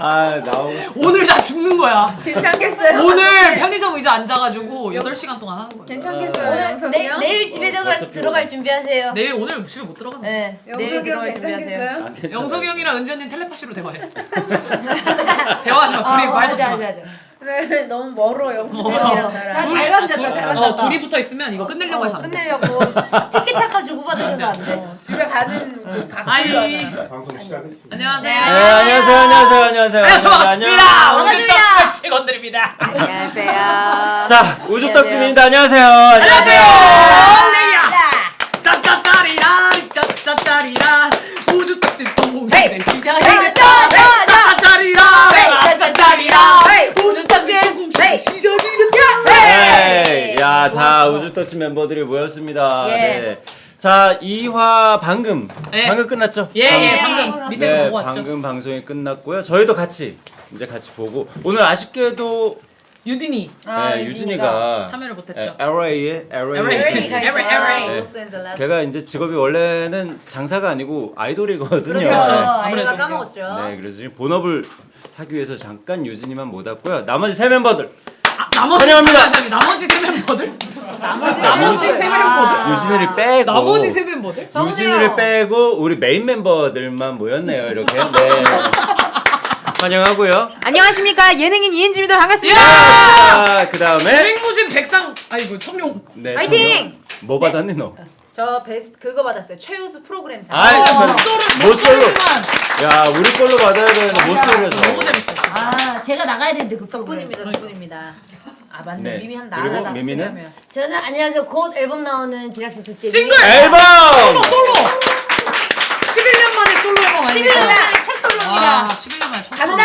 아 나오고 오늘 다 죽는 거야. 괜찮겠어요? 오늘 편의점 의자 앉아가지고 8시간 동안 하는 거야. 괜찮겠어요? 오늘 영석이 형? 내일 집에 들어갈 준비하세요. 내일 오늘 집에 못 들어간다. 네. 내일 영석이 형 들어갈 준비하세요. 괜찮겠어요? 영석이 형이랑 은지 언니는 텔레파시로 대화해. 대화하지 마. 둘이 말 섞지 마. 하자. 네, 너무 멀어 영석이 잘 형이랑 나랑. 만졌다, 잘 만졌다. 둘이 붙어 있으면 이거 끝내려고 해서 안 돼. 끝내려고 티키타카 주고받으셔서 안 돼. 집에 가는 그 아이. 각도가 방송 시작했습니다. 안녕하세요. 네 안녕하세요. 안녕하세요. 반갑습니다. 반갑습니다. 우주떡집의 직원들입니다. 안녕하세요. 자 우주떡집입니다. 안녕하세요. 안녕하세요. 네. 짜짜짜리라 짜짜짜리라 우주떡집 성공시대 시작이다. 자. 짜짜짜리라 짜짜짜리라 우주떡집 성공시대 시작이다. 네. 자 우주떡집 멤버들이 모였습니다. 예. 네. 자 2화 방금 끝났죠? 예, 방금. 방금 밑에서 네, 보고 왔죠. 방금 방송이 끝났고요. 저희도 같이 보고 오늘 아쉽게도 유딘이 네, 유진이가 참여를 못했죠. LA에 LA. 로스앤젤레스. 걔가 이제 직업이 원래는 장사가 아니고 아이돌이거든요. 그렇죠. 우리가 까먹었죠. 네, 그래서 지금 본업을 하기 위해서 잠깐 유진이만 못 왔고요. 나머지 세 멤버들 나머지 환영합니다. 나머지 세 멤버들? 나머지 세 멤버들? 유진이를 빼고 나머지 세 멤버들? 유진이를 빼고 우리 메인 멤버들만 모였네요. 이렇게 네. 환영하고요. 안녕하십니까 예능인 이은지입니다. 반갑습니다. 자, 그 다음에 백무진 백상 아이고 청룡 네, 파이팅! 뭐 받았니 너? 저 베스트 그거 받았어요. 최우수 프로그램상. 아이, 못솔로. 못쏠지만 야, 우리 걸로 받아야 되는데 못 소리해서. 너무 재밌어. 제가 나가야 되는데 그 덕분입니다. 덕분입니다. 아 맞네. 네. 미미 한 그리고 나가다 미미는? 저는 안녕하세요. 곧 앨범 나오는 지락실 둘째. 싱글! 앨범! 솔로! 11년 만에 솔로 앨범 11년 아닙니까? 만에 첫 솔로입니다. 11년 만에 첫 간다.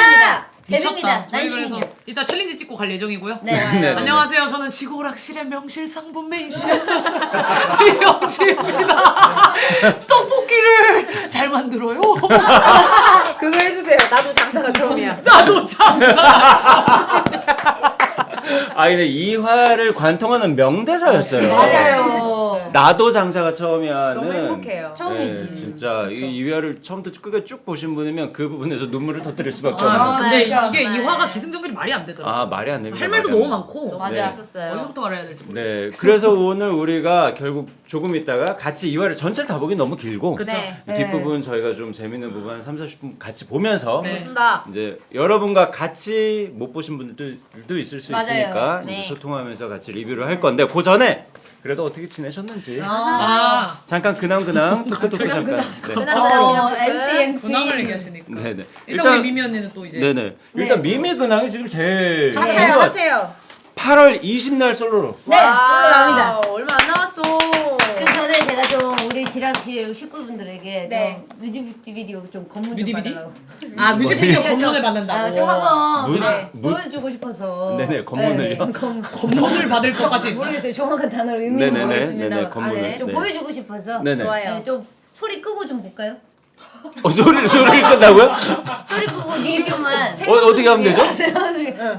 데뷔입니다. 저희 그래서 난신이요. 이따 챌린지 찍고 갈 예정이고요. 네. 네. 안녕하세요. 저는 지구오락실의 명실상부 메이시 이영지입니다. 떡볶이를 잘 만들어요. 그거 해주세요. 나도 장사가 처음이야. 나도 장사. 아, 근데 2화를 관통하는 명대사였어요. 맞아요. 나도 장사가 처음이야는 너무 행복해요. 처음이지. 네, 진짜 이 2화를 처음부터 끝까지 쭉 보신 분이면 그 부분에서 눈물을 터뜨릴 수밖에 아, 없는. 근데 맞아. 이게 이 화가 기승전결이 말이 안 되더라고. 아, 말이 안 됩니다. 할 말도 말이 너무 안 많고. 너무 맞아. 재밌었어요. 어디서부터 말해야 될지 모르겠어요. 네, 그래서 오늘 우리가 결국 조금 있다가 같이 2화를 전체 다 보기 너무 길고 그쵸? 네. 뒷부분 저희가 좀 재밌는 부분 한 30분 같이 보면서 네. 좋습니다. 이제 여러분과 같이 못 보신 분들도 있을 수 맞아요. 있으니까 네. 이제 소통하면서 같이 리뷰를 할 건데 그 전에 그래도 어떻게 지내셨는지 아, 잠깐 근황 토크 잠깐. 네. 그나마 MC. 근황을 얘기하시니까. 네네. 일단 우리 미미 언니는 또 이제 네네. 일단 미미 근황이 지금 제일 좋은 핫해요. 것 같아요. 핫해요. 8월 20날 솔로로. 네, 솔로 나옵니다. 얼마 안 남았어. 그 전에 제가 좀 우리 지락실 식구분들에게 네. 좀 뮤직비디오 좀 건문 좀 뮤직비디오? 받으라고. 아 뮤직비디오 검문을 받는다고. 좀 한번 무- 네, 무- 보여주고 싶어서. 네네, 건문을요? 네, 검문을 받을 것까지 있나? 모르겠어요. 정확한 단어로 의미는 네네네, 모르겠습니다. 네네, 건문을. 좀 네. 보여주고 싶어서. 네네. 좋아요. 네, 좀 소리 끄고 좀 볼까요? 소리를 끈다고요? 소리 끄고 리뷰만. 어떻게 하면 되죠?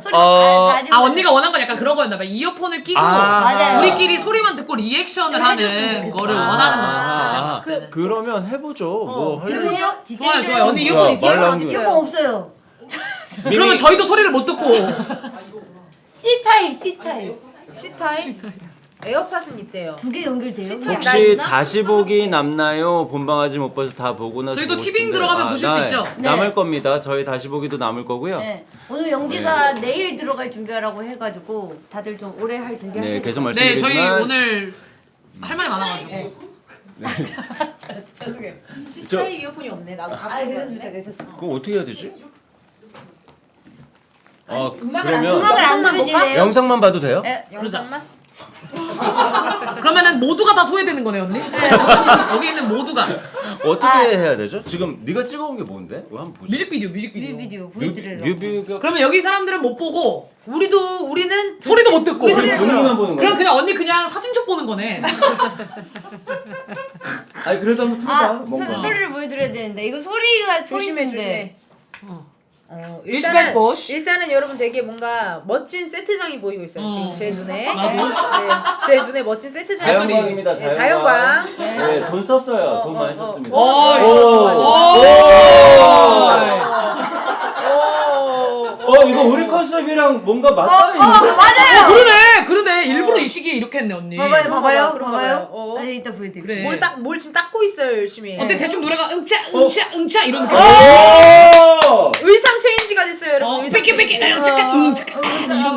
소리 아 언니가 원한 건 약간 그런 거였나 봐. 이어폰을 끼고 맞아요. 우리끼리 소리만 듣고 리액션을 하는 거를 원하는 거 같아요. 제가 봤을 때는. 그러면 해보죠. 뭐 지금 하려고. 해요? 진짜 좋아요, 해줘요? 좋아요. 언니 이어폰 말 있어요? 나온 김에. 이어폰 없어요. 그러면 저희도 소리를 못 듣고 C 타입. C타입? 에어팟은 있대요. 두 개 연결돼요. C타입. 혹시 다시 보기 남나요? 본방아지 못 봐서 다 보고 나서 저희도 보고 티빙 싶은데. 들어가면 보실 수 있죠? 네. 남을 겁니다. 저희 다시 보기도 남을 거고요. 네. 오늘 영지가 내일 들어갈 준비하라고 해가지고 다들 좀 오래 할 준비하시고. 네, 계속 네 말씀드리지만 저희 오늘 할 말이 많아가지고 죄송해요. 저- C타입 이어폰이 없네. 나도 아, 괜찮습니다. 괜찮습니다. 그거 어떻게 해야 되지? 음악을 안 그러면 음악을 안 영상만 들으실래요? 볼까? 영상만 봐도 돼요? 네, 영상만? 그러면은 모두가 다 소외되는 거네 언니? 여기 있는 모두가 어떻게 해야 되죠? 지금 네가 찍어온 게 뭔데? 이거 한번 보자. 뮤직비디오 뮤비디오 보여드리려고. 뮤비가 그러면 여기 사람들은 못 보고 우리는 소리도 못 듣고 본인만 보는 그럼 거야? 그냥 언니 그냥 사진첩 보는 거네. 아니 그래도 한번 틀어봐. 아, 뭔가. 소리를 보여드려야 되는데 이거 소리가 조심해 포인트인데. 리스펙트 보시. 일단은 여러분 되게 뭔가 멋진 세트장이 보이고 있어요. 지금 제 눈에. 나도. 네, 제 눈에 멋진 세트장이 자연광입니다. 네, 자연광. 자연광. 네, 돈 썼어요. 돈 많이 썼습니다. 오. 좋아, 좋아, 좋아. 오. 오. 이거 우리 컨셉이랑 뭔가 맞닿아 있는데? 맞아요. 그러네. 일부러 이 시기에 이렇게 했네 언니. 봐봐요. 그런가 봐봐요. 봐요. 어. 네, 이따 보여드릴게요. 그래. 뭘 지금 닦고 있어요 열심히. 어때 대충 노래가 응차 이런 느낌. 오! 의상 체인지가 됐어요 여러분. 의상 뺏기 체인지. 이런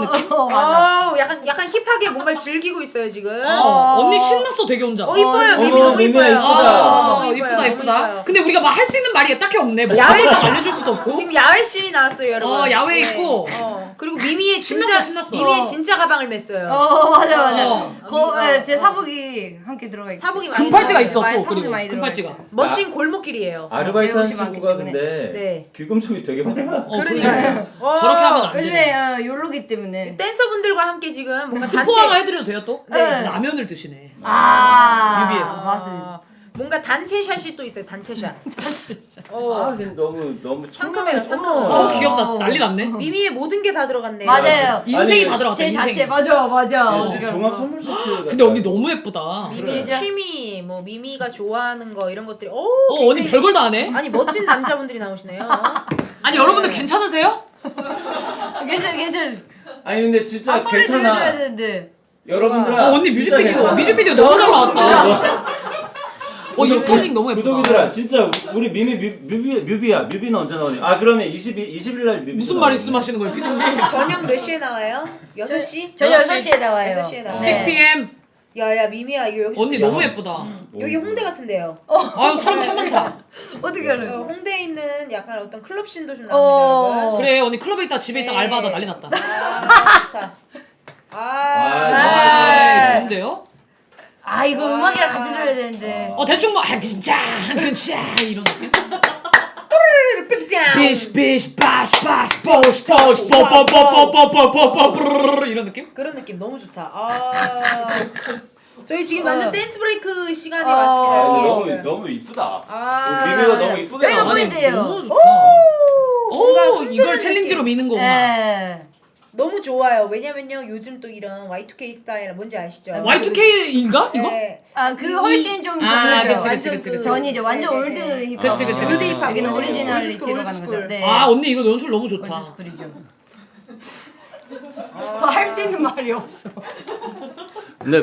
느낌. 맞아. 약간 힙하게 뭔가를 즐기고 있어요 지금. 언니 신났어 되게 혼자. 이뻐요. 미미 어머, 너무 미미야, 이뻐요. 이쁘다. 너무 이뻐요, 너무 이쁘다. 이뻐요. 근데 우리가 막 할 수 있는 말이 딱히 없네. 뭐 야외 야외에서 알려줄 수도 없고. 지금 야외 씬이 나왔어요 여러분. 야외에 있고. 그리고 미미의 진짜 신났어. 미미의 진짜 가방을 맸어요. 어. 제 사복이 함께 들어가 있고. 사복이 많이 금팔찌가 들어가요. 있어 또 사복이 그리고 많이 들어가 금팔찌가. 있어요. 멋진 골목길이에요. 아르바이트 한 배우시 많기 친구가 때문에. 근데 네. 귀금속이 되게 많아. 그러니까요. 저렇게 하면 안 돼. 요즘에 욜로기 때문에. 댄서분들과 함께 지금 뭔가 스포 하나 해드려도 돼요 또? 네. 라면을 드시네. 뮤비에서 아, 맞습니다. 뭔가 단체샷이 또 있어요. 단체샷. 아, 근데 너무 상큼해요, 청아. 귀엽다. 난리 났네. 미미의 모든 게 다 들어갔네요. 맞아요. 인생이 아니, 다 들어갔다. 제 인생. 자체 맞아. 종합 선물 세트. 근데 언니 너무 예쁘다. 미미의 그래. 취미, 뭐 미미가 좋아하는 거 이런 것들이 언니 별걸 다 하네. 아니 멋진 남자분들이 나오시네요. 아니 여러분들 괜찮으세요? 괜찮. 아니 근데 진짜 소리 들려줘야 괜찮아. 되는데. 여러분들아. 언니 진짜 괜찮아. 뮤직비디오 너무 잘 나왔다. 이 스타일링 너무 예쁘다. 구독이들아 진짜 우리 미미 뮤비는 언제 나오니? 아 그러면 20일 날 뮤비. 무슨 말씀하시는 거예요, 피디님? 저녁 몇 시에 나와요? 6시? 저 6시에 나와요. 6시에 나와요. 6pm. 야야 미미야 이거 여기 언니 너무 예쁘다. 여기 홍대 같은데요. 아유 사람 참 많다. 어떻게 알아요? 홍대에 있는 약간 어떤 클럽 씬도 좀 나옵니다, 여러분. 그래 언니 클럽에 있다 집에 있다 네. 알바하다 난리 났다. 좋다. 아, 좋은데요? 이거 음악이랑 같이 들어야 되는데. 대충 뭐 진짜 이런 느낌. 삐땅. 비시 바시 포시 뽀뽀뽀뽀뽀뽀뽀뽀뽀뽀뽀 이런 느낌? 그런 느낌 너무 좋다. 저희 지금 완전 댄스 브레이크 시간이 왔습니다. 여기 지금. 너무 이쁘다. 아. 미미가 너무 이쁘게 내가 나와. 보이는데요. 너무 좋다. 뭔가 오 흔드는 이걸 챌린지로 미는 거구나. 네. 너무 좋아요. 왜냐면요 요즘 또 이런 Y2K 스타일 뭔지 아시죠? Y2K인가 이거? 네. 그 훨씬 좀 아, 전이죠. 그치. 전이죠. 완전 네, 올드 네. 힙합. 그치. 올드 힙합. 여기는 올드 오리지널리티로 올드스쿨, 가는 거죠. 올드스쿨. 네. 언니 이거 연출 너무 좋다. 올드스쿨이죠. 더 할 수 있는 말이 없어. 네.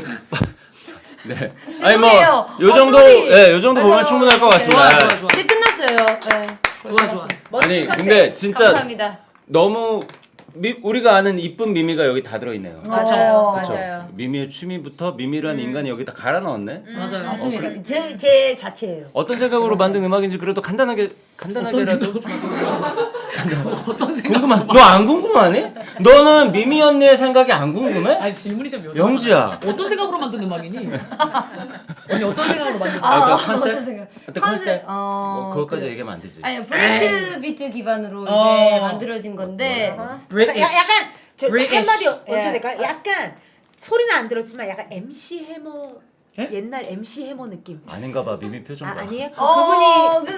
네. 아니 뭐 죄송해요. 요 정도 소리. 요 정도 보면 충분할 것 같습니다. 좋아. 이제 끝났어요. 네. 좋아. 멋진 아니 컨셉. 근데 진짜 감사합니다. 너무 우리가 아는 이쁜 미미가 여기 다 들어있네요. 맞아요. 그쵸? 맞아요. 미미의 취미부터 미미라는 인간이 여기 다 갈아 넣었네. 맞아요. 맞습니다. 제 자체예요. 어떤 생각으로 만든 음악인지 그래도 간단하게라도 어떤 생각? 궁금한. 너 안 궁금하니? 너는 미미 언니의 생각이 안 궁금해? 아니 질문이 좀 묘사. 영지야. 어떤 생각으로 만든 음악이니? 언니 어떤 생각으로 만든? 그 컨셉? 어떤 생각? 어떤 컨셉? 뭐 그것까지 그래. 얘기하면 안 되지. 아니요 브레이크 비트 기반으로 이제 만들어진 건데 British. 약간 British. 한마디 어떻게 예. 될까요? 약간 소리는 안 들었지만 약간 MC 해머 예? 옛날 MC 해머 느낌. 아닌가 봐. 미미 표정 봐. 아니에요?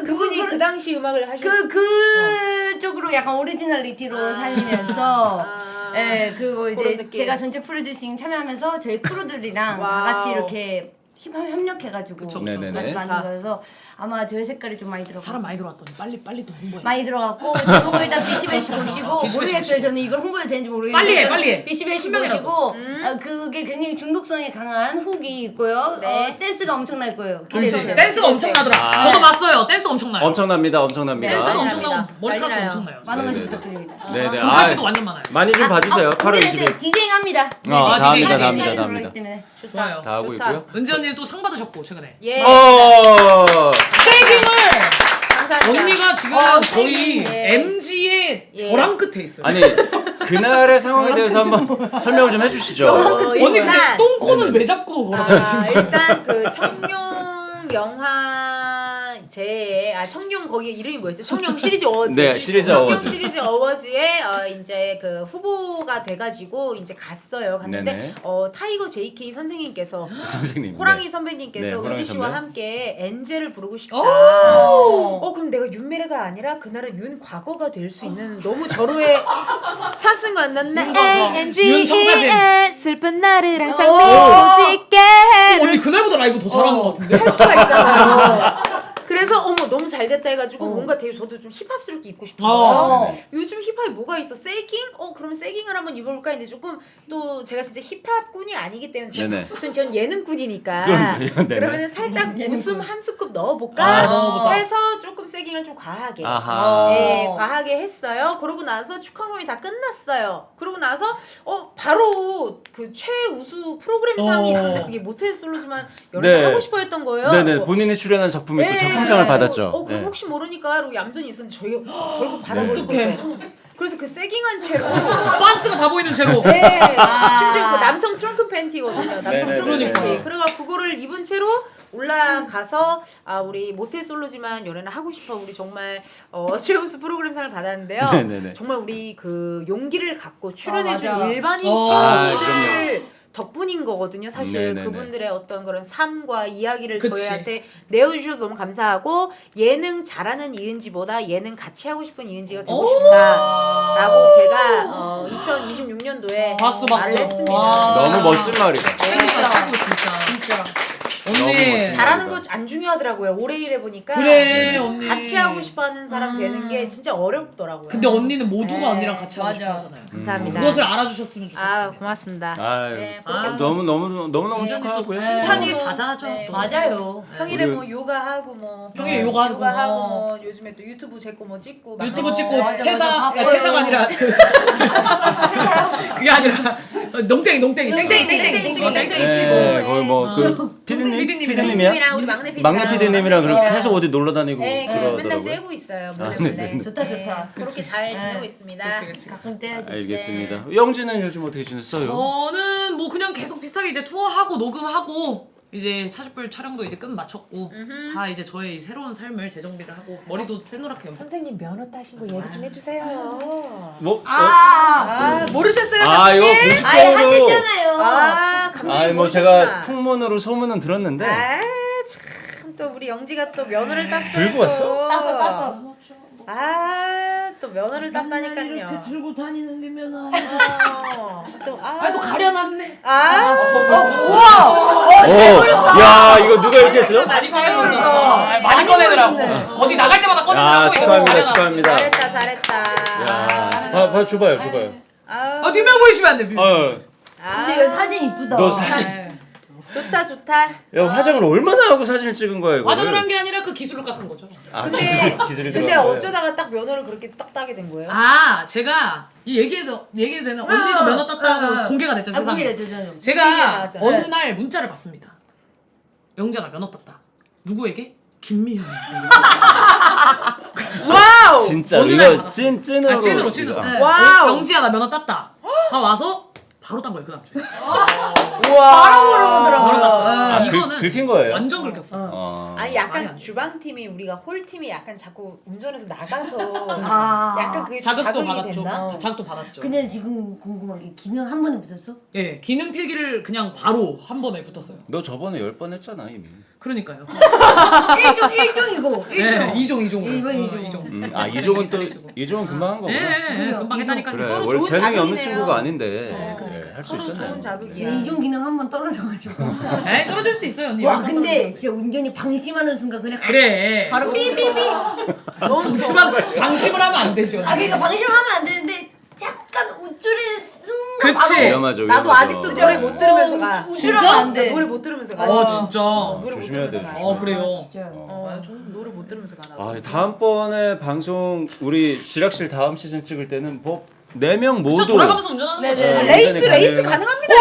그분이 그 당시 음악을 하셨. 그쪽으로 약간 오리지널리티로 살리면서 아, 그리고 그런 이제 느낌. 제가 전체 프로듀싱 참여하면서 저희 크루들이랑 다 와우. 같이 이렇게 협력해가지고 그쵸. 네네네. 같이 만든 거여서 아마 저희 색깔이 좀 많이 들어가. 사람 많이 들어왔더니 빨리 또 홍보해. 많이 들어갔고 제목을 일단 비시베시 보시고 비시베시 모르겠어요. 보시고. 저는 이걸 홍보해도 되는지 모르겠는데 빨리 해. 비시베시 한 명이라도. 보시고 그게 굉장히 중독성이 강한 훅이 있고요. 네. 댄스가 엄청날 거예요. 기대해주세요. 댄스가 엄청나더라. 아. 저도 봤어요. 댄스 엄청나요. 엄청납니다. 댄스가 난리 엄청나고 납니다. 머리카락도 난리 나요. 엄청나요. 많은 관심 네네. 부탁드립니다. 네네. 금팔찌도 완전 많아요. 많이 좀 봐주세요. 8월 20일. 디제잉 합니다. 다 합니다. 디제잉. 다 합니다. 다 그렇기 합니다. 때문에. 좋아요. 다 하고 좋다. 있고요. 은지 언니 또 상 받으셨고 최근에. 예. 세깅을 감사합니다. 언니가 지금 거의 예. MG의 예. 벼랑 끝에 있어요. 아니 그날의 상황에 대해서 한번 설명을 좀 해주시죠. 언니 근데 일단- 똥꼬는 네네. 왜 잡고 걸어가시는 거예요? 일단 그 청룡 영화 제에 청룡 거기 이름이 뭐였죠? 청룡 시리즈 어워즈. 네, 시리즈 청룡 어워즈. 시리즈 어워즈에 이제 그 후보가 돼가지고 이제 갔어요. 갔는데 네네. 타이거 JK 선생님께서 선생님. 호랑이 네. 선배님께서 네, 호랑이 은지 씨와 선배. 함께 엔젤을 부르고 싶다. 오! 그럼 내가 윤미래가 아니라 그날은 윤과거가 될 수 있는 너무 절호의 찬스인 거야. 넌 나의 윤청사진. 슬픈 나를 항상 오. 미소 짓게 언니 그날보다 라이브 더 잘하는 것 같은데? 할 수가 있잖아요. 그래서 너무 잘 됐다 해가지고 뭔가 되게 저도 좀 힙합스럽게 입고 싶은 어. 거예요. 요즘 힙합이 뭐가 있어? 세깅? 그럼 세깅을 한번 입어볼까 했는데 조금 또 제가 진짜 힙합꾼이 아니기 때문에 네네. 전 예능꾼이니까 네네. 그러면 살짝 웃음 한 스쿱 넣어볼까 넣어보자. 해서 조금 세깅을 좀 과하게 아하. 네, 과하게 했어요. 그러고 나서 축하공이 다 끝났어요. 그러고 나서 바로 그 최우수 프로그램상이 있었는데 그게 모텔 솔로지만 연애 네. 하고 싶어 했던 거예요. 네네. 본인이 출연한 작품이 또 네. 작품상을 받았죠. 그럼 네. 혹시 모르니까 그러고 얌전히 있었는데 저희가 결국 받아버린 어떡해. 거죠. 그래서 그 세깅한 채로 빤스가 다 보이는 채로. 네, 심지어 그 남성 트렁크 팬티거든요. 남성 네네네. 트렁크 팬티. 그러니까. 그래가 그거를 입은 채로 올라가서 우리 모텔 솔로지만 연애는 하고 싶어 우리 정말 최우수 프로그램상을 받았는데요. 네네네. 정말 우리 그 용기를 갖고 출연해준 맞아. 일반인 친구들 덕분인 거거든요. 사실 네네네. 그분들의 어떤 그런 삶과 이야기를 그치. 저희한테 내어주셔서 너무 감사하고 예능 잘하는 이은지보다 예능 같이 하고 싶은 이은지가 되고 싶다라고 제가 2026년도에 박수. 말을 했습니다. 와. 너무 멋진 말이다. 그러니까 최고 진짜. 너무 언니 멋지다. 잘하는 거 안 중요하더라고요. 오래 일해보니까 그래 언니. 같이 하고 싶어하는 사람 되는 게 진짜 어렵더라고요. 근데 언니는 모두가 네. 언니랑 같이 하고 맞아. 싶어 하잖아요. 감사합니다. 그것을 알아주셨으면 좋겠습니다. 고맙습니다. 아유, 네, 너무 축하하고요. 칭찬이 네. 자자하죠. 네. 또. 맞아요. 평일에 우리- 뭐 요가하고 뭐 평일에 요가하고 뭐 요즘에 또 유튜브 제 거 뭐 찍고 막 유튜브 뭐. 찍고 맞아, 퇴사 맞아. 아니, 퇴사가 아니라 그게 아니라 농땡이 땡땡이 치고 땡땡이 치고 네, 거기 뭐그 피디님이야? 피디님이랑 우리 막내 피디랑 막내 피디님이랑 그렇게 계속 어디 놀러 다니고 네, 계속 맨날 그러더라고요. 째고 있어요. 몰래 네, 몰래. 좋다, 좋다. 그렇게 잘 지내고 있습니다. 그치. 가끔 떼야지. 알겠습니다. 영지는 요즘 어떻게 지냈어요? 저는 뭐 그냥 계속 비슷하게 이제 투어하고 녹음하고 이제 차집불 촬영도 이제 끝 마쳤고 다 이제 저의 이 새로운 삶을 재정비를 하고 머리도 새노랗게 염색. 선생님 면허 따신 거 얘기 좀 해주세요. 뭐? 모르셨어요? 이거 아예 고속도로. 하셨잖아요. 감독님 뭐 제가 풍문으로 소문은 들었는데 참 또 우리 영지가 또 면허를 땄어요. 들고 왔어? 땄어. 또 면허를 땄다니까요. 들고 다니는 게면 또 또 가려놨네. 우와! 야 이거 누가 이렇게 했어? 많이 잘해버렸다. 많이 꺼내더라고. 보여줬네. 어디 나갈 때마다 꺼내더라고. 이거 가려놨어. 축하합니다. 잘했다. 야, 줘봐요. 뒷면 보이시면 안 돼. 근데 이거 사진 이쁘다. 너 사진. 좋다. 야 화장을 얼마나 하고 사진을 찍은 거야 이거? 화장을 한 게 아니라 그 기술을 깎은 거죠. 기술이 근데 들어간 거예요? 어쩌다가 딱 면허를 그렇게 딱 따게 된 거예요? 제가 이 얘기해도 되는 언니도 면허 땄다고 공개가 됐죠 세상에. 공개됐죠, 저는. 제가 나왔잖아요. 어느 날 문자를 받습니다. 영자가 면허 땄다. 누구에게? 김미연. 와우! 진짜로 어느 날 이거 받았어요. 찐으로 찐으로. 네. 와우! 영지야 나 면허 땄다. 다 와서 바로 딴 거예요 그 다음 주에. 우와! 바로 물어보더라고요. 바로 땄어. 그, 긁힌 거예요? 완전 긁혔어. 아니 말이 약간 안 돼. 주방팀이 우리가 홀팀이 약간 자꾸 운전해서 나가서 약간 그게 좀 자극도 자극이 받았죠. 됐나? 자극도 받았죠. 근데 지금 궁금한 게 기능 한 번에 붙었어? 예, 기능 필기를 그냥 바로 한 번에 붙었어요. 너 저번에 10번 했잖아 이미. 그러니까요. 1종이고. 네, 2종. 이건 이종. 이종은 또 이종은 금방 한 예, 거구나. 금방 했다니까. 그래 서로 원래 좋은 재능이 없는 자극이네요. 친구가 아닌데 할 수 서로 있었네. 좋은 자극이야. 이종 기능 한 번 떨어져가지고. 에 떨어질 수 있어요 언니. 와, 얼마나 근데 진짜 운전이 방심하는 순간 그냥 그래. 바로 삐삐삐. 방심을 하면 안 되죠. 그러니까 방심하면 안 되는데 약간 우쭐의 순간 그치. 바로. 위험하죠. 나도 위험하죠. 아직도 노래 못 들으면서 가. 우쭐하면 안 돼. 노래 못 들으면서 가. 진짜. 노래 못 조심해야 들으면서 돼. 가. 그래요. 진짜. 저는 노래 못 들으면서 가. 다음번에 방송 우리 지락실 다음 시즌 찍을 때는 뭐 4명 진짜 모두 돌아가면서 운전하는 거죠. 네네. 레이스 가능합니다.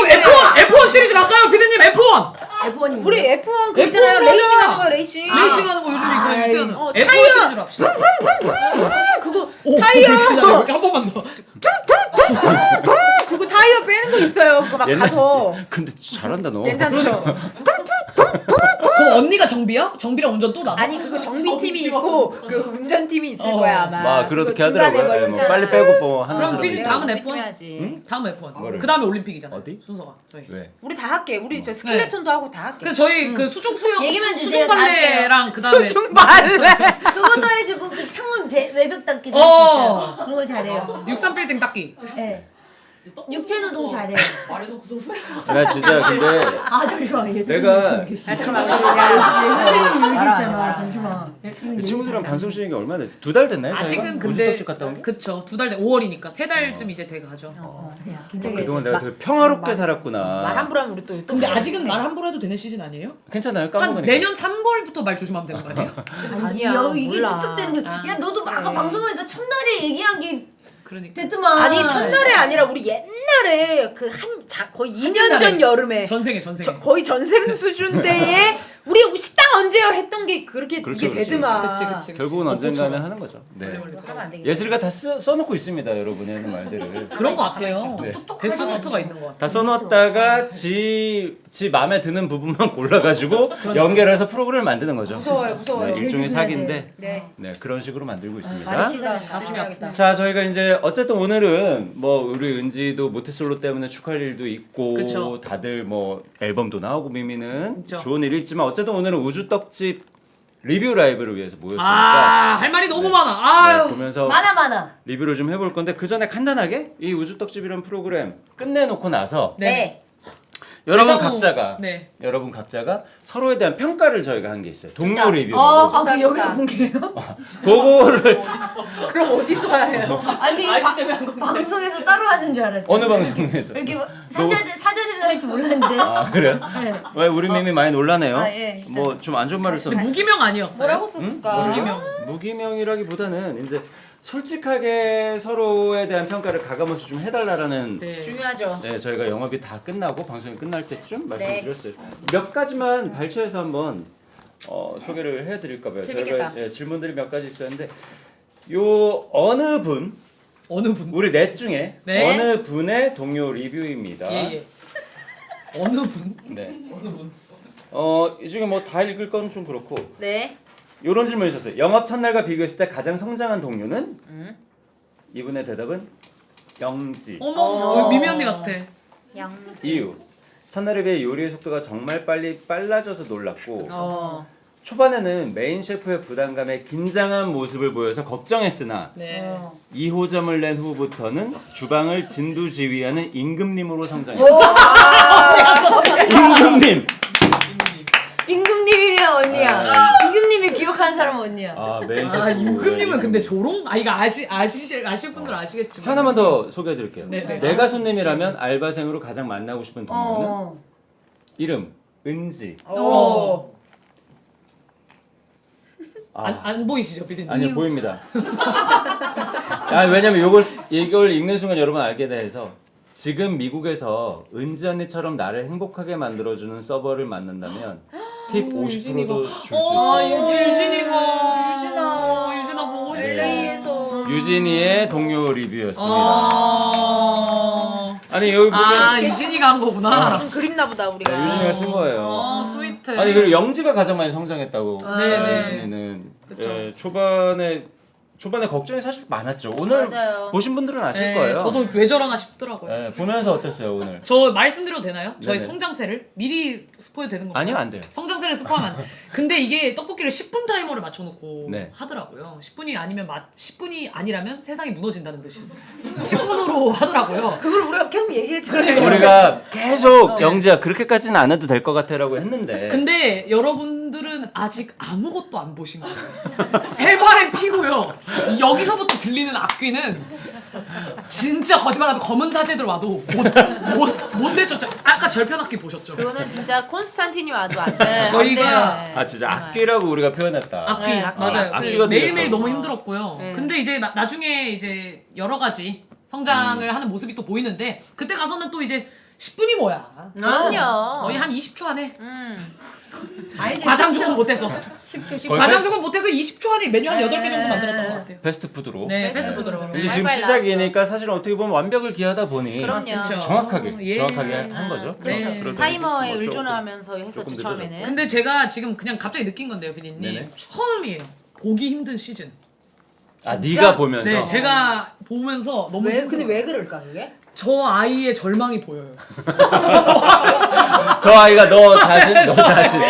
F1 시리즈 갈까요, 피디님? F1. F1이 우리 F1 그 있잖아요. F1 레이싱 하자. 하는 거야, 레이싱. 레이싱 하는 거 요즘에 이거 유행하는. F1 타이어. 시리즈로 합시다. 그거 타이어. 이렇게 한 번만 더. 그거 타이어 빼는 거 있어요. 그거 막 가서 근데 잘한다 너. 괜찮죠? 그럼 언니가 정비야? 정비랑 운전 또 나눠? 아니 그거 정비팀이 있고 그 운전팀이 있을 거야 아마. 그렇게 그거 중간에 하더라고요. 뭐 버렸잖아. 빨리 빼고 뭐 하는 그럼 사람이. 피디 내가 다음은 정비팀 F1? 해야지. 다음은 F1. 뭐를? 그 다음에 올림픽이잖아. 어디? 순서가. 저희. 왜? 우리 다 할게. 우리 저 스켈레톤도 하고 다 할게. 그래서 저희 그 수중 수영, 얘기만 수중 주세요. 발레랑 그 다음에 수중 발레. 수고도 해주고 그 창문 외벽 닦기도 어. 할수 있어요. 그런 거 잘해요. 63빌딩 닦기. 네. 육체 노동 잘해. 말해놓고서 나 진짜 근데 아 잠시만. 내가 잠깐만. 선생님 여기 있잖아. 잠시만. 이 친구들이랑 방송 쉬는 게 얼마나 됐어? 2달 됐나요? 아직은 근데 우주떡집 갔다 온 게? 그쵸 2달 5월이니까 3달쯤 이제 돼가죠. 그동안 내가 되게 평화롭게 살았구나. 말 함부로 하면 우리 또 근데 아직은 말 함부로 해도 되는 시즌 아니에요? 괜찮아요? 한 까먹으니까. 내년 3월부터 말 조심하면 되는 거 아니에요? 아니야, 이게 몰라. 축적되는 거. 야 너도 아까 방송하니까 첫날에 얘기한 게 그러니까 됐더만. 아니 첫날에 아니라 우리 옛날에 그 거의 2년 전 여름에 전생에 거의 전생 수준 때에 우리 식당 언제요 했던 게 그렇게 그렇죠, 이게 그렇죠. 되더만. 그치. 결국은 언젠가는 하는 거죠. 네. 하면 안 되겠다. 예슬이가 다 써놓고 있습니다, 여러분이 하는 말들을. 그런 거 같아요. 네. 데스노트가 있는 거 같아요. 다 써놓았다가 지 마음에 드는 부분만 골라가지고 연결해서 프로그램을 만드는 거죠. 무서워요, 무서워요. 네, 일종의 제일 사기인데 네. 네, 그런 식으로 만들고 있습니다. 조심해야겠다. 자, 저희가 이제 어쨌든 오늘은 뭐 우리 은지도 모태솔로 때문에 축하할 일도 있고 그쵸. 다들 뭐 앨범도 나오고 미미는 그쵸. 좋은 일이 있지만 어쨌든 오늘은 우주떡집 리뷰 라이브를 위해서 모였으니까 할 말이 너무 많아. 아유. 네, 보면서 많아. 리뷰를 좀 해볼 건데 그 전에 간단하게 이 우주떡집이라는 프로그램 끝내놓고 나서 네. 여러분 대상호. 각자가 네. 여러분 각자가 서로에 대한 평가를 저희가 한 게 있어요. 동료 리뷰. 그 여기서 본 게요? 그거를 그럼 어디서 해요? 아니 아이디 때문에 한 건데. 방송에서 따로 하는 줄 알았죠. 어느 방송에서? 여기 뭐 사자대면 할 줄 몰랐는데. 아 그래요? 네. 왜 우리 미미 많이 놀라네요. 아, 예, 일단. 뭐 좀 안 좋은 말을 썼. 근데 무기명 아니었어요? 뭐라고 썼을까? 무기명. 무기명이라기보다는 이제 솔직하게 서로에 대한 평가를 가감없이 좀 해달라라는. 네. 중요하죠. 네, 저희가 영업이 다 끝나고 방송이 끝날 때쯤 네. 말씀드렸어요. 몇 가지만 발췌해서 한번 소개를 해드릴까봐요. 재밌겠다. 저희가 질문들이 몇 가지 있었는데 요 어느 분 어느 분? 우리 넷 중에 네. 어느 분의 동료 리뷰입니다. 예. 어느 분? 네. 어느 분? 이 중에 뭐 다 읽을 건 좀 그렇고 네. 요런 질문 있었어요. 영업 첫날과 비교했을 때 가장 성장한 동료는? 이분의 대답은 영지. 어머, 미미 언니 같아. 양. 이유. 첫날에 비해 요리의 속도가 정말 빨라져서 놀랐고 초반에는 메인 셰프의 부담감에 긴장한 모습을 보여서 걱정했으나 네. 2호점을 낸 후부터는 주방을 진두지휘하는 임금님으로 성장했다. 임금님! 임금님이면 언니야. 아, 임금님이 기억하는 사람은 언니야. 메인 셰프. 아, 임금님은 근데 조롱? 이거 아실 분들 아시겠지만. 하나만 더 소개해드릴게요. 네네. 내가 손님이라면 알바생으로 가장 만나고 싶은 동료는? 어. 이름 은지. 오. 안 보이시죠, 비디님? 아니요 보입니다. 왜냐면 이걸 읽는 순간 여러분 알게 돼서 지금 미국에서 은지 언니처럼 나를 행복하게 만들어주는 서버를 만난다면 팁 50%도 줄 수 있어요. 유진이가. 유진아 보고 싶어. LA에서 유진이의 동료 리뷰였습니다. 아, 아니 여기 보면 유진이가 한 거구나. 지금 그립나 보다 우리가. 유진이가 쓴 거예요. 스위트. 아니 그리고 영지가 가장 많이 성장했다고. 네네. 유진이는 그쵸. 초반에 걱정이 사실 많았죠. 오늘 맞아요. 보신 분들은 아실 네, 거예요. 저도 왜 저러나 싶더라고요. 네, 보면서 어땠어요 오늘? 저 말씀드려도 되나요? 저희 네네. 성장세를 미리 스포해도 되는 건가요? 아니요 안 돼요. 성장세를 스포하면 안 돼. 근데 이게 떡볶이를 10분 타이머를 맞춰놓고 네. 하더라고요. 10분이 아니라면 세상이 무너진다는 듯이 10분으로 하더라고요. 그걸 우리가 계속 얘기했잖아요. 우리가 계속 영지야 그렇게까지는 안 해도 될 것 같아라고 했는데 근데 여러분들은 아직 아무것도 안 보신 거예요. 세 발의 피고요. 여기서부터 들리는 악귀는 진짜 거짓말하도 검은 사제들 와도 못 내쫓아. 아까 절편악기 보셨죠? 그거는 진짜 콘스탄틴이 와도 안 돼. 저희가 아 진짜 악기라고 우리가 표현했다. 악기 네, 악기. 맞아요. 악기가 매일매일 들렸다고. 너무 힘들었고요. 네. 근데 이제 나중에 이제 여러 가지 성장을 하는 모습이 또 보이는데 그때 가서는 또 이제 10분이 뭐야? 그럼요. 거의 한 20초 안에 아니지. 과장죽은 못해서 10초 10초. 거의 과장죽은 못해서 20초 안에 메뉴 한 네. 8개 정도 만들었던 것 같아요. 패스트푸드로. 네, 패스트푸드로. 근데 지금 빨리 시작이니까 사실은 어떻게 보면 완벽을 기하다 보니 그럼요. 그쵸. 정확하게 예. 정확하게 한 거죠. 네. 그럴 때는 타이머에 뭐 조금 의존하면서 했었죠 조금 처음에는. 근데 제가 지금 그냥 갑자기 느낀 건데요, 비디님. 네네. 처음이에요. 보기 힘든 시즌. 아 네가 보면서 네, 제가 보면서 너무 왜? 힘들어요. 근데 왜 그럴까 그게? 저 아이의 절망이 보여요. 저 아이가 너 자신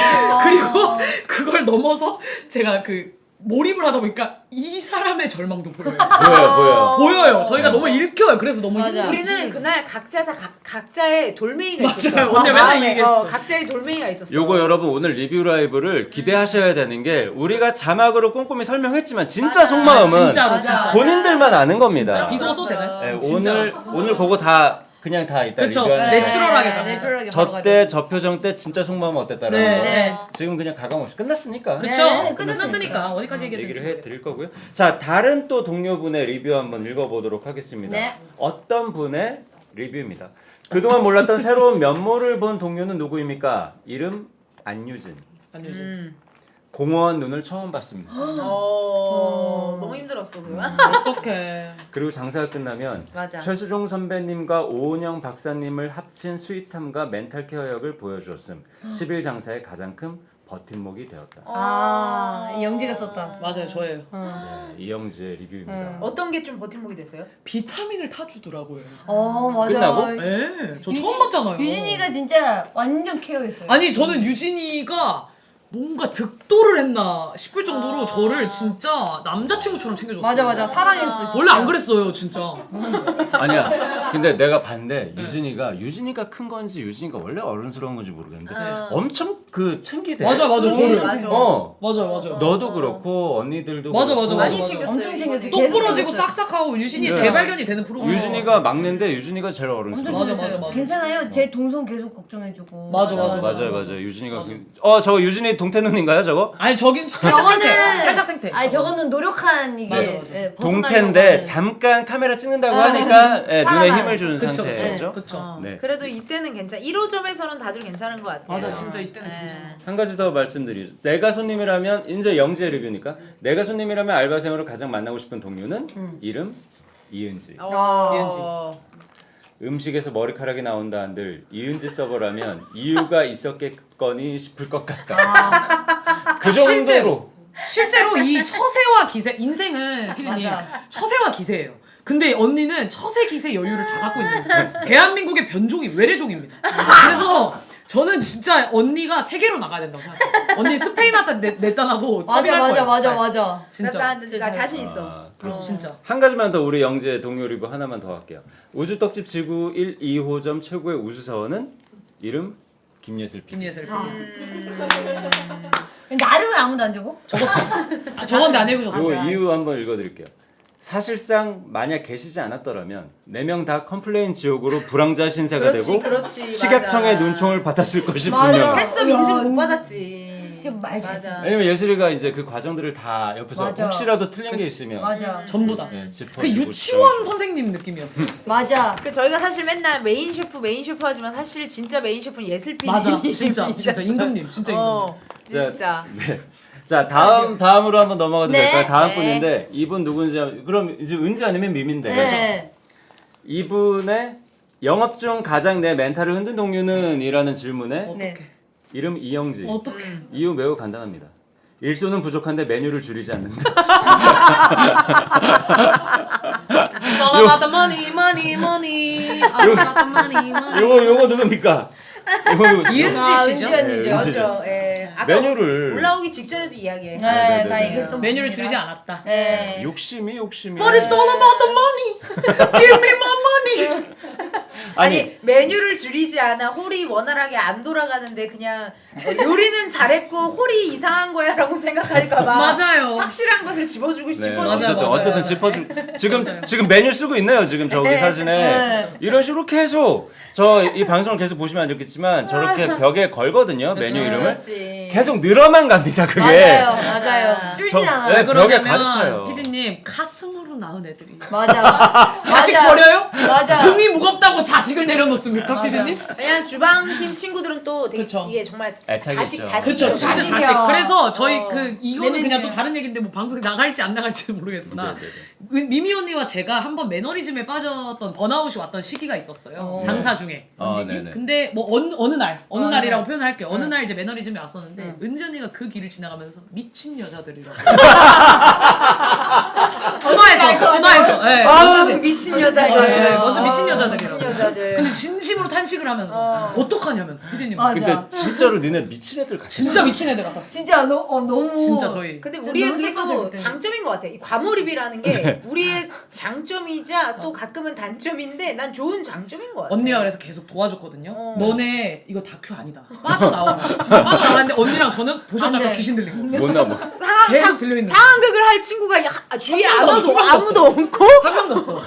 그리고 그걸 넘어서 제가 그 몰입을 하다 보니까 이 사람의 절망도 보여요. 보여요. 보여요. 저희가 너무 읽혀요. 그래서 너무 맞아. 힘들어. 우리는 그날 각자 다 각자의 돌멩이가 맞아요. 있었어. 언니 맨날 마음에, 얘기했어. 각자의 돌멩이가 있었어. 요거 여러분 오늘 리뷰 라이브를 기대하셔야 되는 게 우리가 자막으로 꼼꼼히 설명했지만 진짜 맞아. 속마음은 진짜로 맞아. 진짜. 본인들만 아는 겁니다. 비속어 써도 되나요? 네, 진짜. 오늘 그거 다 그냥 다 이따 그쵸. 리뷰하는 네. 거. 내추럴하게 가요. 내추럴하게 바로 저때 가죠. 저 표정 때 진짜 속마음 어땠다라는 네. 거. 네. 지금 그냥 가감 없이 끝났으니까 그쵸? 네, 끝났으니까 어디까지 얘기를 얘기해도 해드릴 거고요. 자, 다른 또 동료분의 리뷰 한번 읽어보도록 하겠습니다. 네. 어떤 분의 리뷰입니다. 그동안 몰랐던 새로운 면모를 본 동료는 누구입니까? 이름 안유진. 안유진. 공허한 눈을 처음 봤습니다. 너무 힘들었어 그거. 어떡해. 그리고 장사가 끝나면 맞아. 최수종 선배님과 오은영 박사님을 합친 스윗함과 멘탈 케어 역을 보여주었음. 10일 장사의 가장 큰 버팀목이 되었다. 영지가 썼다. 맞아요, 저예요. 네, 이영지의 리뷰입니다. 어떤 게 좀 버팀목이 됐어요? 비타민을 타주더라고요. 맞아. 끝나고? 네, 저 처음 봤잖아요. 유진이가 진짜 완전 케어했어요. 아니 저는 유진이가 뭔가 득도를 했나 싶을 정도로 저를 진짜 남자친구처럼 챙겨줬어요. 맞아 사랑했어. 진짜. 원래 안 그랬어요, 진짜. 아니야. 근데 내가 봤는데 유진이가 큰 건지 유진이가 원래 어른스러운 건지 모르겠는데 엄청 그 챙기대. 맞아, 저를. 맞아. 맞아. 너도 그렇고 언니들도 맞아, 그렇고. 맞아. 많이 챙겼어요. 엄청 챙겼어요. 똑 계속 부러지고 챙겼어요. 싹싹하고 유진이 네. 재발견이 되는 프로그램. 유진이가 막내인데 유진이가 제일 엄청 어른스러워. 맞아, 챙겼어요. 맞아. 괜찮아요. 제 동선 계속 걱정해주고. 맞아. 맞아요. 유진이가 저거 유진이 동태눈인가요, 저거? 아니 저긴 살짝 생태. 살짝 생태. 아니 저거는 노력한 이게 맞아. 예, 벗어나려고 동태인데 하는. 잠깐 카메라 찍는다고 하니까 눈에 살아나요. 힘을 주는 그쵸, 상태죠. 그쵸. 네. 그래도 이때는 괜찮아. 1호점에서는 다들 괜찮은 것 같아요. 맞아, 진짜 이때는 네. 괜찮아. 한 가지 더 말씀드리죠. 내가 손님이라면 이제 영지의 리뷰니까 내가 손님이라면 알바생으로 가장 만나고 싶은 동료는 이름 이은지. 이은지. 음식에서 머리카락이 나온다 한들 이은지 서버라면 이유가 있었겠거니 싶을 것 같다. 그 정도로. 실제로 이 처세와 기세 인생은 피디님 맞아. 처세와 기세예요. 근데 언니는 처세 기세 여유를 다 갖고 있는 거예요. 대한민국의 변종이 외래종입니다. 그래서 저는 진짜 언니가 세계로 나가야 된다고 생각해요. 언니 스페인 왔다 냈다 놔도 맞아. 진짜. 나 자신 있어. 아, 그래서 진짜. 한 가지만 더 우리 영지의 동료 리뷰 하나만 더 할게요. 우주떡집 지구 1, 2호점 최고의 우수사원은 이름 김예슬 PD. 김예슬. 나를 왜 아무도 안 적어? 적었지. 적었는데 안 요 읽으셨어요. 이유 한번 읽어드릴게요. 사실상 만약 계시지 않았더라면 4명 다 컴플레인 지옥으로 불황자 신세가 되고 그렇지. 식약청의 맞아. 눈총을 받았을 것이 맞아. 분명해. 했음 인증 못 받았지. 진짜 말 잘했어. 맞아. 왜냐면 예슬이가 이제 그 과정들을 다 옆에서 맞아. 혹시라도 틀린 게 있으면 맞아. 전부 다. 네, 짚어주고 그 유치원 선생님 느낌이었어요. 맞아. 그 저희가 사실 맨날 메인 셰프 하지만 사실 진짜 메인 셰프는 예슬 PD. 맞아. 진짜 임금님. 진짜 임금님. 진짜. 네. 자 다음으로 한번 넘어가도 네. 될까요? 다음 네. 분인데 이분 누군지 그럼 이제 은지 아니면 미민데 네. 이분의 영업 중 가장 내 멘탈을 흔든 동료는? 이라는 질문에 어떡해. 이름 이영지. 어떡해. 이유 매우 간단합니다. 일손은 부족한데 메뉴를 줄이지 않는다. It's all about the money, money, money. All about the money, money. 요거 누굽니까? 요거 누구? 이은지 씨죠? 은지 언니죠. 맞죠. 예. 아까 메뉴를 올라오기 직전에도 이야기해. 네, 다 얘기했던 메뉴를 부분이라. 줄이지 않았다. 네. 욕심이. But it's all about the money. Give me my money. 아니 메뉴를 줄이지 않아 홀이 원활하게 안 돌아가는데 그냥 요리는 잘했고 홀이 이상한 거야라고 생각할까봐 맞아요. 확실한 것을 집어주고 네, 싶어서 맞아요. 어쨌든 짚어주 지금 메뉴 쓰고 있네요. 지금 저기 사진에 이런 식으로 계속 저 이 방송을 계속 보시면 알겠지만 저렇게 벽에 걸거든요. 메뉴 이름을 그렇지. 계속 늘어만 갑니다. 그게 맞아요. 줄진 저- 않아요. 네, 벽에 그러냐면 가르쳐요. 피디님 가슴으로 낳은 애들이 맞아. 자식 맞아. 버려요? 맞아. 등이 무겁다고 자식을 내려놓습니까, 맞아. 피디님? 왜냐면 주방팀 친구들은 또 되게 그쵸. 이게 정말 애착이 있죠. 자식 그쵸, 진짜 자식이야. 자식. 그래서 저희 그 이거는 네네네. 그냥 또 다른 얘기인데 뭐 방송에 나갈지 안 나갈지는 모르겠으나 미미 언니와 제가 한번 매너리즘에 빠졌던 번아웃이 왔던 시기가 있었어요. 장사 중에. 네네. 근데 뭐 어느 날이라고 표현을 할게요. 어느 날 이제 매너리즘이 왔었는데 은지 언니가 그 길을 지나가면서 미친 여자들이라고. 심화해서. 네, 아, 어쩌지? 미친 여자들. 완전 미친 여자들이라고. 미친 여자들. 근데 진심으로 탄식을 하면서 어떡하냐면서 피디님. 맞아. 근데 진짜로 니네 미친 애들 같아. 진짜 미친 애들 같았어. 진짜 너무 진짜 저희. 근데 진짜 우리의 너무 그게 또 슬펐어요, 그때. 장점인 것 같아. 이 과몰입이라는 게 우리의 장점이자 또 가끔은 단점인데 난 좋은 장점인 것 같아. 언니가 그래서 계속 도와줬거든요. 어. 너네 이거 다큐 아니다. 빠져나와라. 빠져나왔는데 언니랑 저는 보셨죠? 안 돼. 아까 귀신 들린 거. 못나 뭐. 계속 들려있는 거. 상황극을 할 친구가 주위에 한 명도 아무도 없고. 한 명도 없어.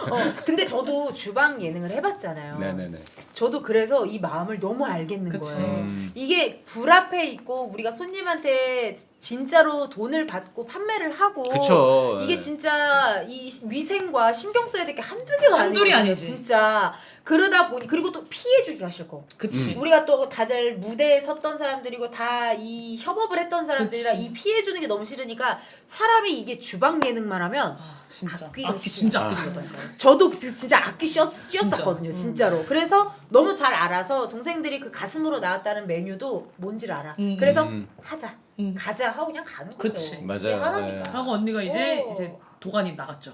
근데 저도 주방 예능을 해봤잖아요. 네네네. 저도 그래서 이 마음을 너무 알겠는 그치. 거예요. 이게 불 앞에 있고 우리가 손님한테 진짜로 돈을 받고 판매를 하고 그쵸. 이게 진짜 이 위생과 신경 써야 될 게 한두 개가 한둘이 아니거든요, 아니지. 진짜. 그러다 보니 그리고 또 피해주기가 싫고 그치. 우리가 또 다들 무대에 섰던 사람들이고 다 이 협업을 했던 사람들이라 그치. 이 피해주는 게 너무 싫으니까 사람이 이게 주방 예능만 하면 진짜. 악귀가 악귀 진짜 악귀거든요. 저도 진짜 악기 씌었었거든요 진짜로. 그래서 너무 잘 알아서 동생들이 그 가슴으로 나왔다는 메뉴도 뭔지를 알아. 그래서 하자 가자 하고 그냥 가는 거죠. 그치. 맞아요. 하나니까. 네. 하고 언니가 이제 오. 이제 도가니 나갔죠.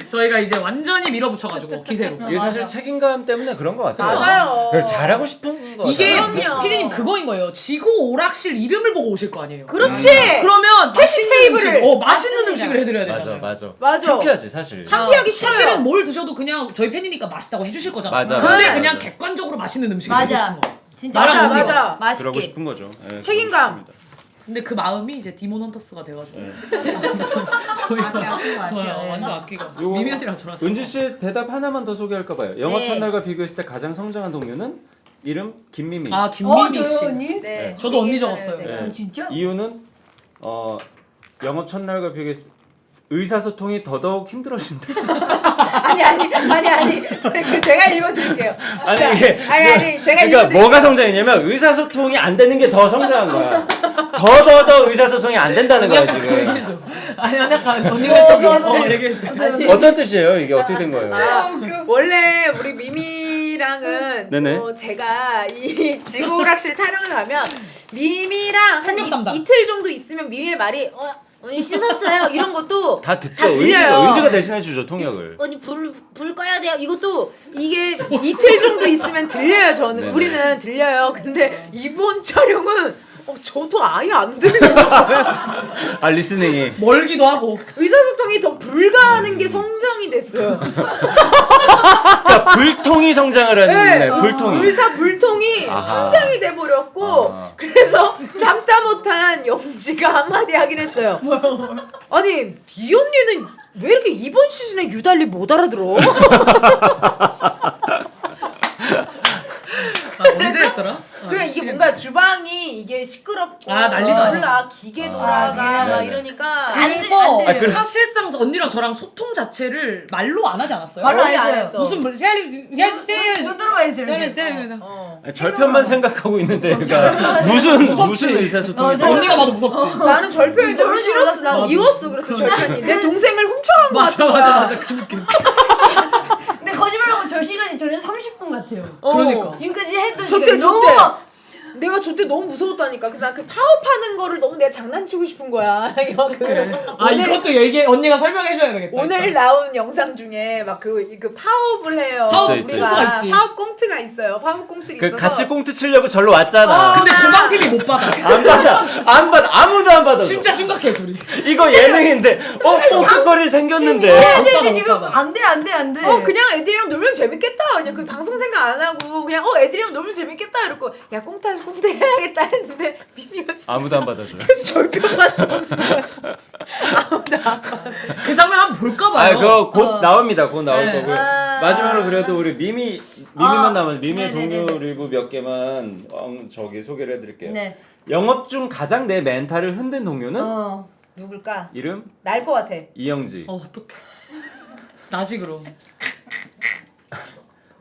저희가 이제 완전히 밀어붙여가지고 기세로. 이게 사실 맞아. 책임감 때문에 그런 것 같아요. 맞아요. 그걸 잘하고 싶은 거 이게 그럼요. 피디님 그거인 거예요. 지구 오락실 이름을 보고 오실 거 아니에요. 그렇지. 그러면 맛있는 테이블을. 음식, 맛있는 맞습니다. 음식을 해드려야 맞아 되잖아요. 맞아. 맞아. 창피하지 사실. 창피하기 싫어요. 사실은 뭘 드셔도 그냥 저희 팬이니까 맛있다고 해주실 거잖아요. 맞아, 근데 맞아, 그냥 맞아. 객관적으로 맛있는 음식을 해주고 맞아. 싶은 거. 진짜 나랑 맞아 언니가. 맞아. 맛있게. 그러고 싶은 거죠. 네, 책임감. 그러고 싶습니다. 근데 그 마음이 이제 디몬 헌터스가 돼가지고 네. 저희가 아낀 것 같아요. 완전 아끼고 요거 미미언니랑 저랑 은지 씨 대답 하나만 더 소개할까 봐요. 영업 네. 첫날과 비교했을 때 가장 성장한 동료는 이름 김미미. 아 김미미 저요 씨. 언니? 네. 저도 언니 얘기했잖아요, 적었어요. 제가. 네. 진짜? 이유는 영업 첫날과 비교했을 때 의사소통이 더더욱 힘들어진다. 아니. 그 제가 읽어드릴게요. 아니 자, 이게 아니 제가 그러니까 읽어드릴게요. 뭐가 성장이냐면 의사소통이 안 되는 게 더 성장한 거야. 더 의사소통이 안 된다는 거야 약간 그 지금. 얘기해줘. 아니 약간 언니가 했던 거 얘기해. 어떤 뜻이에요? 이게 어떻게 된 거예요? 원래 우리 미미랑은 네네. 제가 이 지구오락실 촬영을 가면 미미랑 한 통역 담당. 이틀 정도 있으면 미미의 말이 언니 씻었어요 이런 것도 다 듣죠. 들려요. 은지가 대신해 주죠 통역을. 언니 불 꺼야 돼요. 이것도 이게 이틀 정도 있으면 들려요. 저는 네네. 우리는 들려요. 근데 이번 촬영은 저도 아예 안 들리는 거예요. 아 리스닝이. 멀기도 하고. 의사소통이 더 불가하는 게 성장이 됐어요. 그러니까 불통이 성장을 하는 네, 불통이. 불통이 아하. 성장이 돼버렸고 아하. 그래서 참다 못한 영지가 한마디 하긴 했어요. 아니 이 언니는 왜 이렇게 이번 시즌에 유달리 못 알아들어? 언제 했더라? 그래 이게 뭔가 주방이 이게 시끄럽고 난리도 몰라 기계 돌아가 막 네네. 이러니까 그래서 안 들려요. 사실상 언니랑 저랑 소통 자체를 말로 안 하지 않았어요? 말로 안 거의 안 했어요. 했어. 무슨 뭐 눈 들어가 있어요. 이렇게. 절편만 생각하고 있는데 그러니까 무슨 의사소통이. 언니가 봐도 무섭지. 나는 절편이 너무 싫었어. 난 나도. 이웠어. 그래서 절편이 내 동생을 훔쳐간 거 같은 거야. 맞아. 그 느낌. 근데 거짓말하고 저 시간이 저는 30분 같아요. 그러니까. 지금까지 했던 저때 시간이 저때 너무 내가 저때 너무 무서웠다니까. 그래서 나 그 파업하는 거를 너무 내가 장난치고 싶은 거야. 이것도 언니가 설명해줘야 되겠다. 오늘 나온 영상 중에 막 그 파업을 해요. 파업 있죠, 우리가 꽁트가 있지. 파업 꽁트가 있어요. 파업 꽁트가 그 있어서 같이 꽁트 치려고 절로 왔잖아. 근데 주방팀이 못 받아. 안 받아. 아무도 안 받아. 진짜 심각해 둘이. 이거 예능인데 꽁트거리 생겼는데. 근데 지금 안돼. 그냥 애들이랑 놀면 재밌겠다. 그냥 그 방송 생각 안 하고 그냥 애들이랑 놀면 재밌겠다 이러고 야 꽁트 해야겠다 했는데 미미가 진짜 아무도 안 받아줘요. 계속 절편만 쏘는 거야. 아무도 안 받아. 그 장면 한번 볼까 봐요. 그거 곧 나옵니다. 곧 나올 네. 거고요. 마지막으로 그래도 우리 미미만 남은 미미의 네네네. 동료 리뷰 몇 개만 소개를 해드릴게요. 네. 영업 중 가장 내 멘탈을 흔든 동료는 누굴까? 이름 날 것 같아. 이영지. 어떡해. 나지 그럼.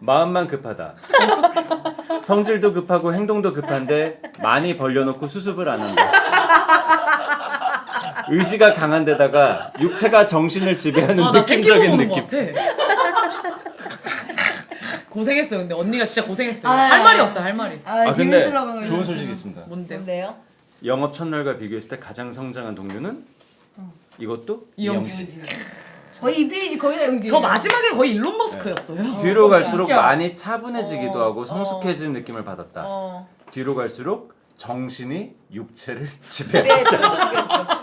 마음만 급하다. 성질도 급하고 행동도 급한데 많이 벌려놓고 수습을 안 한다. 의지가 강한 데다가 육체가 정신을 지배하는 나 생기고 느낌적인 보는 느낌. 것 같아. 고생했어요. 근데 언니가 진짜 고생했어요. 아, 할 말이 없어요. 할 말이. 근데 재밌으려고 한 좋은 거죠. 소식이 있습니다. 뭔데요? 뭔데요? 영업 첫날과 비교했을 때 가장 성장한 동료는 이것도 이영지. 이영지. 거의 2페이지 거의 다 영진이. 저 마지막에 거의 일론 머스크였어요. 뒤로 갈수록 진짜. 많이 차분해지기도 하고 성숙해지는 느낌을 받았다. 뒤로 갈수록 정신이 육체를 지배한다.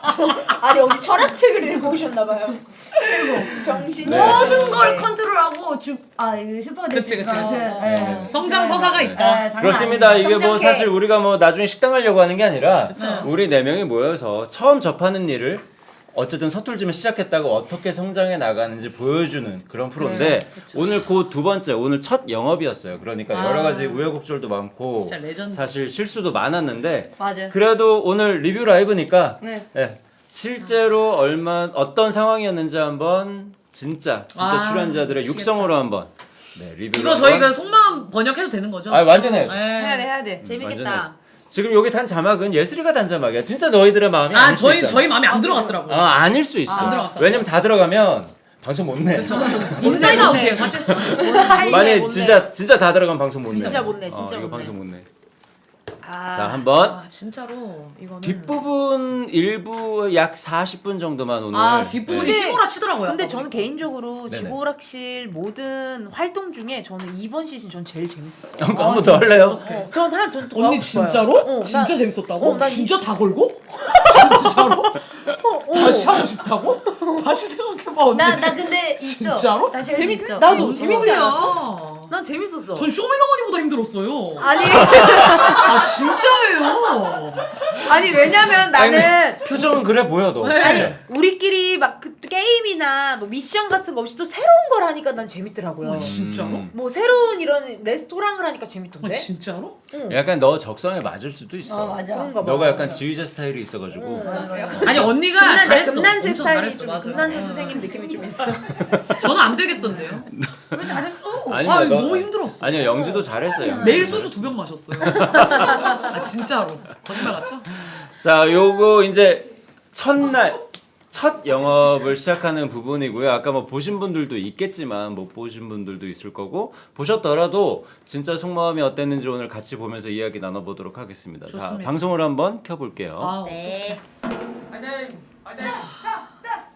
아니 여기 철학책을 읽고 오셨나봐요. 최고. 정신. 모든 걸 컨트롤하고 이거 스포가 그치, 됐을 그치. 것 같은. 네. 성장 서사가 있다. 그렇습니다. 이게 뭐 성장해. 사실 우리가 뭐 나중에 식당 하려고 하는 게 아니라 우리 4명이 모여서 처음 접하는 일을 어쨌든 서툴지만 시작했다고 어떻게 성장해 나가는지 보여주는 그런 프로인데 오늘 그 두 번째 오늘 첫 영업이었어요. 그러니까 여러 가지 우여곡절도 많고 진짜 레전드. 사실 실수도 많았는데 맞아. 그래도 오늘 리뷰 라이브니까 네. 예, 실제로 어떤 상황이었는지 한번 진짜 출연자들의 미치겠다. 육성으로 한번 리뷰를 이거 한번. 저희가 속마음 번역해도 되는 거죠? 완전 해야죠. 해야 돼. 완전 재밌겠다. 해야죠. 지금 여기 단 자막은 예슬이가 단 자막이야. 진짜 너희들의 마음이 아닐 수 저희 있잖아. 저희 마음에 안 들어갔더라고요. 아닐 수 있어. 안 들어갔어요. 왜냐면 다 들어가면 방송 못 내. 인사이드 아웃이에요 사실상. 만약에 못 진짜 다 들어가면 방송 못 내. 진짜 못 내, 진짜 이거 못 내. 방송 못 내. 아, 자, 한번 아 진짜로 이거는. 뒷부분 일부 약 40분 정도만 오늘. 뒷부분이 네. 휘몰아 치더라고요. 근데 아까 저는 개인적으로 네네. 지구오락실 모든 활동 중에 저는 이번 시즌 전 제일 재밌었어요. 한번 더 할래요? 전 더 언니 하고 싶어요. 진짜로? 나- 진짜 재밌었다고? 난 진짜 다 걸고? 진짜로? 다시 하고 싶다고? 다시 생각해봐 언니. 나 근데 있어. 진짜로? 다시 할 수 있어. 나도 뭔 재밌지 소리야. 않았어? 난 재밌었어. 전 쇼미더머니보다 힘들었어요. 아니 아 진짜예요. 아니 왜냐면 나는 표정은 그래 보여 너. 아니 우리끼리 막 그 게임이나 뭐 미션 같은 거 없이 또 새로운 걸 하니까 난 재밌더라고요. 진짜로? 뭐 새로운 이런 레스토랑을 하니까 재밌던데. 진짜로? 약간 너 적성에 맞을 수도 있어. 맞아. 그런가 봐. 너가 약간 지휘자 스타일이 있어가지고. 아니 언니가 금난, 내 잘했어. 금난새 엄청 스타일이 잘했어. 좀 맞아. 금난새 선생님 느낌이 좀 있어. 저는 안 되겠던데요. 왜 잘했어? 아니야, 아 너- 너무 힘들었어. 아니야 영지도 잘했어요. 매일 소주 2병 마셨어요. 아 진짜로 거짓말 같죠? 자, 요거 이제 첫 영업을 시작하는 부분이고요. 아까 뭐 보신 분들도 있겠지만 못 보신 분들도 있을 거고 보셨더라도 진짜 속마음이 어땠는지 오늘 같이 보면서 이야기 나눠보도록 하겠습니다. 자, 좋습니다. 방송을 한번 켜볼게요. 아, 네.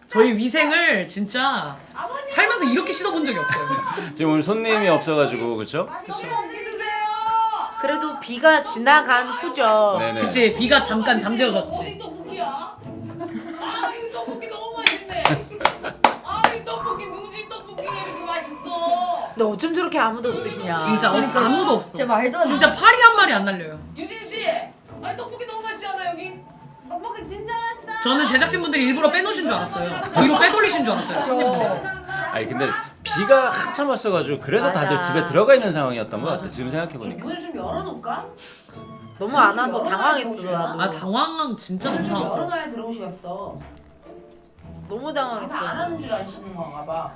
저희 위생을 진짜 살면서 이렇게 씻어본 적이 없어요. 지금 오늘 손님이 없어가지고 그렇죠? 그래도 비가 지나간 후죠. 네네. 그치 비가 잠깐 잠재워졌지. 떡볶이야? 이 떡볶이 너무 맛있네. 이 떡볶이 누집 떡볶이 이렇게 맛있어. 너 어쩜 저렇게 아무도 없으시냐? 진짜 아무도 없어. 진짜 말도 안 돼. 진짜 파리 한 마리 안 날려요. 유진 씨, 떡볶이 너무 맛있지 않아 여기? 떡볶이 진짜 맛있다. 저는 제작진분들이 일부러 빼놓으신 줄 알았어요. 뒤로 빼돌리신 줄 알았어요. 아니 근데 비가 한참 왔어가지고 그래서 다들 맞아. 집에 들어가 있는 상황이었던 것 같아. 지금 생각해보니까. 문을 좀 열어놓을까? 너무 안 와서 당황했어 나도. 아 당황한 진짜 너무 당황했어. 열어놔야 들어오시겠어. 너무 당황했어. 안 하는 줄 아시는 건가 봐.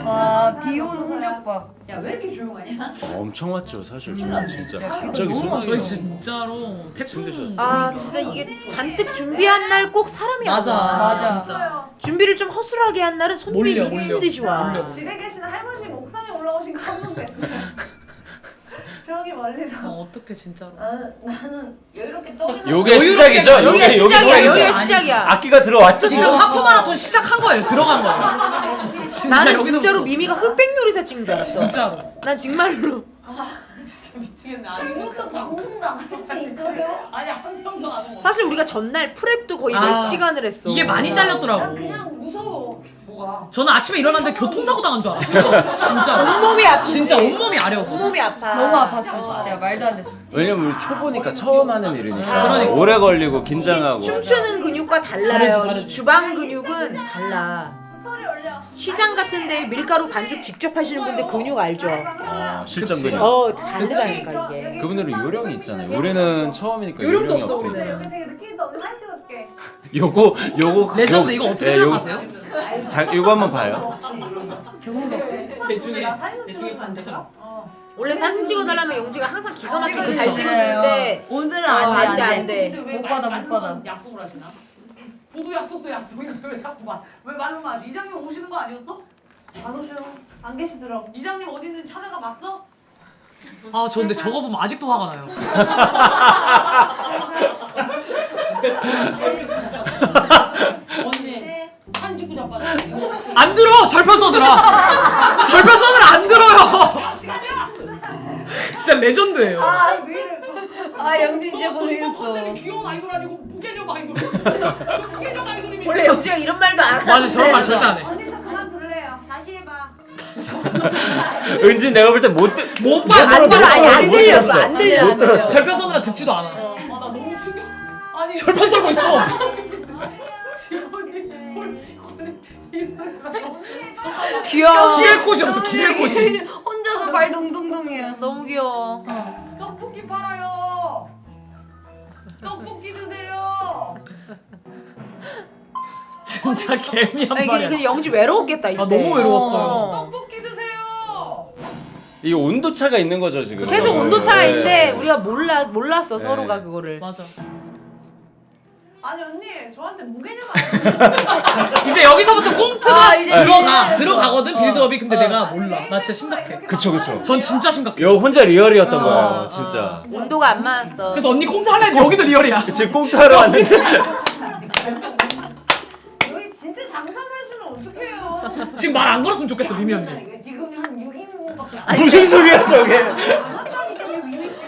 와, 비온 흔적 봐. 야 왜 이렇게 조용하냐? 엄청 왔죠 사실 저는 진짜. 갑자기 저희 쏟아져. 진짜로 태풍. 숨기셨어요. 아 진짜 이게 잔뜩 준비한 날 꼭 사람이 안 맞아 와. 맞아. 진짜. 준비를 좀 허술하게 한 날은 손님이 몰려, 미친 몰려. 듯이 와. 몰려. 집에 계시는 할머님 옥상에 올라오신 거 한 번 뵀어요. 저기 멀리서. 어떻게 진짜로. 나는 여유롭게 떡이나. 요게 시작이죠? 여기가 시작이야. 여기가 아니, 시작이야. 악기가 들어왔죠? 지금 하프 마라톤 시작한 거예요. 들어간 거예요. 진짜 나는 여기서부터. 진짜로 미미가 흑백 요리사 찍은 줄 알았어. 진짜로. 난 정말로. 미치겠네. 이렇게 먹는다 그랬지 이거요? 아니 한 명도 안 먹어. 사실 우리가 전날 프랩도 거의 아, 4시간을 했어. 이게 많이 잘렸더라고. 난 그냥 무서워. 저는 아침에 일어났는데 교통사고 당한 줄 알았어요. 진짜. 온몸이 아프지. 진짜 온몸이 아려서. 온몸이 아파. 너무 아팠어 진짜 말도 안 됐어. 왜냐면 우리 초보니까 처음 하는 일이니까 그러니까. 오래 걸리고 긴장하고. 춤추는 근육과 달라요. 다르지, 다르지. 이 주방 근육은 달라. 스토리 올려. 시장 같은데 밀가루 반죽 직접 하시는 분들 근육 알죠? 실전 그치. 근육. 다르다니까 이게. 그분들은 요령이 있잖아요. 우리는 처음이니까 요령도 요령이 없어, 없으니까. 여기 되게 느끼는데 언니 사진 찍어줄게. 요거 레전드 이거 어떻게 네, 생각하세요? 요거 한번 봐요. 원래 사진 찍어달라면 용지가 항상 기가 막히게 찍어주죠. 잘 찍어주는데 오늘은 안 돼, 안 안 돼. 돼. 못 받아, 못 받아. 약속을 하시나? 부도 약속도 약속인데 왜 자꾸 왜 말로만 하시? 이장님 오시는 거 아니었어? 안 오셔. 안 계시더라고. 이장님 어디 있는지 찾아가 봤어? 아, 저 근데 저거 보면 아직도 화가 나요. 언니 한 직구 자빠졌어. 안 들어 절편서들아. 절편서들 안 들어요. 진짜 레전드예요. 아, 왜 이래. 아 영지 진짜 쌤이 고생했어. 귀여운 아이돌 아니고 무개념 아이돌. 무개념 아이돌이면 원래 영주가 이런 말도 안 하는데. 맞아 저런 말 절대 안 해. 언니 저 그만 둘래요. 다시 해봐. 은진 내가 볼 때 못 못 봐. 안 들어. 아니 안 못 들렸어. 들었어. 안 들렸어. 못 들었어. 절편서들아 듣지도 않아. 아 나 너무 충격. 아니 절편 썰고 있어. 직원이 뭘 직원이 귀여워. 기댈 곳이 없어. 기댈 곳이. 혼자서 발 동동동이야. 너무 귀여워. 떡볶이 팔아요. 떡볶이 드세요. 진짜 개미한 아니 말이야. 근데 영지 외로웠겠다 이때. 아 너무 외로웠어요. 떡볶이 드세요. 이 온도 차가 있는 거죠 지금. 계속 온도 네. 차이인데 우리가 몰랐어 네. 서로가 그거를. 맞아. 아니 언니 저한테 무개념 아니에요. 이제 여기서부터 꽁트가 아, 이제 들어가거든 빌드업이. 근데 내가 몰라. 나 진짜 심각해. 그쵸 그쵸. 전 진짜 심각해. 요 혼자 리얼이었던 거예요 진짜. 온도가 안 맞았어. 그래서 언니 꽁트 할래 했는데 여기도 리얼이야. 지금 꽁트하러 왔는데 여기 진짜 장사하시면 어떡해요. 지금 말 안 걸었으면 좋겠어 미미 언니. 이거 지금 한 6인분밖에 안 무슨 소리야 저게.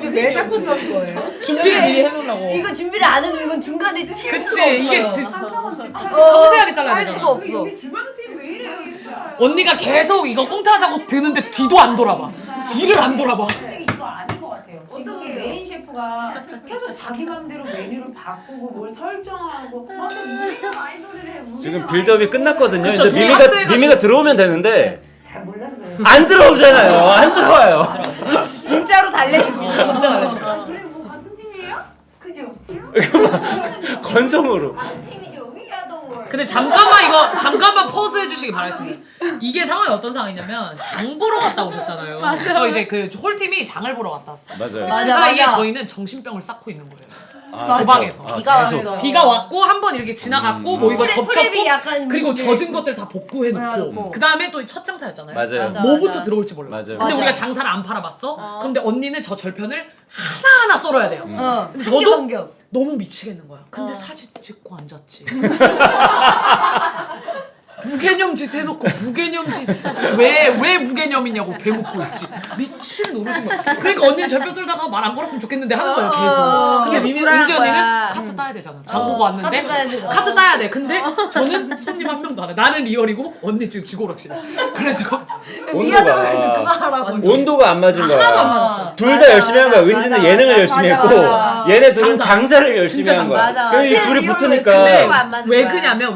근데 왜 자꾸 써는 거예요? 준비를 미리 해놓으려고. 이거 준비를 안 해도 이건 중간에 칠 수가 그치 없어요. 이게 한명은 집. 섬세하게 잘라야 할 되잖아. 수가 없어. 여기 주방팀 왜 이래요 진짜. 언니가 계속 이거 꽁트 하자고 드는데 뒤도 안 돌아봐. 뒤를 안 돌아봐. 이거 아닌 것 같아요. 지금 메인 셰프가 계속 자기 맘대로 메뉴를 바꾸고 뭘 설정하고 저한테 무개념 아이돌이래. 무개념 지금 빌드업이 끝났거든요. 그쵸, 이제 되게 미미가 학생해가지고. 들어오면 되는데 잘 몰라서 그래요. 안 들어오잖아요. 안 들어와요. 진짜로 달래주고 있어. 진짜 잘해. 아, 둘이 뭐 같은 팀이에요? 그죠? 건성으로. 팀이죠. We are the world. 근데 잠깐만 퍼즈 해주시기 바라겠습니다. 이게 상황이 어떤 상황이냐면 장 보러 갔다 오셨잖아요. 또 이제 그 홀팀이 장을 보러 갔다 왔어. 맞아요. 그 맞아, 사이에 맞아. 저희는 정신병을 쌓고 있는 거예요. 아, 주방에서. 아, 비가 계속. 와서. 비가 왔고 한 번 이렇게 지나갔고 뭐 이거 덮쳤고 프랩이 약간 그리고 있는데. 젖은 것들 다 복구해놓고 해놓고. 그 다음에 또 첫 장사였잖아요. 맞아요. 맞아. 뭐부터 들어올지 몰라. 맞아요. 근데 맞아. 우리가 장사를 안 팔아봤어. 그런데 언니는 저 절편을 하나하나 썰어야 돼요. 어. 근데 저도 저도 너무 미치겠는 거야. 근데 사진 찍고 앉았지. 무개념짓 해놓고 무개념짓 왜 무개념이냐고 되묻고 있지. 미칠 노릇인 거야. 그러니까 언니는 절편 썰다가 말 안 걸었으면 좋겠는데 하는 거예요 계속. 근데 미미 불안한 은지 언니는 거야. 카트 따야 되잖아. 장 보고 왔는데 카트 따야 되잖아. 카트 따야 돼. 근데 저는 손님 한 명도 안 해. 나는 리얼이고 언니 지금 지고락실이야. 그래서 위아더 월드 그만하라고. 온도가 안 맞은 거야. 하나도 안 맞았어. 둘 다 열심히 한 거야. 은지는 예능을 열심히 맞아, 했고 맞아. 얘네 둘은 장사. 장사를 열심히 진짜 한 거야. 장사. 그래서 이 맞아. 둘이 리얼을 붙으니까. 근데 온도가 안 맞은 왜 거야.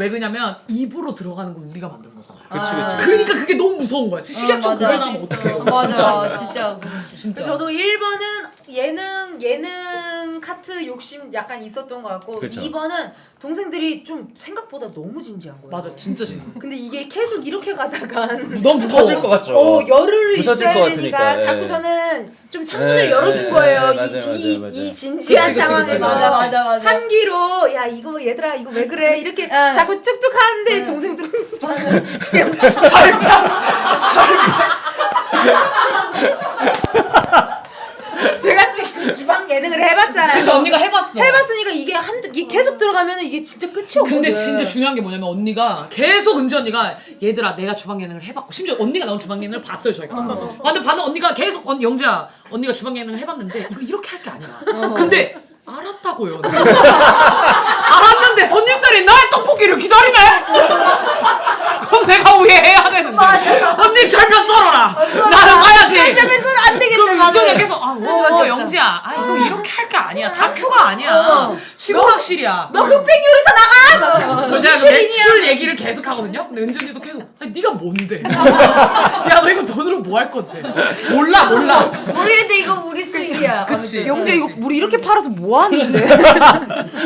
그냐면 입으로 들어가는 건 우리가 만든 거잖아. 그치. 그러니까 그게 너무 무서운 거야. 식약처 맞아. 고발당하면 어떡해요. 맞아 진짜. 진짜. 저도 1번은 예능 카트 욕심 약간 있었던 것 같고 그쵸. 2번은 동생들이 좀 생각보다 너무 진지한 거예요. 맞아 진짜 진짜. 근데 이게 계속 이렇게 가다간 너무 무서워. 터질 것 같죠. 열을 부서질 있어야 것 되니까 같으니까, 자꾸 예. 저는 좀 창문을 네, 열어준 네, 거예요. 네, 이 맞아요. 진지한 그치, 그치, 상황에서 그치. 맞아. 한기로 야 이거 얘들아 이거 왜 그래 이렇게 응. 자꾸 쭉쭉 하는데 동생들은 제가 또 그 주방 예능을 해봤잖아요. 그래서 언니가 해봤어. 해봤으니까 이게 계속 들어가면 이게 진짜 끝이 없거든. 근데 진짜 중요한 게 뭐냐면 언니가 계속 은지 언니가 얘들아 내가 주방 예능을 해봤고 심지어 언니가 나온 주방 예능을 봤어요 저희가. 완전 반응 언니가 계속 영지야 언니가 주방 예능을 해봤는데 이거 이렇게 할 게 아니야. 근데 알았다고요. 알았는데 손님들이 나의 떡볶이를 기다리네. 그럼 내가 왜 해야 되는데? 언니 절편 썰어라. 나는 가야지. 짜면서는 안 되겠다. 그럼 나는. 은정이 계속 영지야 이거 이렇게 할 게 아니야. 다큐가 아니야. 시골학실이야. 너 흑백 요리사 나가. 그래서 제가 매출 얘기를 계속 하거든요. 근데 은준이도 계속 아니 네가 뭔데? 야 너 이거 돈으로 뭐 할 건데? 몰라. 모르겠는데 이거 우리 수익이야. 그치. 영재 이거 우리 이렇게 팔아서 뭐 하는데?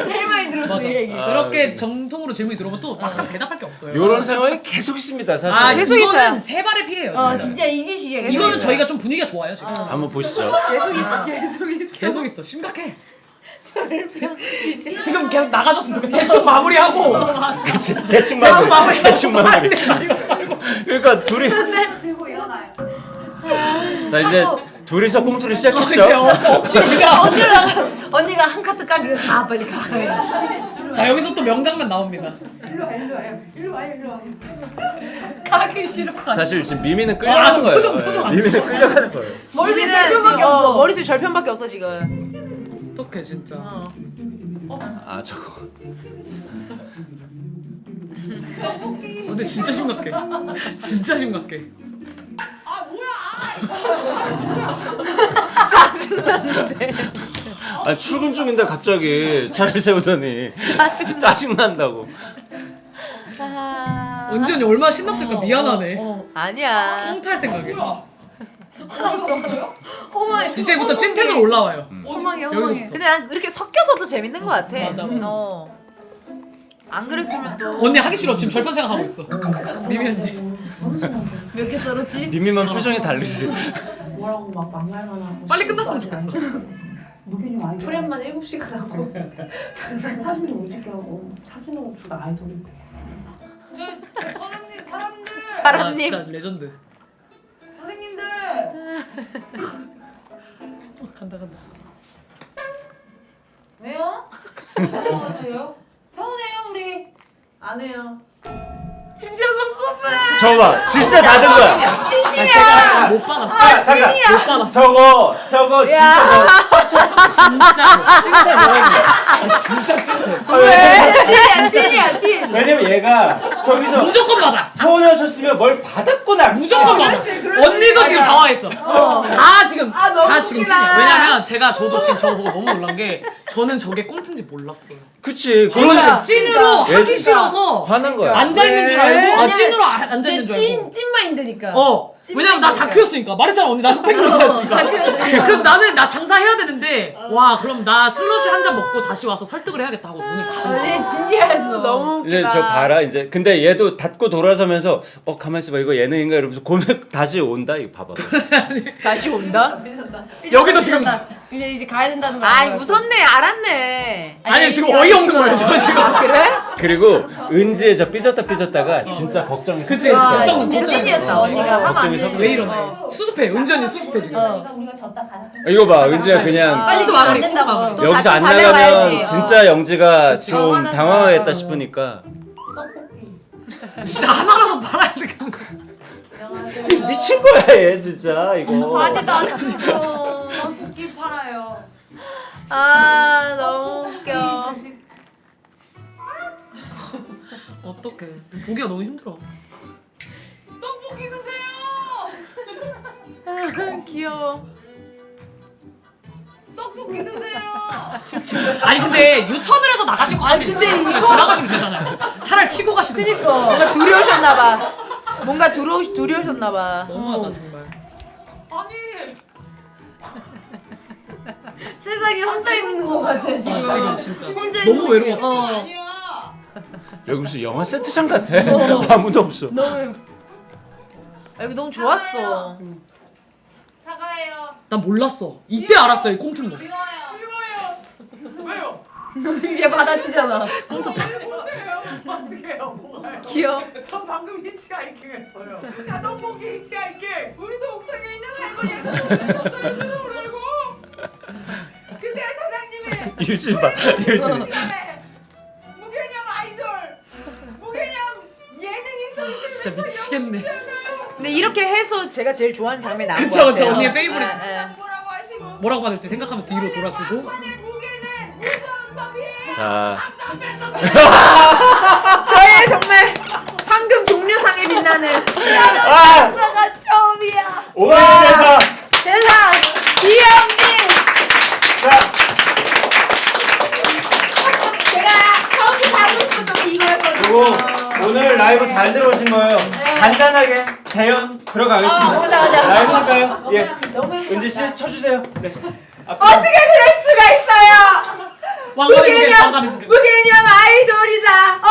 제일 많이 들었어 맞아. 이 얘기. 그렇게 정통으로 질문이 들어오면 또 막상 대답할 게 없어요. 요런 상황이 계속 있습니다 사실. 아 계속 이거는 있어요. 세 발의 피해예요. 진짜. 진짜 이 짓이야. 이거는 저희가 좀 분위기가 좋아요 지금. 한번 보시죠. 계속 있어. 계속 있어. 심각해. 지금 계속 나가줬으면 좋겠어. 대충 마무리하고. 그치. 대충 마무리. 대충 마무리. 그러니까 둘이 들고 일어나요. 자 이제 둘이서 꽁투를 시작했죠. 이제 억지로 그냥. 언니가 한 카트 까기가 가 빨리 가. 자 여기서 또 명장면 나옵니다. 일로 와. 가기 싫어. 사실 지금 미미는 끌려가는 거예요. 표정 안 미미는 끌려가는 거예요. 머릿속에 우리는 절편밖에 지금, 없어. 머릿속에 절편밖에 없어 지금. 어떡해 진짜. 아 저거. 근데 진짜 심각해. 진짜 심각해. 아 뭐야? 아 출근 중인데 갑자기 차를 세우더니 짜증 난다고. 은지 언니 얼마나 신났을까. 미안하네. 아니야. 꽁탈 생각에. 허망해. 이제부터 찐텐으로 올라와요. 허망해. 여기서부터. 근데 난 이렇게 섞여서도 재밌는 것 같아. 맞아. 안 그랬으면 또. 언니 하기 싫어. 지금 절편 생각하고 있어. 미미 언니. 몇 개 썰었지? 미미만 표정이 다르지. 뭐라고 막 막말만 하고. 빨리 끝났으면 좋겠어. 무균이 아이돌. 프렘만 7시간 하고 사진도 못 찍게 하고 사진도 못 찍고 아이돌이. 사람들. 아, 사람님. 진짜 레전드. 선생님들. 간다. 왜요? 안녕하세요. 서운해요 우리. 안 해요. 진짜 섭섭해. 저거 봐, 진짜 다 든 거야. 제가 못 받았어. 아 잠깐. 못 받았어. 저거 진짜 진짜로. 찐텐 너무. 진짜 찐텐. 찐이야 찐. 왜냐면 얘가 저기서 무조건 받아. 서운하셨으면 뭘 받았구나. 무조건 받아. 언니도 지금 당황했어. 다 지금 다 지금 찐이야. 왜냐면 저도 지금 저거 보고 너무 놀란 게 저는 저게 꽁트인지 몰랐어요. 그치. 저는 찐으로 하기 얘 싫어서 화난 거야. 앉아 있는 줄 알고 찐으로 앉아 있는 줄 알고. 찐마인드니까. 왜냐면 나 다큐였으니까 말했잖아 언니 나 흑백 기사였으니까. 그래서 나는 나 장사해야 되는데 와 그럼 나 슬러시 한 잔 먹고 다시 와서 설득을 해야겠다 하고 문을 닫은 거야. 진지했어. 너무 이제 웃기다. 저 봐라 이제. 근데 얘도 닫고 돌아서면서 가만 있어봐 이거 예능인가 이러면서 고백 다시 온다 이거 봐봐. 다시 온다? 여기도 지금 이제 가야 된다는 거. 아 웃었네. 알았네. 아니 지금 어이없는 거예요 저 지금. 그래? 그리고 은지의 저 삐졌다가 진짜 걱정이 그치 아, 걱정 진짜 찐이었다. 언니가 하면 안 걱정이 돼. 왜 이러네. 수습해 은지 언니 수습해 지금. 우리가 졌다 가자. 이거 봐 은지가 그냥 빨리 또 좀 안 마무리, 된다고. 또 마무리. 또 여기서 다시 안 반대로 나가면 가야지. 진짜 영지가 좀 화난다. 당황하겠다 싶으니까 진짜 하나라도 팔아야 되겠는 거야. 미친 거야 얘 진짜 이거. 바지도 안 샀어. 붓기 팔아요. 아 너무 웃겨. 어떡해 보기가 너무 힘들어. 떡볶이 드세요. 귀여워. 떡볶이 드세요. 아니 근데 유턴을 해서 나가실 거 하지. 근데 그냥 이거- 지나가시면 되잖아요. 차라리 치고 가시는 거예요. 그니까. 뭔가 두려우셨나봐. 뭔가 두려우셨나봐. 너무하다 정말. 아니. 세상에 혼자 있는 것 같아 지금. 지금 진짜 혼자 너무 있는 외로웠어. 아니야. 여기 무슨 영화 세트장 같아. 아무도 없어. 너무 아, 여기 너무 좋았어. 사과해요. 난 몰랐어. 이때 알았어요 이 꽁트인 거. 이제 받아주잖아. 귀여워. 저 방금 히치하이킹 했어요. 야 떡볶이 히치하이킹. 우리도 옥상에 있는 할머니한테 떡볶이를 들어오라고. 근데 사장님이 유진 봐. 유진. 무개념 아이돌, 무개념 예능인 소리 진짜 미치겠네. 근데 이렇게 해서 제가 제일 좋아하는 장면이 나온 그쵸, 것 그쵸. 같아요. 언니의 페이보릿. 뭐라고 하시고 뭐라고 받을지 생각하면서 뒤로 돌아주고. 무게는 무거운 법이에요. 자. 저의 정말 황금 종려상에 빛나는 아! 사가 처음이야. 오늘의 대사. 대상 이영님. 자. 제가 처음에 하고 싶었던 게 이거였거든요. 그리고 오늘 라이브 잘 들어오신 거예요. 간단하게 재연 들어가겠습니다. 가자. 라이브 할까요? 예. 은지 씨 쳐주세요. 네. 어떻게 그럴 수가 있어요? 왕관의 무개념 아이돌이다.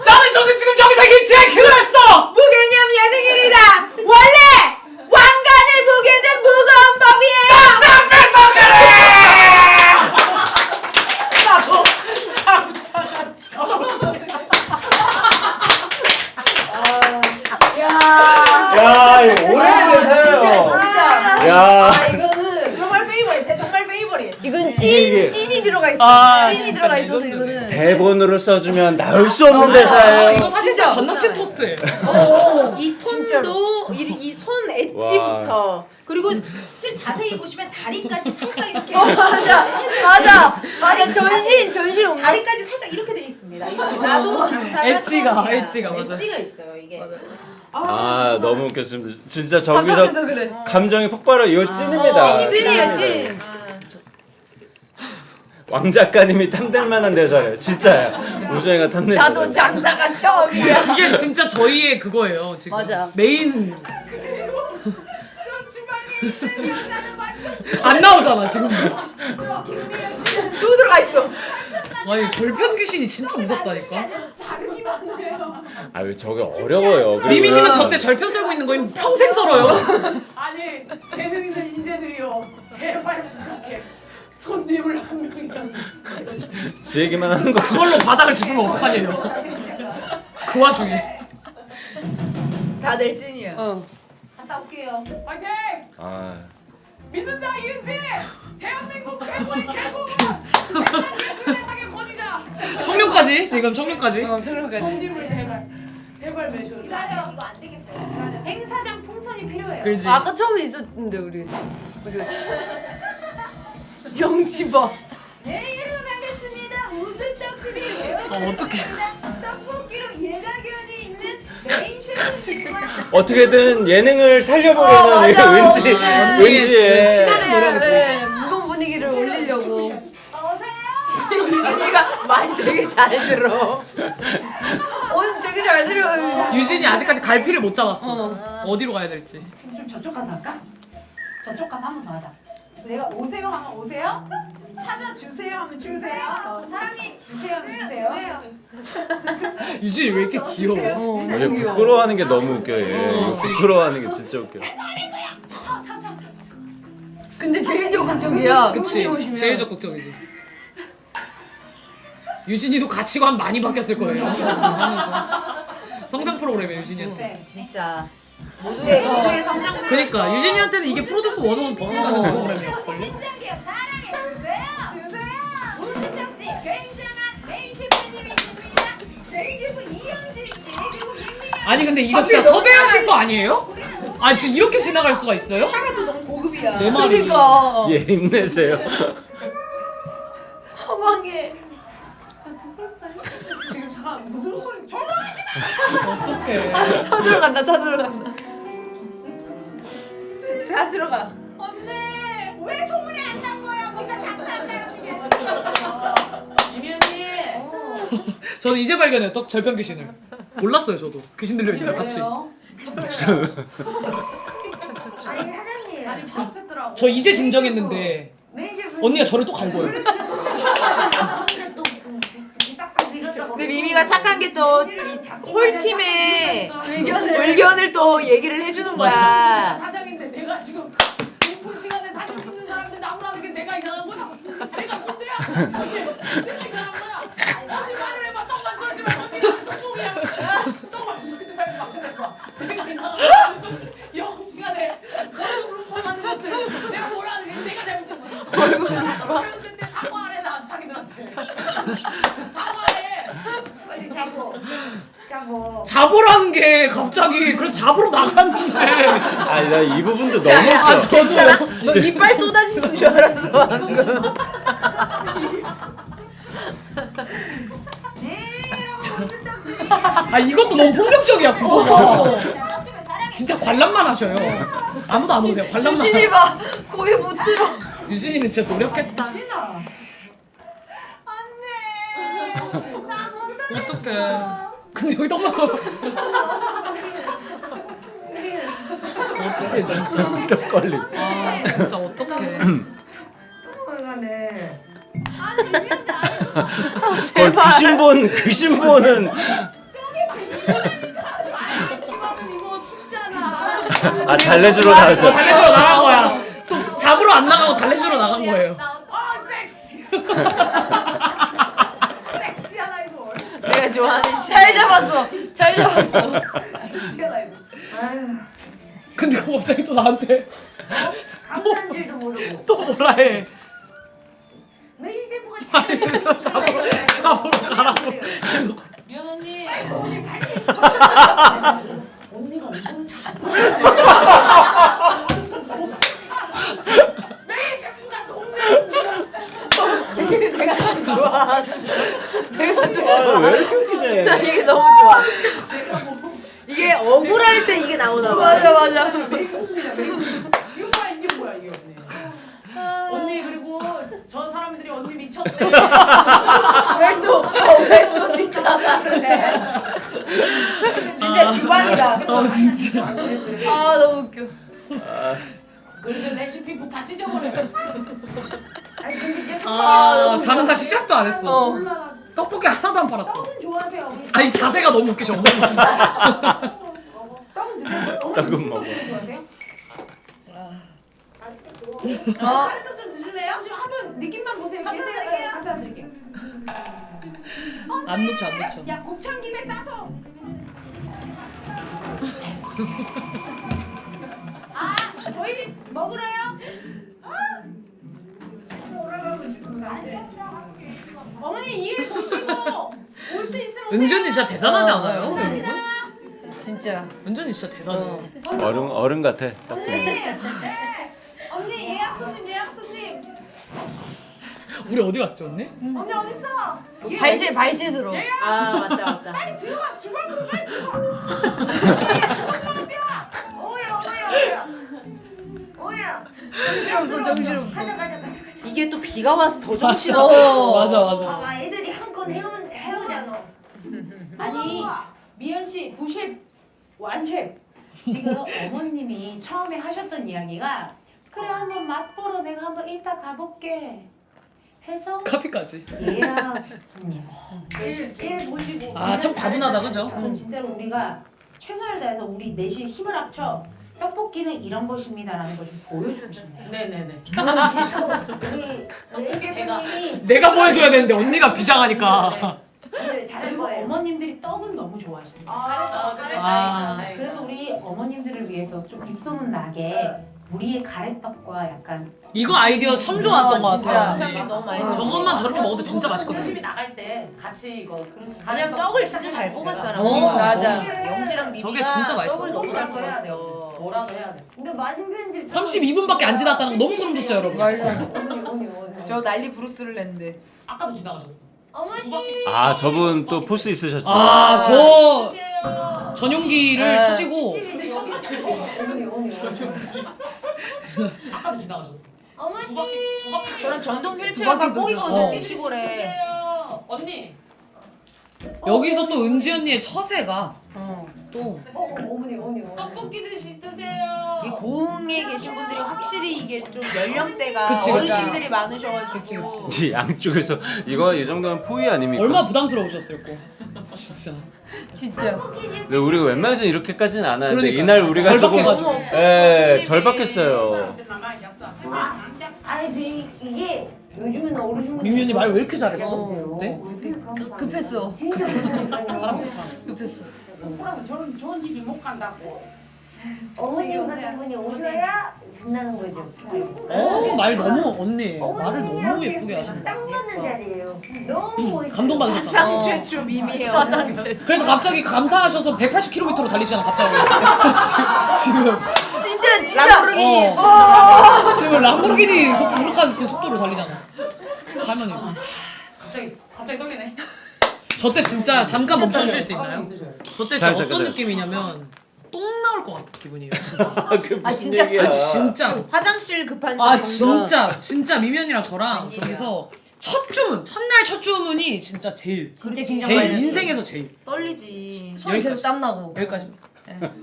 저는 지금 저기서 히치하이킹을 했어. 무개념 예능인이다. 원래 왕관의 무게는 무거운 법이에요. 나도 장사가 야, 이거 오래된 대사예요. 진짜. 야. 아 이거는 정말 페이보릿. 제 정말 페이보릿. 이건 이게- 찐이 들어가 있어. 아, 찐이 진짜 들어가 있어서 레전드. 이거는. 대본으로 써주면 나올 수 없는 이거 대사예요. 사실상 전남친 토스트예요. 이 톤도 이 손 엣지부터 그리고 자세히 보시면 다리까지 살짝 이렇게 맞아. 전신 없나? 다리까지 살짝 이렇게 돼 있습니다. 이렇게 나도 장사가 엣지가, 처음이야. 엣지가, 맞아. 엣지가 있어요 이게. 아 너무 웃겼습니다. 진짜 저기서 답답해서 그래. 감정이 폭발해. 이거 찐입니다. 찐이에요, 찐. 왕 작가님이 탐낼 만한 대사예요. 진짜야. 우정이가 탐낼. 나도 장사가 처음이야. 이게 진짜 저희의 그거예요 지금. 맞아. 메인 저 주방에 있는 여자는 완전 안 나오잖아 지금. 저 김미연 씨는 또 들어가 있어. 아니 절편 귀신이 진짜 무섭다니까. 자르기만 해요. 아유 저게 어려워요. 그리고 미미님은 저때 절편 썰고 있는 거임 평생 썰어요. 아니 재능 있는 인재들이요. 제발 부탁해. 손님을 한 명이라도. 지 얘기만 하는 거죠. 그걸로 바닥을 짚으면 어떡하냐요. 그 와중에. 다들 찐이야. 갔다 올게요. 파이팅! 아 믿는다 이은지! 대한민국 최고의 개그우먼! 세상 예술대상의 권위자! 청룡까지 지금 청룡까지. 손님을 제발 매셔줘. 이거 안 되겠어요. 행사장 풍선이 필요해요. 그렇지. 아까 처음에 있었는데 우리. 영지봐. 네, 여러분 반갑습니다. 우주 떡집이 어떡해. 떡볶이로 예나견이 있는 메인 셰프님과 어떻게든 예능을 살려보려는 맞아. 왠지 네. 왠지의 네, 무거운 분위기를 올리려고. 어서요! 유진이가 말 되게 잘 들어. 되게 잘 들어요. 유진이 아직까지 갈피를 못 잡았어. 어디로 가야 될지. 좀 저쪽 가서 할까? 저쪽 가서 한 번 더 하자. 내가 오세요 하면 오세요? 찾아주세요 하면 주세요. 사랑해 주세요 하면 주세요. 유진이 왜 이렇게 귀여워? 이게 부끄러워하는 게 너무 웃겨. 얘. 부끄러워하는 게 진짜 웃겨. 근데 제일 적극적이야. 그치. 오시면. 제일 적극적이지. 유진이도 가치관 많이 바뀌었을 거예요. 하면서. 성장 프로그램에 유진이한테. 진짜 모두의 성장. 그러니까 유진이한테는 이게 프로듀스 101 버거가는 프로그램이었을걸요? 신장기업 사랑해 주세요. 우주 떡집 굉장한 메인 셰프님이 있습니다. 메인 셰프 이영진 씨 그리고 김미연. 아니 근데 이거 진짜 섭외하신 거 아니에요? 아 지금 이렇게 지나갈 수가 있어요? 차가 너무 고급이야. 내 말이. 그러니까. 예 힘내세요. 허망해. 무슨 소리? 어떡해. 차 들어간다. 자 들어가. 언니 왜 소문이 안 난 거야? 우리가 장사한다는 김현이! 저는 이제 발견해요. 또 절편 귀신을. 몰랐어요 저도. 귀신 들려있는 거 같이. 아니 사장님. 아니 밥했더라고. 저 이제 진정했는데 메인 셰프 언니가 저를 또 갈고요. 근데 미미가 착한 게 또 이 홀팀의 의견을 또 얘기를 해주는 거야. 사장인데 내가 지금 오픈 시간에 사진 찍는 사람들 나무라는 게 내가 이상한 거야? 내가 꼰대야? 내가 이상한 거야? 거짓말을 해봐. 떡만 썰지 말고 언니가 성공이야. 떡만 썰지 말고 해봐. 내가 이상한 거야? 영업 시간에 얼굴 rumph하는 것들 내가 뭐라는 게 내가 잘못된 거야. 얼굴 잘못됐는데 사과하래 나 자기들한테. 사과해. 빨리 자고. 잡으라는 게 갑자기 그래서 잡으러 나갔는데. 아니 나 이 부분도 너무 웃겨. 아 저도. 너 이빨 쏟아지는 줄 알았어 방금. 아 이것도 너무 폭력적이야 구도가. 진짜 관람만 하셔요. 아무도 안 오세요. 관람만. 유진이 봐. 거기 못 들어. 유진이는 진짜 노력했다. 어떡해. 근데 여기 떡만 썰어. 어떡해 진짜. 떡걸림. 아 진짜 어떡해. 귀신 보는 키만은 이모 춥잖아. 아 달래주러 나왔어. 달래주러 나간 거야. 또 잡으러 안 나가고 달래주러 나간 거예요. 섹시. 섹시한 아이돌. 내가 좋아하는 잘 잡았어. 근데 갑자기 또 나한테 감사한 줄도 모르고. 또 뭐라 해. 잡으러 가라고. 미연 언니. 언니가 운전은 잘. 매일 자꾸가 동네. 내가 참 좋아. 내가 좀 좋아. 왜 이렇게 웃기지? 나 이게 너무 좋아. 이게 억울할 때 이게 나오나 봐. 맞아. 이거 뭐야 이게 뭐야 이게 언니. 언니 그리고 저 사람들이 언니 미쳤대. 왜또 뒷담화를 해? 진짜 주방이다. 진짜. 아 너무 웃겨. 그래서 레시피북 다 찢어버려. 아니 근데 제 장사 시작도 안 했어. 올라가. 떡볶이 하나도 안 팔았어. 떡은 좋아하세요. 어머니? 아니 자세가 너무 웃기셔. 떡은 드세요. 떡은 먹어. 좋아하세요? 어. 가래떡 좀 드실래요? 지금 한번 느낌만 보세요. 계세요? 네, 갖다 드릴게요. 안 놓쳐 안 놓쳐. 야 곱창 김에 싸서. 아 저희 먹으러요? 어머니 일 보시고 올 수 있으면 은지 언니 진짜 대단하지 않아요? 감사합니다. 진짜. 은지 언니 진짜 대단해. 어른 같아. 딱 보면. 네. 언니 예약 손님. 우리 어디 갔지 언니? 언니 어딨어? 발시스로. 아 맞다. 빨리 들어와 주방으로 빨리 들어와. 오야. 정신없어. 가자. 이게 또 비가 와서 더 정신 맞아. 없어. 맞아. 애들이 한건 해오잖아. 아니 미연 씨 90 완책. 지금 어머님이 처음에 하셨던 이야기가 그래 한번 맛보러 내가 한번 이따 가볼게 해서 카피까지. 예약 손님. 일 보시고. 아 참 과분하다 그죠? 전 진짜로 우리가 최선을 다해서 우리 넷이 힘을 합쳐 떡볶이는 이런 것입니다라는 걸 좀 보여주고 싶네요. 네네네. 우리 셰프님이 내가 보여줘야 되는데 언니가 비장하니까. 일을 잘할 거예요. 어머님들이 떡은 너무 좋아하시네요. 아. 그래서 우리 어머님들을 위해서 좀 입소문 나게 우리의 가래떡과 약간 이거 아이디어 참 좋았던 것 진짜. 같아요. 곱창이 너무 많이 저것만 저렇게 먹어도 진짜 열심히 맛있거든. 나갈 때 같이 이거. 왜냐면 떡을 진짜 잘 뽑았잖아. 맞아. 영지랑 미미가 저게 진짜 맛있어. 떡을 너무 잘 뭐라도 해야 돼요. 뽑았어. 뭐라도 해야 돼. 근데 마진 편집 32분밖에 안 지났다는 거 너무 소름 돋죠 여러분. 맞아. 어머니 저 난리 부르스를 냈는데. 아까도 지나가셨어. 어머니. 아 저분 또 포스 있으셨지. 저 주세요. 전용기를 네. 타시고 근데 여기는 아까도 지나가셨어. 어머니. 두 바퀴. 저런 전동 휠체어가 꼭 있거든 시골에. 주세요. 언니. 여기서 또 은지 언니의 처세가 또 어머니 떡볶이 드세요. 이 고흥에 계신 분들이 확실히 이게 좀 연령대가 그치, 그치. 어르신들이 많으셔가지고. 이 양쪽에서 이거 이 정도면 포위 아닙니까? 얼마나 부담스러우셨을까. 진짜. 진짜. 근데 우리가 웬만해서는 이렇게까지는 안 하는데 그러니까. 이날 우리가 조금 절박해가지고. 예 절박했어요. 아니 이게 요즘은 어르신분들 미미 언니 말 왜 이렇게 잘했어? 네? 급했어. 진짜 그렇다니까요. 급했어. 그럼 저런 좋은 집이 못 간다고. 어머님 같은 분이 오셔야 빛나는 거죠. 말 너무 언니 말을 너무 예쁘게 하신다. 딱 맞는 자리예요. 너무 멋있어요. 감동받으셨다. 사상 최초 미미예요. 그래서 갑자기 감사하셔서 180km로 달리시잖아 갑자기. 지금 진짜. 람보르기니. 지금 람보르기니 부룩한 그 속도로 달리잖아. 할머니. 갑자기 떨리네. 저 때 진짜 잠깐 멈춰주실 수 있나요? 있으셔요. 저 때 진짜 잠깐, 어떤 잠깐. 느낌이냐면 똥 나올 것 같은 기분이에요. 진짜. 그게 무슨 진짜. 얘기야? 진짜. 화장실 급한 아 정도가. 진짜 미미 언니랑 저랑 저기서 첫날 첫 주문이 진짜 제일 진짜 긴장 많이 제일 했어. 인생에서 제일 떨리지. 손이 계속 땀 나고. 여기까지.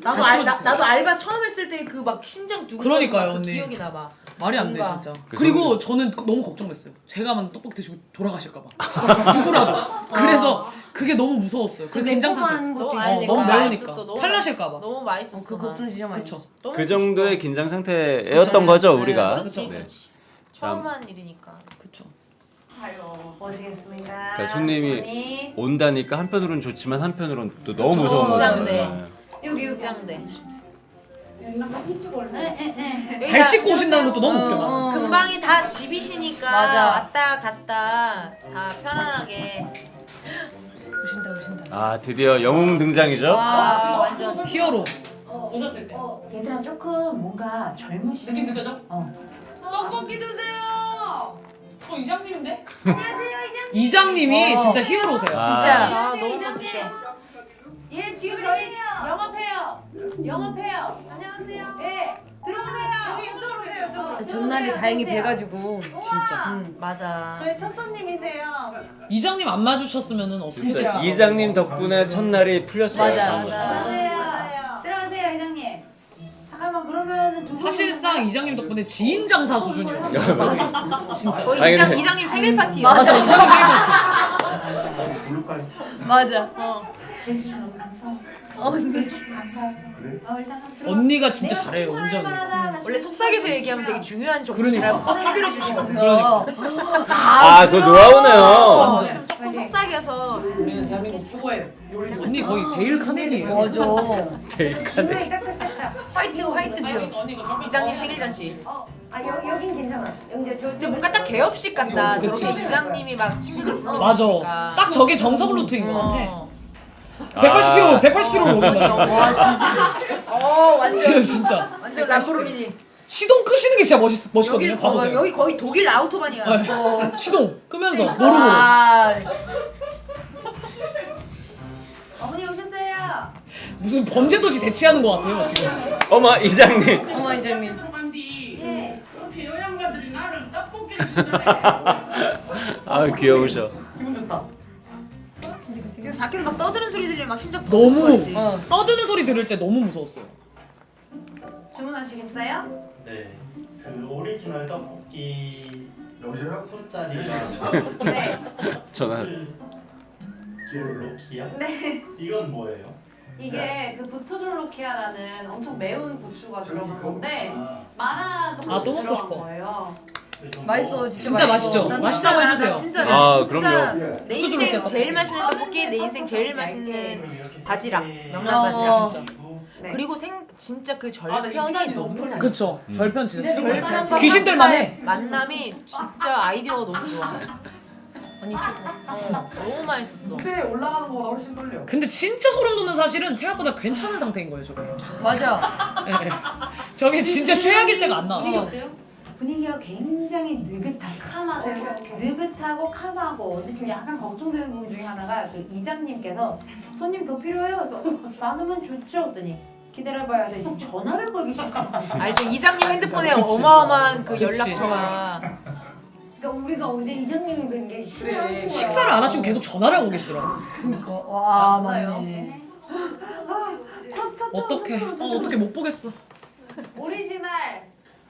나도 다시 떨어졌어요. 나도 알바 처음 했을 때 그 막 심장 두근거리는 그러니까요, 그 언니. 기억이 나 봐. 말이 안 돼 뭔가. 진짜. 그 그리고 저는 너무 걱정됐어요. 제가만 떡볶이 드시고 돌아가실까봐. 누구라도. 그래서 그게 너무 무서웠어요. 그래서 긴장 상태. 매콤한 것도 너무 있으니까. 너무 맛있었어, 매우니까 너무 탈나실까봐. 너무 맛있었어. 그 걱정 진짜 많이 했어. 너무 그 정도의 긴장 상태였던 거죠 우리가. 그렇지. 네. 처음 한 일이니까. 그쵸. 오시겠습니다. 그러니까 손님이 어머니. 온다니까 한편으로는 좋지만 한편으로는 또 너무 무서운 거죠. 긴장돼. 네. 여기 긴장돼. 발 씻고 오신다는 것도 너무 웃겨 나. 금방이 다 집이시니까 맞아. 왔다 갔다 다 편안하게. 오신다. 아 드디어 영웅 등장이죠. 아 완전. 히어로. 오셨을 때 얘들아 조금 뭔가 젊으시. 느낌 느껴져? 어. 떡볶이 드세요. 이장님인데? 이장님이 진짜 히어로세요. 아. 진짜. 아 너무 멋지셔. 예 지금 저희 영업해요. 영업해요. 안녕하세요. 예 들어오세요. 이쪽으로 오세요. 이쪽으로. 진짜 전날에 다행히 뵈가지고. 진짜. 맞아. 저희 첫 손님이세요. 이장님 안 마주쳤으면은 없을 진짜 것 이장님 덕분에 첫날이 풀렸어요. 맞아. 정말. 맞아요. 들어가세요 이장님. 잠깐만 그러면은 두 분. 사실상 이장님 덕분에 지인 장사 수준이에요. 진짜. 거의 아니, 이장, 근데- 이장님 생일 파티야. 맞아. 이장님 맞아. 해주셔서 너무 감사하죠. 언니. 감사하죠. 일단 한번 들어가. 언니가 진짜 잘해요. 완전. 원래 속삭여서 얘기하면 되게 중요한 그러니까. 정보를 해결해 주시거든요. 아 그거 노하우네요. 좀 속삭여서 우리는 대한민국 최고의 요리. 언니 거의 데일 카넨이에요. 맞아. 신명이 짝짝짝짝. 화이트 듀오. 언니가 절대 이장님 생일 잔치. 여긴 괜찮아. 영재 근데 뭔가 딱 개업식 같다. 그치. 저기 이장님이 막 친구들 부르고 맞아. 있으니까. 딱 저게 정석 루트인 것 같아. 어. 180kg, 180kg로 오신다. 와 진짜. 완전 지금 진짜 완전 람보르기니. 시동 끄시는 게 진짜 멋있거든요. 여기 봐보세요. 여기 거의 독일 아우토반이야. 네. 시동 끄면서 모르고. 아. 어머니 오셨어요. 무슨 범죄도시 대치하는 것 같아요 지금. 어머 이장님. 어머 이장님. 들어간 뒤 예. 그렇게 요양가들이 나를 떡볶이를 주더래. 아 귀여우셔. 기분 좋다. 지금 밖에서 막 떠드는 소리 들리면 막 심장 너무 떨리지. 떠드는 소리 들을 때 너무 무서웠어요. 주문하시겠어요? 네, 그 오리지널 떡볶이 여보세요? 소짜리가 네. 전화. 로키야? 네. 이건 뭐예요? 이게 그 부투졸로키아라는 엄청 매운 고추가 들어간 건데 마라 아, 또 먹고 들어간 싶어. 거예요. 맛있어 진짜 맛있죠? 나 맛있다고 진짜, 해주세요. 나 진짜, 아, 나 진짜 그럼요. 내 부투졸로키아 인생 떡볶이. 제일 맛있는 떡볶이, 내 인생 제일 맛있는 바지락, 명란 어. 바지락. 진짜. 네. 그리고 진짜 그 아, 나 이 절편이 시간이 너무 너무 그쵸. 절편 진짜 근데 최고예요. 절편 귀신들만 해. 만남이 진짜 아이디어가 너무 좋아. 언니 최고. 너무 맛있었어. 무대에 올라가는 거보다 훨씬 떨려. 근데 진짜 소름 돋는 사실은 생각보다 괜찮은 상태인 거예요 저게. 맞아. 예, 예. 저게 진짜 최악일 때가 안 나왔어. 분위기가 굉장히 느긋하고 느긋하고 캄하고 근데 지금 약간 걱정되는 부분 중에 하나가 그 이장님께서 손님 더 필요해요? 그래서 많으면 좋죠 했더니 기다려봐야 돼 지금 전화를 걸기 시작하셨어요. 알죠? 이장님 핸드폰에 어마어마한 그 그치. 연락처가. 그러니까 우리가 언제 이장님을 뵌게 그래. 식사를 안 하시고 계속 전화를 하고 계시더라고. 그러니까 와 맞네. 어떡해. 어떻게 못 보겠어. 오리지널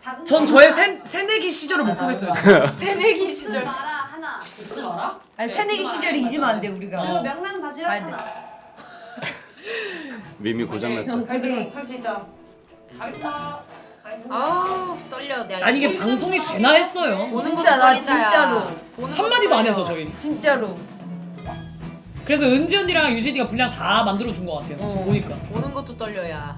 작은 전 거 저의 새내기 시절을 못 보겠어요. 지금. 새내기 시절. 마라 하나 그거 알아? 아니 새내기 시절이 잊으면 안 돼 우리가. 그리고 명란 바지락 안 돼. 하나 밈이 고장났다. 파이팅. 할 수 있다. 가겠습니다. 아우 떨려. 내가 아니 이게 방송이 되나 했어요. 보는 진짜 것도 나 떨린다, 야. 진짜로 보는 한 것도 마디도 안 떨려. 해서 저희. 진짜로. 그래서 은지 언니랑 유진이가 분량 다 만들어 준 것 같아요. 지금 보니까. 보는 것도 떨려야.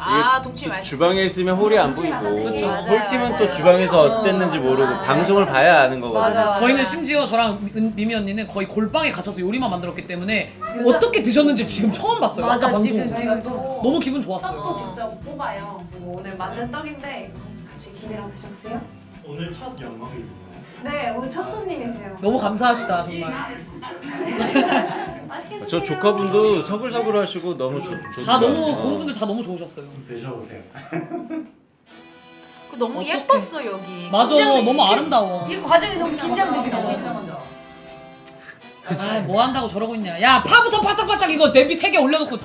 아 동치 또 맛있지. 주방에 있으면 홀이 안 보이고 그쵸. 홀팀은 또 주방에서 어땠는지 모르고 방송을 봐야 아는 거거든요. 맞아. 저희는 심지어 저랑 미미 언니는 거의 골방에 갇혀서 요리만 만들었기 때문에 어떻게 드셨는지 지금 처음 봤어요. 맞아, 아까 방송. 지금 저희가 또 너무 기분 떡도 좋았어요. 직접 뽑아요. 그리고 오늘 만든 떡인데 같이 기대랑 드셨어요? 오늘 첫 영업일인가요? 네 오늘 첫 손님이세요. 너무 감사하시다 정말. 맛있게 저 드세요. 조카분도 서글서글 하시고 너무 좋다. 다 너무 고모분들 다 너무 좋으셨어요. 드셔보세요. 그 너무 어떡해. 예뻤어 여기. 맞아, 너무 아름다워. 이 과정이 너무 긴장되더라고. 아, 뭐 한다고 저러고 있냐. 야, 파부터 바닥바닥 이거 냄비 3개 올려놓고.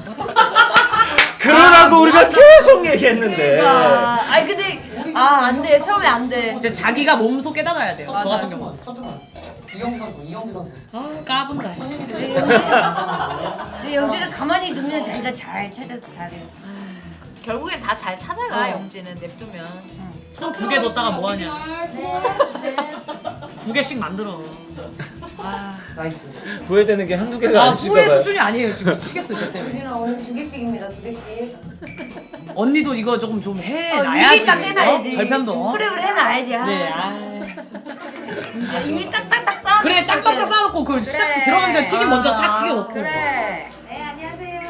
그러라고 우리가 계속 얘기했는데. 그러니까. 아니 근데 안 돼. 처음에 안 돼. 이제 자기가 몸소 깨닫아야 돼요. 저 같은 경우. 천천만. 이경주 선수, 이경주 선수. 아, 까분다. 근데 영재를 가만히 두면 자기가 잘 찾아서 잘해. 결국엔 다 잘 찾아가 영지는 냅두면. 손 2개 뒀다가 뭐 하냐. 네. 2개씩 만들어. 나이스. 후회되는 게 한두 개가 아 아니신가 후회 봐요. 수준이 아니에요 지금. 미치겠어요 쟤 때문에. 우리는 오늘 2개씩입니다. 2개씩. 언니도 이거 조금 좀 해놔야지. 미리 딱 해놔야지. 절편도. 그래 해놔야지. 아. 네. 아. 이미 딱딱딱 쌓아. 그래 딱딱딱 쌓아놓고 그 시작 들어가기 전에 튀김 먼저 싹 튀겨놓고. 그래. 네, 안녕하세요.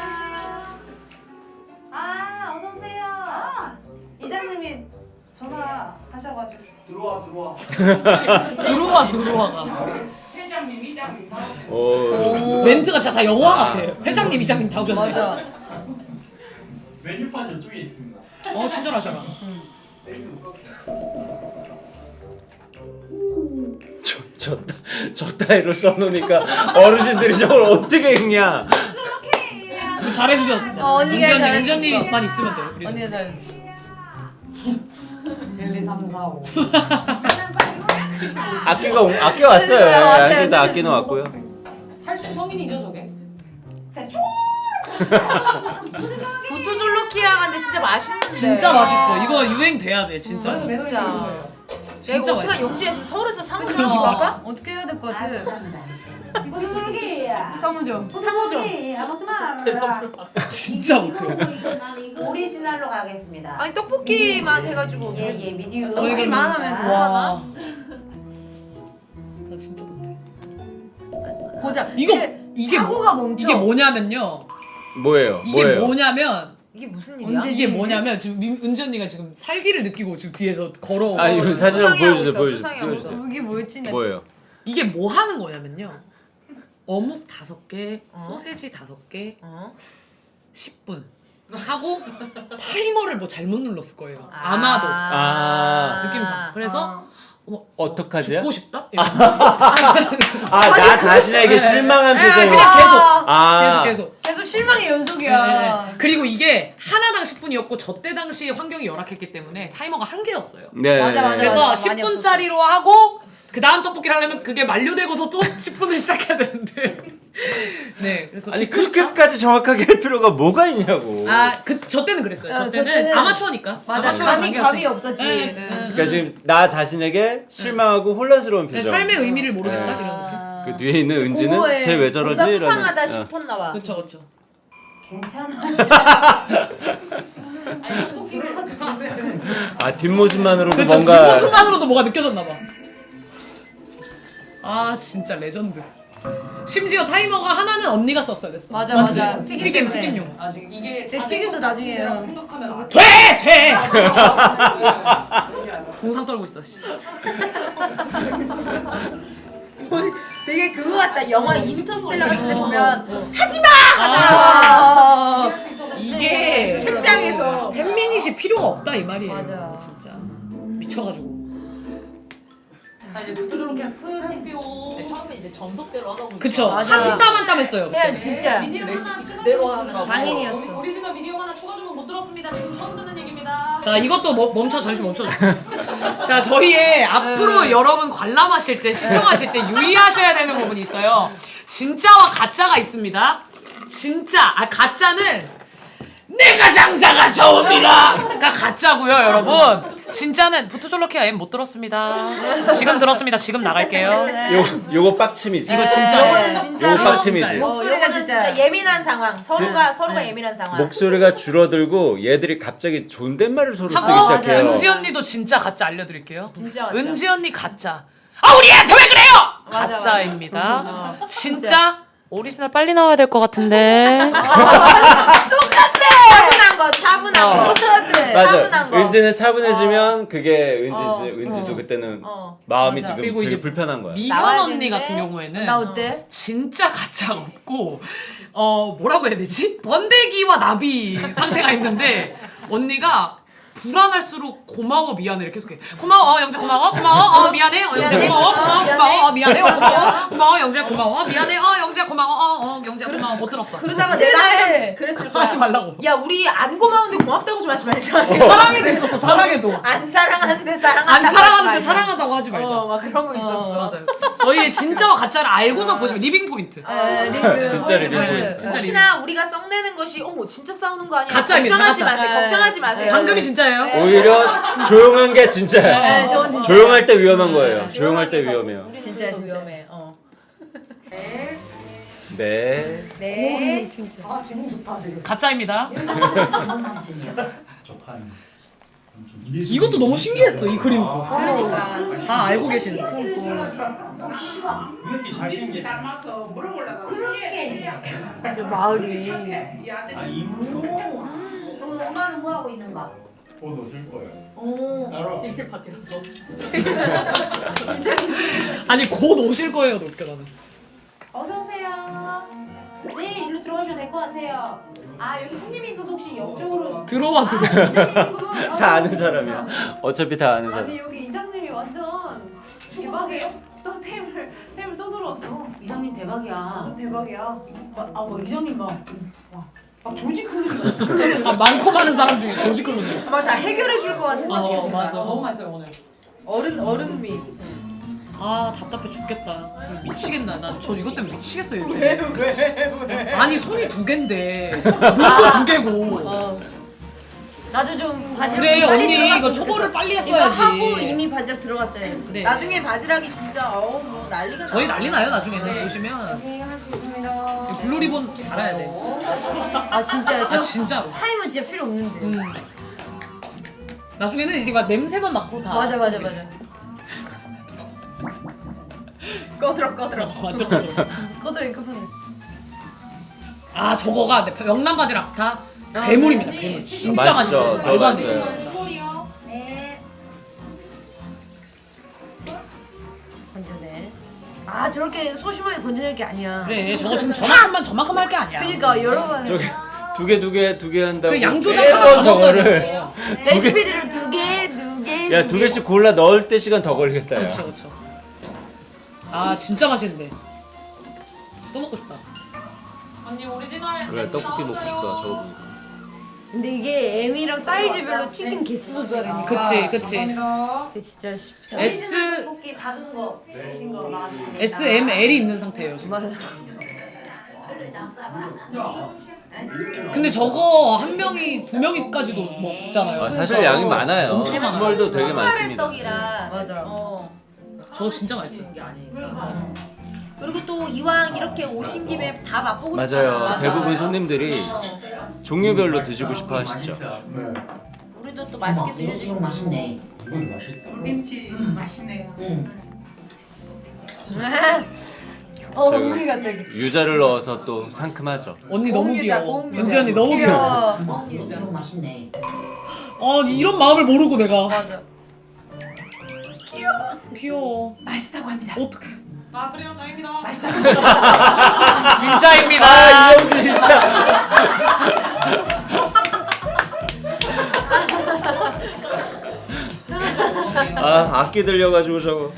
어서 오세요. 이장님이 전화하셔가지고. 들어와. 들어와가. 회장님, 이장님 다 오. 멘트가 진짜 다 영화 같아. 회장님 이장님 다 오셨네. 맞아. 메뉴판 이쪽에 있습니다. 친절하셔라. 저 따위로 써놓으니까 어르신들이 저걸 어떻게 읽냐? 잘해주셨어. 언니가 잘해줬어. 은지언니만 있으면 돼. 우리는. 언니가 잘. 1, 2, 3, 4, 5. 아껴 왔어요. 왔어요. 양심도 아끼는 왔고요. 살신 성인이죠 저게? 부투졸로키아 근데 진짜 맛있는데. 진짜 맛있어. 이거 유행 돼야 돼 진짜. 진짜. 진짜 내가 어떻게 맛있어. 용지에서 서울에서 사먹는 그러니까. 거 할까? 어떻게 해야 될 것 같아? 사무점. 사무점. 진짜 못해요. 오리지널로 가겠습니다. 아니 떡볶이만 해가지고. 예, 미디움. 떡볶이만 하면 와. 나 진짜 못해. 보자. 이게 사고가 멈춰. 이게 뭐냐면요. 뭐예요? 이게 뭐냐면 이게 무슨 일이야? 언제- 이게 뭐냐면 지금 은지 언니가 지금 살기를 느끼고 지금 뒤에서 걸어오고. 아 이거 사진 한번 수상이 하고 보여주세요. 있어, 수상이 하고 보여주세요. 이게 뭐였지? 뭐예요? 이게 뭐 하는 거냐면요. 어묵 5개, 어? 소세지 5개, 어? 10분 하고 타이머를 뭐 잘못 눌렀을 거예요. 아마도 느낌상. 그래서 어떡하지? 죽고 싶다? 이런. 나 자신에게 실망한 표정. 그냥 계속. 아. 계속 실망의 연속이야. 네. 그리고 이게 하나당 10분이었고 저 때 당시 환경이 열악했기 때문에 타이머가 한 개였어요. 네. 맞아. 그래서 많이 10분짜리로 하고 그 다음 떡볶이를 하려면 그게 만료되고서 또 10분을 시작해야 되는데. 네, 그래서 아니 죽고 싶다? 그렇게까지 정확하게 할 필요가 뭐가 있냐고. 저 때는 그랬어요. 저 저 때는 때는 아마추어니까. 맞아. 아마추어랑 감이 관계였으니까. 없었지. 네. 네. 그러니까 지금 나 자신에게 실망하고 혼란스러운 네, 표정. 삶의 의미를 모르겠다 네. 이런 느낌. 그 뒤에 있는 은지는 공허해. 쟤 왜 저러지? 뭔가 이러는. 수상하다 어. 싶었나 봐. 그렇죠. 괜찮아. 뒷모습만으로도 그렇죠. 뭔가. 뒷모습만으로도 뭐가 느껴졌나 봐. 아 진짜 레전드. 심지어 타이머가 하나는 언니가 썼어야 됐어. 맞아. 튀김 때문에. 튀김용. 아직 이게 내 튀김도 나중에 해요. 생각하면 돼. 궁상 떨고 있어. 씨. 되게 그거 같다. 영화 인터스텔라 같은 데 보면 하지마! 아. 이게 책장에서. 10미닛이 필요가 없다 이 말이에요. 맞아. 진짜 미쳐가지고. 자 이제 부트조렇게 슬 할게요. 처음에 이제 정석대로 하다 보니까. 그쵸. 맞아. 한 땀 한 땀 했어요. 그냥 진짜 레시피 그대로 하느라고. 장인이었어. 오리지널 미디움 하나 추가 주문 못 들었습니다. 지금 처음 듣는 얘기입니다. 자 이것도 잠시 멈춰주세요. 자 저희의 앞으로 여러분 관람하실 때 시청하실 때 유의하셔야 되는 부분이 있어요. 진짜와 가짜가 있습니다. 가짜는 내가 장사가 처음이라가 가짜고요 여러분. 진짜는 부트졸로키아 M 못 들었습니다. 지금 들었습니다. 지금 나갈게요. 요거 빡침이지. 이거 진짜. 요거는 진짜로. 요거 빡침이지. 진짜요? 목소리가 요거는 진짜 예민한 상황. 서로가 예민한 상황. 목소리가 줄어들고 얘들이 갑자기 존댓말을 서로 쓰기 하고 시작해요. 은지 언니도 진짜 가짜 알려드릴게요. 진짜 가짜. 은지 언니 가짜. 우리한테 왜 그래요? 맞아. 가짜입니다. 진짜 오리지널 빨리 나와야 될 것 같은데. 차분한 거. 맞아. 차분한 거. 은지는 차분해지면 그게 은지도 그때는 마음이 맞아. 지금 그리고 되게 이제 불편한 거야. 미현 나와야 언니 되는데. 같은 경우에는 나 어때? 진짜 가짜가 없고 뭐라고 해야 되지? 번데기와 나비 상태가 있는데 언니가 불안할수록 고마워 미안해를 계속해. 고마워 영재 고마워 미안해 영재 미안해. 고마워 미안해 고마워 영재 고마워 미안해 영재 고마워 영재 고마워 못 들었어. 그러다가 내가 그랬을 거야. 하지 말라고. 야 우리 안 고마운데 고맙다고 좀 하지 말자. 사랑에도 있었어 사랑에도. 안 사랑하는데 사랑한다고 안 사랑하는데 하지 말자. 사랑하다고 하지 말자. 막 그런 거 있었어. 맞아요. 저희의 진짜와 가짜를 알고서 보시면 리빙 포인트. 리뷰. 진짜 리뷰. 진짜 혹시나 우리가 썩내는 것이 진짜 싸우는 거 아니야? 가짜입니다, 걱정하지 가짜. 마세요. 걱정하지 마세요. 방금이 진짜예요. 오히려 조용한 게 진짜야. 저건 진짜. 조용할 때 위험한 거예요. 조용할 때 위험해요. 우리 진짜, 진짜 진짜. 위험해. 네. 네. 네. 아 지금 좋다 지금. 가짜입니다. 적한 이것도 너무 신기했어 이 그림도. 그러니까. 다 알고 계시는. 이렇게 잘생긴 닮아서 물어보려다 마을이. 아이 그럼 엄마는 뭐 하고 있는가? 곧 오실 거예요. 오. 따로 생일 파티라서. 아니 곧 오실 거예요, 높게 나는. 어서 오세요. 네, 일로 들어가셔도 될 것 같아요. 아, 여기 손님이 있어서 혹시 옆쪽으로 들어와. 이장님이구나. 다 아는 사람이야. 어차피 다 아는 사람. 아니 여기 이장님이 완전 대박이에요. 또 템을 또 들어왔어. 이장님 대박이야. 완전 대박이야. 뭐 이장님 막 조지 클루니. 아 많고 많은 사람 중에 조지 클루니. 아마 다 해결해 줄 것 같은 느낌. 맞아. 너무 맛있어요 오늘. 어른미. 아 답답해 죽겠다. 미치겠나. 난 저 이것 때문에 미치겠어요. 이것 때문에. 왜? 아니 손이 2개인데 눈도 2개고. 나도 좀 바지락 그래 좀 빨리 언니 들어갔으면 이거 초보를 좋겠어. 빨리 이거 했어야지. 하고 이미 바지락 들어갔어야 했어. 네. 나중에 바지락이 진짜 뭐 난리가 저희 나. 난리 나요 나중에는 보시면 여기 할 수 있습니다. 블루리본 달아야 돼. 아 진짜 아 진짜로. 타임은 진짜 필요 없는데. 나중에는 이제 막 냄새만 맡고 다. 맞아. 꺼들어. 완전 거들어. 그것도 급한데. 아 저거가 명란 바지 락스타 괴물입니다. 괴물. 진짜 맛있죠? 맛있어요. 저거 말도 안 맛있어요. 되죠. 진짜. 네. 건져내. 아 저렇게 소심하게 건져낼 게 아니야. 그래 저거 지금 저만큼 할 게 아니야. 그러니까 여러 번. 저기 두 개 한다고. 그래 양 조작 매번 하나 더 넣었어야 저거를. 돼. 레시피대로 두 개. 야, 2개씩 골라 넣을 때 시간 더 걸리겠다. 야. 그렇죠. 아 진짜 맛있는데. 또 먹고 싶다. 언니 오리지널 그래, 떡볶이 먹고 싶다. 저거 보니까. 근데 이게 M이랑 사이즈별로 튀긴 개수도 다르니까. 그치. 이게 진짜 쉽지 않아. S 떡볶이 작은 거 주신 거 나왔습니다. S M L이 있는 상태예요 지금. 맞아. 근데 저거 한 명이 2명이까지도 먹잖아요. 아, 사실 양이 많아요. 엄청 많아요. 스몰도 되게 많습니다. 떡이라. 맞아. 저거 진짜 맛있어요. 그리고 또 이왕 이렇게 오신 김에 다 맛보고 맞아요. 싶잖아. 대부분 손님들이 종류별로 드시고 싶어 하시죠. 우리도 또 맛있게 드셔주시고. 맛있네. 이건 맛있다. 김치 맛있네요. 저희가 우리 같다. 유자를 넣어서 또 상큼하죠. 언니 너무 고흥유자, 귀여워. 고흥유자. 은지 언니 너무 귀여워. 이건 맛있네. 이런 마음을 모르고 내가. 맞아. 귀여워. 맛있다고 합니다. 어떡해. 아 그래요 다행입니다. 진짜입니다. 아, 이영주 진짜. 아, 악기 들려가지고 저거.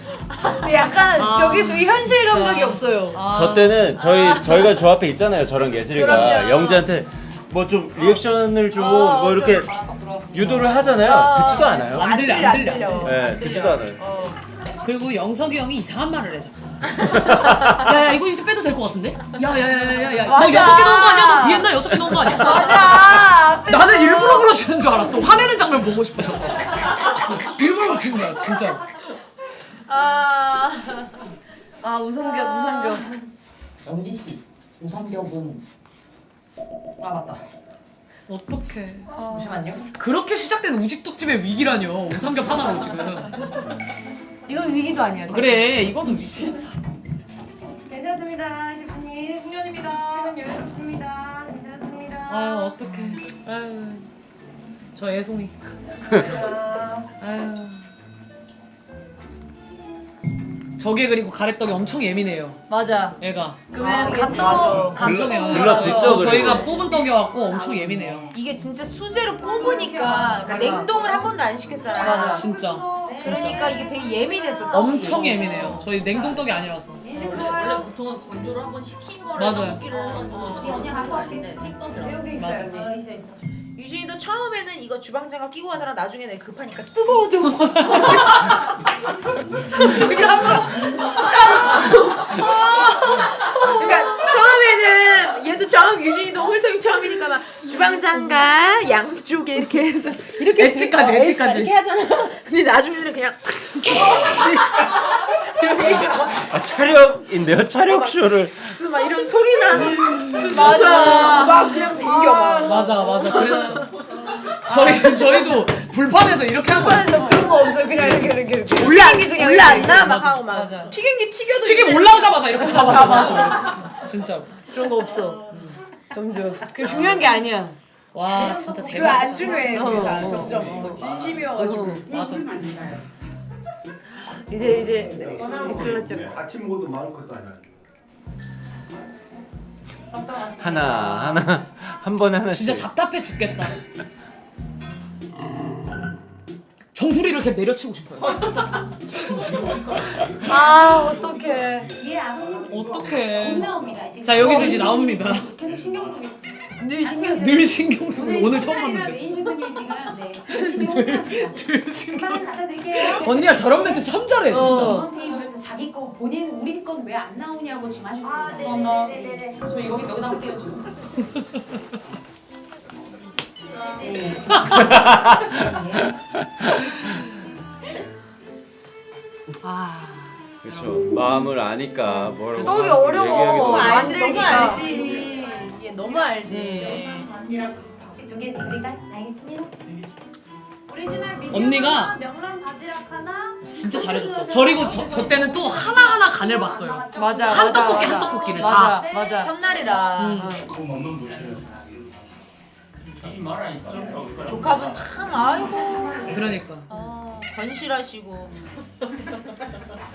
근데 약간 저기 현실 감각이 없어요. 저 때는 저희가 저 앞에 있잖아요. 저랑 예슬이가 그럼요. 영지한테 뭐 좀 리액션을 좀 뭐 이렇게 유도를 하잖아요. 듣지도 않아요. 안 들려. 네, 듣지도 않아요. 그리고 영석이 형이 이상한 말을 해 자꾸. 야야 이거 이제 빼도 될 것 같은데? 야야야야야. 너 6개 넣은 거 아니야? 너 비엔나 6개 넣은 거 아니야? 맞아. 나는 일부러 그러시는 줄 알았어. 화내는 장면 보고 싶으셔서. 일부러 그러시는 거야 진짜. 아 우성겹. 영지 씨, 우삼겹은 아 맞다. 어떡해. 잠시만요. 그렇게 시작된 우직떡집의 위기라뇨. 우삼겹 하나로 지금. 이건 위기도 아니야. 사실. 그래 이거는 괜찮습니다, 셰프님. 훈련입니다. 시간 여유롭습니다. 괜찮습니다. 아유 어떡해. 아유 저 애송이. 아유. 저게 그리고 가래떡이 엄청 예민해요. 맞아. 애가. 그러면 맞아. 감독 감정해요. 들러붙죠, 저희가 그리고. 뽑은 떡이어갖고 엄청 예민해요. 이게 진짜 수제로 뽑으니까 그러니까 냉동을 한 번도 안 시켰잖아. 맞아. 진짜. 그러니까 이게 되게 예민했어. 떡이. 엄청 예민해요. 저희 냉동떡이 아니라서. 원래 보통은 건조를 한번 시킨 거를 맞아요. 먹기로 해가지고 언니 갖고 갈게. 네, 생떡이라고. 여기 맞아. 있어요. 있어. 유진이도 처음에는 이거 주방장갑 끼고 가잖아. 나중에는 급하니까 뜨거워져. 이렇게 한번. 그러니까 처음에는 얘도 처음 유진이도 홀성이 처음이니까 막 주방장갑 양쪽에 이렇게 해서 이렇게 엣지까지. 이렇게 하잖아. 근데 나중에는 그냥 아, 촬영인데요. 촬영 쇼를. 막 이런 소리 나는 맞아. 막 그냥 댕겨 막. 맞아. 그래서 저희도 불판에서 이렇게 하고 불판에서 그런 거 없어요. 그냥 이렇게. 올라왔나 막 맞아. 하고 막 맞아. 튀김기 튀겨도 튀김 이제 올라오자마자 이렇게 잡아. 진짜. 그런 거 없어. 점점. 그 중요한 게 아니야. 와 진짜 그거 대박. 안 중요해 우리가 점점 진심이어가지고. 맞아. 이제 큰일 났죠. 같이 먹어도 마음 것도 아니야. 하나 한 번에 하나씩. 진짜 답답해 죽겠다. 정수리 이렇게 내려치고 싶어요. 아 어떡해. 예, 아버님. 어떡해. 나옵니다. 지금. 자 여기서 이제 나옵니다. 계속 신경 쓰겠습니다. 늘 신경 쓰. 늘 신경 쓰고 오늘 처음 첫날이라 봤는데. 메인 주부님 지금 네. 늘 신경 금방 받아드릴게요. 언니가 저런 멘트 참 잘해 진짜. 이번 테이블에서 자기 거 본인 우리 건 왜 안 나오냐고 지금 하셨어요. 네네네네. 저 여기 나올게요 지금. 네. 그렇죠. 마음을 아니까 뭐라고. 떡이 어려워. 얘기하기도 너무 어려워. 알지 너무 만들기가. 알지. 얘 너무 알지. 두개 드릴까요? 알겠습니다. 오리지널 미디어 언니가 하나, 명란 바지락 하나. 진짜 잘해줬어. 저리고 저 때는 또 하나하나 간을 봤어요. 맞아. 한 떡볶이 한 떡볶이를 맞아. 다. 맞아. 첫날이라 그럼 없는 도시를 하지 말라니까. 조카분 참 아이고 그러니까. 건실하시고.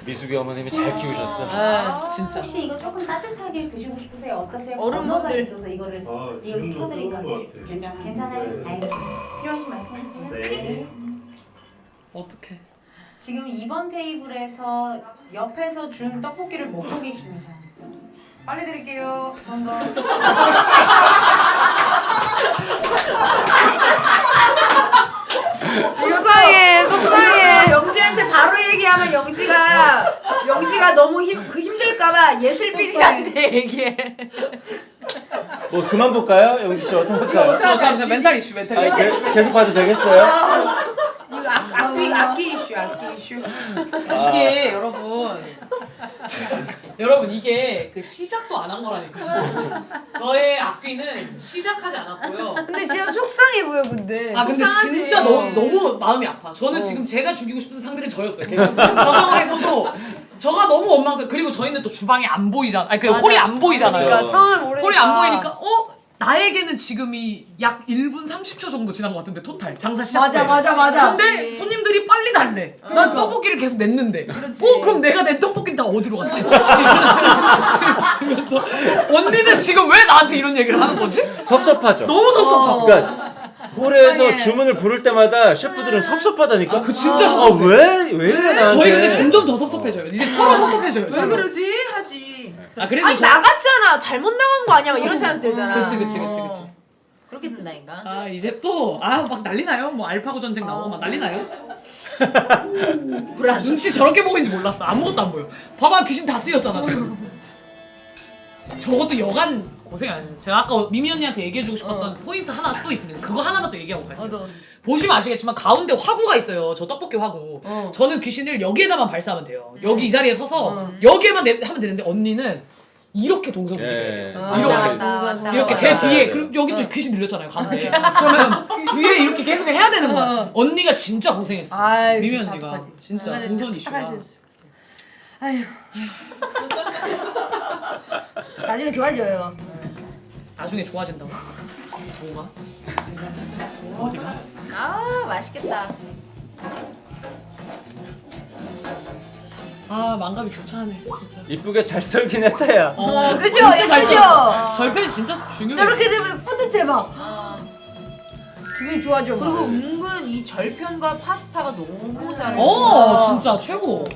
미숙이 어머님이 잘 키우셨어. 아 진짜. 혹시 이거 조금 따뜻하게 드시고 싶으세요? 어떠세요? 어른분들. 번호가 있어서 이거를 이거 지금도 쳐드릴까? 뜨거운 것 같아. 괜찮아요? 네. 알겠습니다. 필요하신 말씀하세요. 네. 어떡해. 지금 2번 테이블에서 옆에서 준 떡볶이를 먹고 계십니다. 빨리 드릴게요. 감사합니다. 속상해. 영지한테 바로 얘기하면 영지가 너무 힘들까봐 예슬 PD한테 얘기해. 뭐 그만 볼까요, 영지 씨 어떡할까요? 잠시만 멘탈 이슈 멘탈 아니, 이슈. 계속 봐도 되겠어요? 이거 악기 이슈. 이게 여러분 이게 그 시작도 안 한 거라니까. 저의 악귀는 시작하지 않았고요. 근데 진짜 속상해 보여 근데. 아 근데 속상하지. 진짜 너무 마음이 아파. 저는 지금 제가 죽이고 싶은 상들은 저였어요. 계속. 저 상황에서도 저가 너무 원망스러워. 그리고 저희는 또 주방이 안 보이잖아. 아니 그 맞아. 홀이 안 보이잖아요. 그러니까 상황을 모르니까. 홀이 안 보이니까 나에게는 지금이 약 1분 30초 정도 지난 것 같은데 토탈 장사 시작 때. 맞아. 근데 손님들이 빨리 달래. 난 떡볶이를 계속 냈는데. 그럼 내가 낸 떡볶이는 다 어디로 갔지? 들면서 언니는 지금 왜 나한테 이런 얘기를 하는 거지? 섭섭하죠. 너무 섭섭하고. 그러니까 홀에서 주문을 부를 때마다 셰프들은 섭섭하다니까. 그 진짜 섭섭해. 왜 이래 나한테? 저희 근데 점점 더 섭섭해져요. 이제 서로 섭섭해져요. 왜 지금. 그러지? 하지. 아 그래도 아니 나갔잖아. 잘못 나간 거 아니야? 막 이런 생각 들잖아. 그치. 그렇게 된다니까. 아 이제 또 막 난리 나요. 뭐 알파고 전쟁 나오고 막 난리 나요. 불안. 눈치 저렇게 보이는지 몰랐어. 아무것도 안 보여. 봐봐 귀신 다 쓰였잖아 지금. 저것도 여간 고생 안 했어요. 제가 아까 미미 언니한테 얘기해주고 싶었던 포인트 하나 또 있습니다. 그거 하나만 또 얘기하고 갈게요. 보시면 아시겠지만 가운데 화구가 있어요. 저 떡볶이 화구. 저는 귀신을 여기에다만 발사하면 돼요. 여기 이 자리에 서서 여기에만 하면 되는데 언니는 이렇게 동선 움직여요. 예. 이렇게. 이렇게 아, 제 뒤에 네. 그리고 여기 또 귀신 들렸잖아요 가운데. 그러면 뒤에 이렇게 계속 해야 되는 거야. 언니가 진짜 고생했어. 아이, 미미 언니가 답답하지. 진짜 동선 이슈야. 아휴. 나중에 좋아져요. 나중에 좋아진다고? 뭐가? 아 맛있겠다. 아 망감이 교차하네 진짜. 이쁘게 잘 썰긴 했다야. 그죠? 진짜 잘 예쁘죠? 써. 절편이 진짜 중요해. 저렇게 되면 뿌듯해 막. 기분이 좋아져. 막. 그리고 은근 이 절편과 파스타가 너무 잘해. 진짜 최고.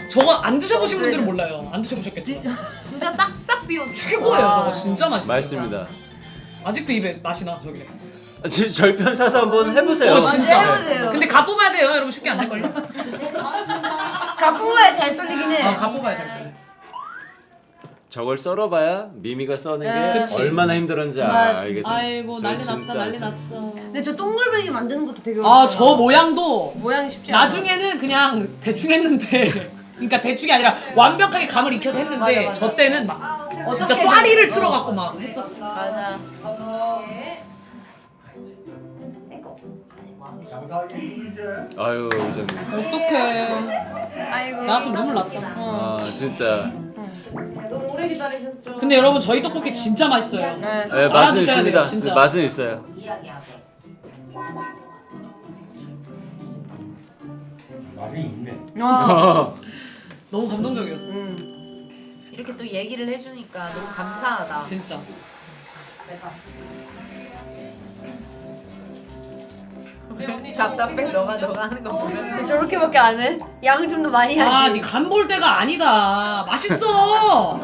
저거 안 드셔보신 분들은 몰라요. 안 드셔보셨겠죠? 진짜 싹싹 비워. 최고예요 저거 진짜 맛있어요. 맛있습니다. 아직도 입에 맛이 나 저게. 절편 사서 한번 해보세요. 진짜. 해보세요. 근데 가 뽑아야 돼요 여러분. 쉽게 안 될걸요? 가쁘야 잘 썰리긴 해. 가 뽑아야 잘 써요. 저걸 썰어봐야 미미가 써는 게 그치. 얼마나 힘들었는지 알게 돼. 아이고 저 난리 났다 진짜 난리 진짜. 났어. 근데 저 동글뱅이 만드는 것도 되게 어려워요. 저 모양도 모양이 쉽지 않아. 나중에는 그냥 대충 했는데 그러니까 대충이 아니라 완벽하게 감을 익혀서 했는데 맞아. 저 때는 막 진짜 어떻게든. 꽈리를 틀어갖고 막 했었어. 맞아. 아유 이제 어떡해. 아이고. 나 같으면 눈물 났다. 아 진짜 너무 오래 기다리셨죠? 근데 여러분 저희 떡볶이 진짜 맛있어요. 네. 네, 맛은 알아두셔야 있습니다. 돼요, 진짜. 맛은 있어요. 이야기하게. 맛이 있네. 너무 감동적이었어. 이렇게 또 얘기를 해주니까 너무 감사하다. 진짜. 답답해 너가 하는 거 보면. 저렇게밖에 안 해? 양 좀 더 많이 하지. 아, 니 간 볼 때가 아니다. 맛있어.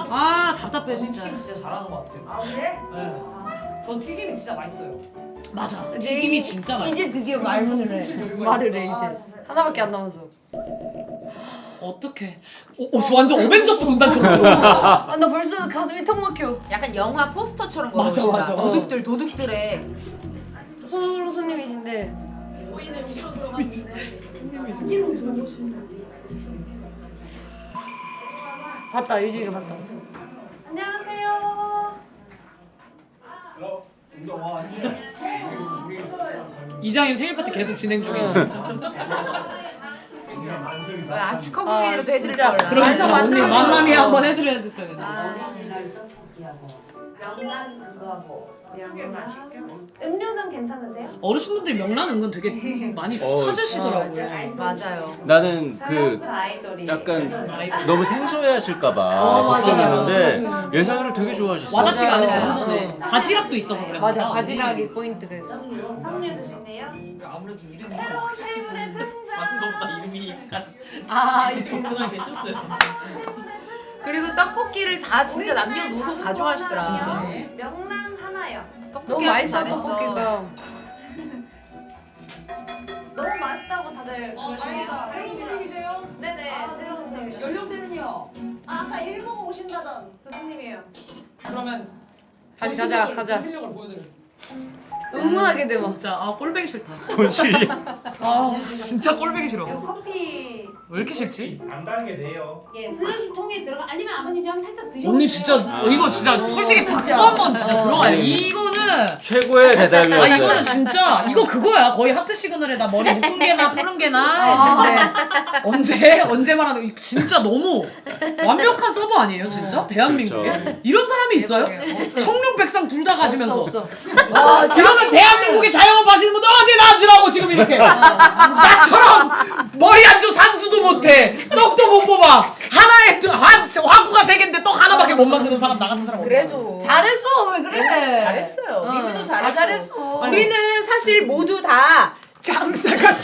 아, 답답해 진짜. 튀김 진짜 잘하는 것 같아요. 아 그래? 네. 전 튀김이 진짜 맛있어요. 맞아. 이제 튀김이 진짜 맛있어. 이제 드디어 말문을 해. 말을 해 이제. 하나밖에 안 남았어. 어떡해. 저 완전 어벤져스 군단처럼 들어. 아 나 벌써 가슴이 턱 막혀. 약간 영화 포스터처럼 맞아, 걸어온다. 맞아. 도둑들에. 손으로 손님이신데. 봤다 유진이가 봤다. 안녕하세요. 이장님 생일 파티 계속 진행 중이에요. 아 축하 공연이라도 해드릴 진짜. 걸. 그러니까 완성 언니 만들어 만남이 줬어. 한번 해드렸었어야 되는데. 어린이날 떡볶이하고 명란 그거하고 음료는 괜찮으세요? 어르신분들이 명란 은근 되게 많이 찾으시더라고요. 맞아요. 나는 그 아이돌이. 약간 너무 생소해하실까봐 맞아. 걱정했는데 예상을 되게 좋아하셨어요. 와닿지가 않은데 네. 한 번에 바지락도 있어서 그래. 맞아 바지락이 포인트가 있어. 상류 드시네요. 아무래도 이름이 새로운 테이블에 등장. 너보다 이름이 약간 아 정분이 되셨어요. 그리고 떡볶이를 다 진짜 남녀노소 다 좋아하시더라. 진짜. 명란 하나요. 너무 맛있어 잘했어. 떡볶이가. 너무 맛있다고 다들. 다행이다. 새로운 손님이세요? 네네. 새로운 손님이시죠. 연령대는요? 아까 일 보고 오신다던 그 손님이에요. 그러면 다시 가자. 실력을 보여드려. 응원하게 돼 막. 진짜 꼴배기 싫다. 본실이 아 진짜 꼴배기 싫어. 커피. 왜 이렇게 싫지? 안 달게 돼요. 예, 슬러시 통에 들어가. 아니면 아버님 좀 살짝 드셔보세요. 언니 진짜 이거 진짜 솔직히 박수 한번 진짜 들어가요. 이거는 최고의 대답이었어요. 아 이거는 진짜 이거 그거야. 거의 하트 시그널에다 머리 묶은 게나 푸른 게나 했는데 언제 말하는 이거 진짜 너무 완벽한 서버 아니에요 진짜 대한민국에 그렇죠. 이런 사람이 있어요? 없어. 청룡백상 둘 다 가지면서 없어. 와 이러면 대한민국에 자영업 하시는 분들 어디 앉으라고 지금 이렇게 나처럼 머리 안 줘 산수도 못해 떡도 못 뽑아 하나에 화구가 3개인데 떡 하나밖에 못 만드는 사람 나 같은 사람 그래도 잘했어 왜 그래? 잘했어요. 리뷰도 다 잘했어. 우리는 사실 모두 다 장사가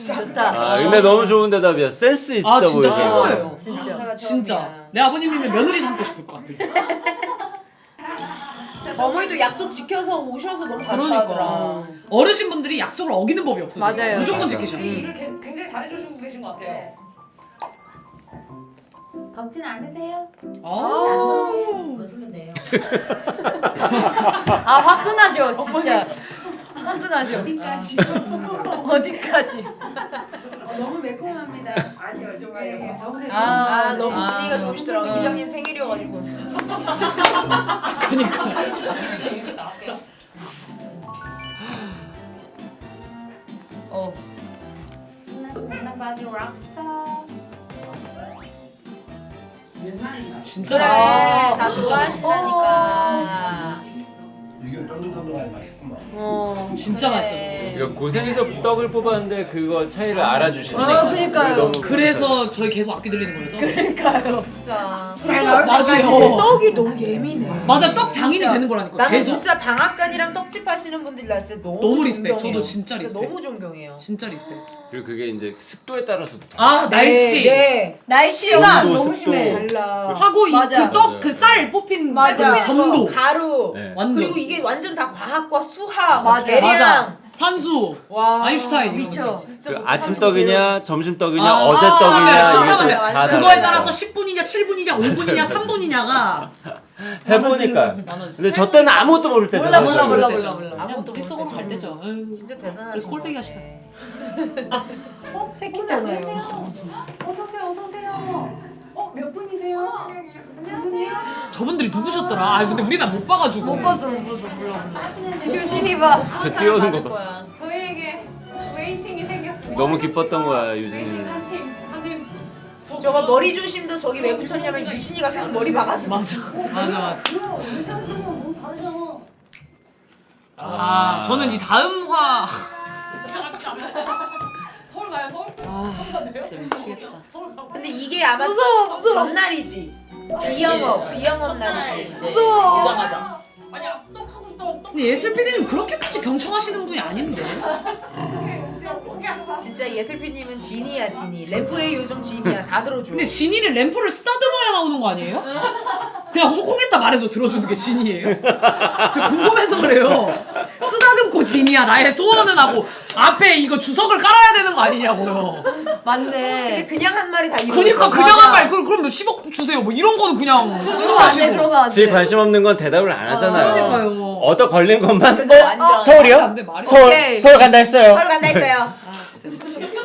좋다. 아 근데 너무 좋은 대답이야. 센스 있어 아 진짜 보이죠. 최고예요 진짜. 진짜 내 아버님이면 며느리 삼고 싶을 것 같아 어머니도 약속 지켜서 오셔서 너무 그러니까 감사하더라. 어르신분들이 약속을 어기는 법이 없어요 맞아요. 무조건 맞아. 지키셔 일을 굉장히 잘해주시고 계신 것 같아요 덥진 않으세요? 벗으면 돼요. 아 화끈하죠 진짜. 화끈하죠. 어디까지? 어디까지? 너무 매콤합니다. 아니요, 좋아요. 아 너무 아, 분위기가 좋으시더라고. 이장님 생일이어가지고. 어. 신나신 명란 바지 락스타. 진짜 그래 아, 다 좋아하시다니까. 이게 쫀득쫀득하니 맛있구만. 진짜 맛있어 이거 고생해서 떡을 뽑았는데 그거 차이를 알아주시네. 그러니까요. 너무 그래서 저희 계속 악기 들리는 거예요 그러니까요. 진짜. 잘 나올 맞아요 떡이 너무 예민해. 맞아 떡 장인이 진짜. 되는 거라니까 나는 계속 진짜 방앗간이랑 떡집 하시는 분들 나 진짜 너무 리스펙. 존경해요. 저도 진짜 리스펙. 너무 존경해요. 진짜 리스펙 그리고 그게 이제 습도에 따라서 아 날씨 네. 날씨가 온도, 너무 습도. 심해. 달라. 하고 맞아. 그 떡 그 쌀 뽑힌 맞아. 그 점도 가루. 네. 완전 그리고 이게 완전 다 과학과 수학, 맞아. 계량. 맞아 산수 와. 아인슈타인 미쳐. 그 아침 떡이냐 점심 떡이냐 아, 어제 아, 떡이냐 진짜 이것도 맞아요. 다 그거에 달라요. 따라서 10분이냐 7분이냐 5분이냐 3분이냐가 해보니까. 많아지죠. 근데 저 때는 아무것도 모를 때잖아. 몰라. 아무것도 빗속으로 모를 갈 때죠. 에휴. 진짜 대단하다. 그래서 꼴보기가 싫어. 새끼잖아요. 어서오세요. 몇 분이세요? 저분들이 누구셨더라? 아 근데 우리는 못 봐가지고. 못 봤어. 몰라. 유진이 봐. 저 뛰어오는 거 봐. 거야. 저희에게 웨이팅이 생겼습니다. 너무 기뻤던 거야 유진이는. 한팀 저거 머리 조심도 저기 왜 붙였냐면 유진이가 계속 머리 박아서. 맞아. 너무 다르잖아. 아 저는 이 다음 화. 서울 가요 서울? 진짜 미치겠다. 근데 이게 아마 무서워. 전날이지. 비영업 날이지. 무서워. 오자마자. 아니 떡 하고 싶다고 해서 떡 근데 예슬 PD님 그렇게까지 경청하시는 분이 아닌데. 진짜 예슬피님은 진이야 진이. 램프의 요정 진이야. 다 들어줘. 근데 진이는 램프를 쓰다듬어야 나오는 거 아니에요? 그냥 홍콩했다 말해도 들어주는 게 진이에요? 저 궁금해서 그래요. 쓰다듬고 진이야 나의 소원은 하고 앞에 이거 주석을 깔아야 되는 거 아니냐고요. 근데 맞네. 그냥 한 말이 다 이거. 그니까 그냥 한 말 그럼 10억 주세요 뭐 이런 거는 그냥 쓰고 하시고. 그런 거 안 지 돼. 관심 없는 건 대답을 안 하잖아요. 그러니까요. 얻어 걸린 것만. 그거 완전. 서울이요? 안 돼, 말이 오케이. 서울 간다 했어요. 서울 간다 했어요. 아 진짜 미치겠다.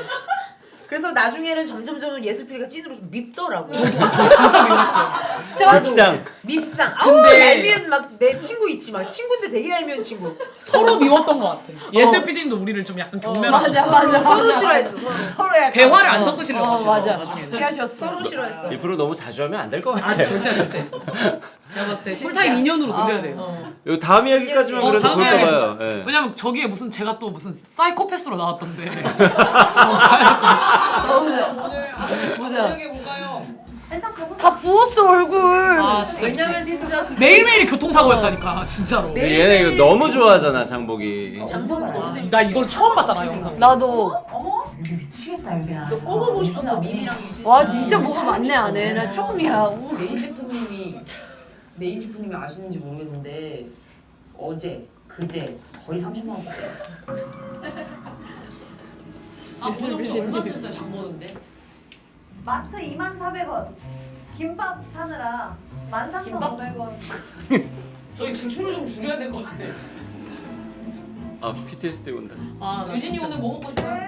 그래서 나중에는 점점 예슬피가 찐으로 좀 밉더라고. 저 진짜 미웠어요. 저도 밉상. 밉상. 근데- 근데 얄미운 막 내 친구 있지 막 친구인데 되게 얄미운 친구. 서로 미웠던 것 같아. 예슬 PD님도 우리를 좀 약간 경멸하셨어. 맞아. 서로 싫어했어. 서로 약간. 대화를 안 섞으시려고 하시죠. 맞아. 나중에는. 피하셨어. 서로 싫어했어. 앞으로 너무 자주 하면 안 될 것 아 같아. 절대. 제가 봤을 때 쿨타임 2년으로 늘려야 돼요. 요 다음 이야기까지만 그래도 다음 볼까 이야기. 봐요. 예. 왜냐면 저기에 무슨 제가 또 무슨 사이코패스로 나왔던데. 맞아. 지역에 뭔가요? 다 부었어 얼굴. 아 진짜 왜냐면 진짜 그 매일매일이 교통사고였다니까 진짜로. 근데 얘네 이거 너무 좋아하잖아 장복이. 장본을 너무 재밌어. 나 이걸 처음 봤잖아 영상. 나도. 여기 미치겠다 여기야. 너 꼬보고 싶었어 미리랑 유진. 와 진짜 뭐가 많네 안에. 나 처음이야. 메인 셰프님이 아시는지 모르겠는데 어제 그제 거의 30만 원 썼어요. 아 오늘 혹시 얼마 쓰셨어요 장 보는데? 마트 24,000원, 김밥 사느라 13,500원. 저희 지출을 좀 줄여야 될 것 같아. 아 PTSD 온다. 아 유진이 오늘 뭐 먹고 싶어요?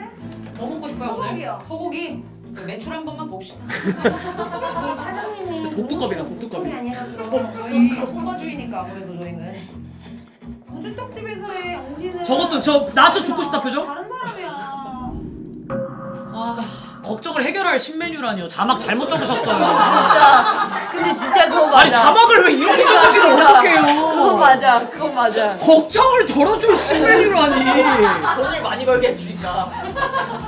뭐 먹고 싶어요 오늘? 소고기요. 소고기. 그 매출 한 번만 봅시다. 이게 사장님이 독두껍이다 독두껍이. 통이 아니라서 저희 소가주의니까 아무래도 저희는. 우주떡집에서의 옹지는 저것도 나 저 죽고 싶다 표정? 다른 사람이야. 아 걱정을 해결할 신메뉴라니요. 자막 잘못 적으셨어요. 진짜. 근데 진짜 그거 맞아. 아니 자막을 왜 이렇게 적으시면 그건 어떡해요. 맞아. 그건 맞아. 걱정을 덜어줄 신메뉴라니. 돈을 많이 벌게 해주니까.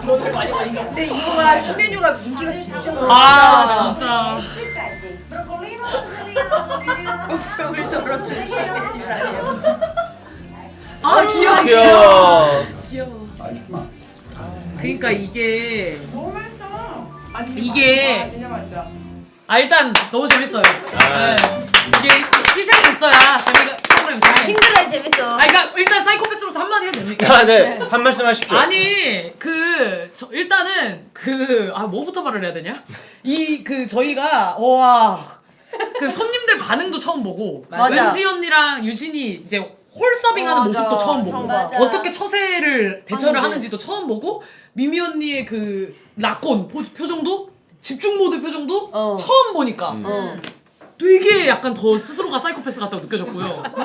돈을 많이 벌니까. 근데 이거가 신메뉴가 인기가 진짜 많아. 아 진짜. 끝까지. 브로콜리 먹으세요. 걱정을 덜어줄 신메뉴라니요. 아 귀여워. 귀여워. 그러니까 이게 너무 맛있다. 아니, 이게- 진짜 맛있다. 일단 너무 재밌어요. 아. 네. 이게 희생이 있어야 재미가 프로그램 재미. 힘들어야 재밌어. 그러니까 일단 사이코패스로서 한마디 해도 됩니까? 아, 네. 한 말씀 하십시오. 아니 일단은 뭐부터 말을 해야 되냐? 저희가 그 손님들 반응도 처음 보고 맞아. 은지 언니랑 유진이 이제 홀 서빙하는 맞아. 모습도 처음 보고 처음 봐. 어떻게 처세를 대처를 하는지. 하는지도 처음 보고 미미 언니의 그 라콘 표정도 집중 모드 표정도 처음 보니까 되게 약간 더 스스로가 사이코패스 같다고 느껴졌고요. 왜?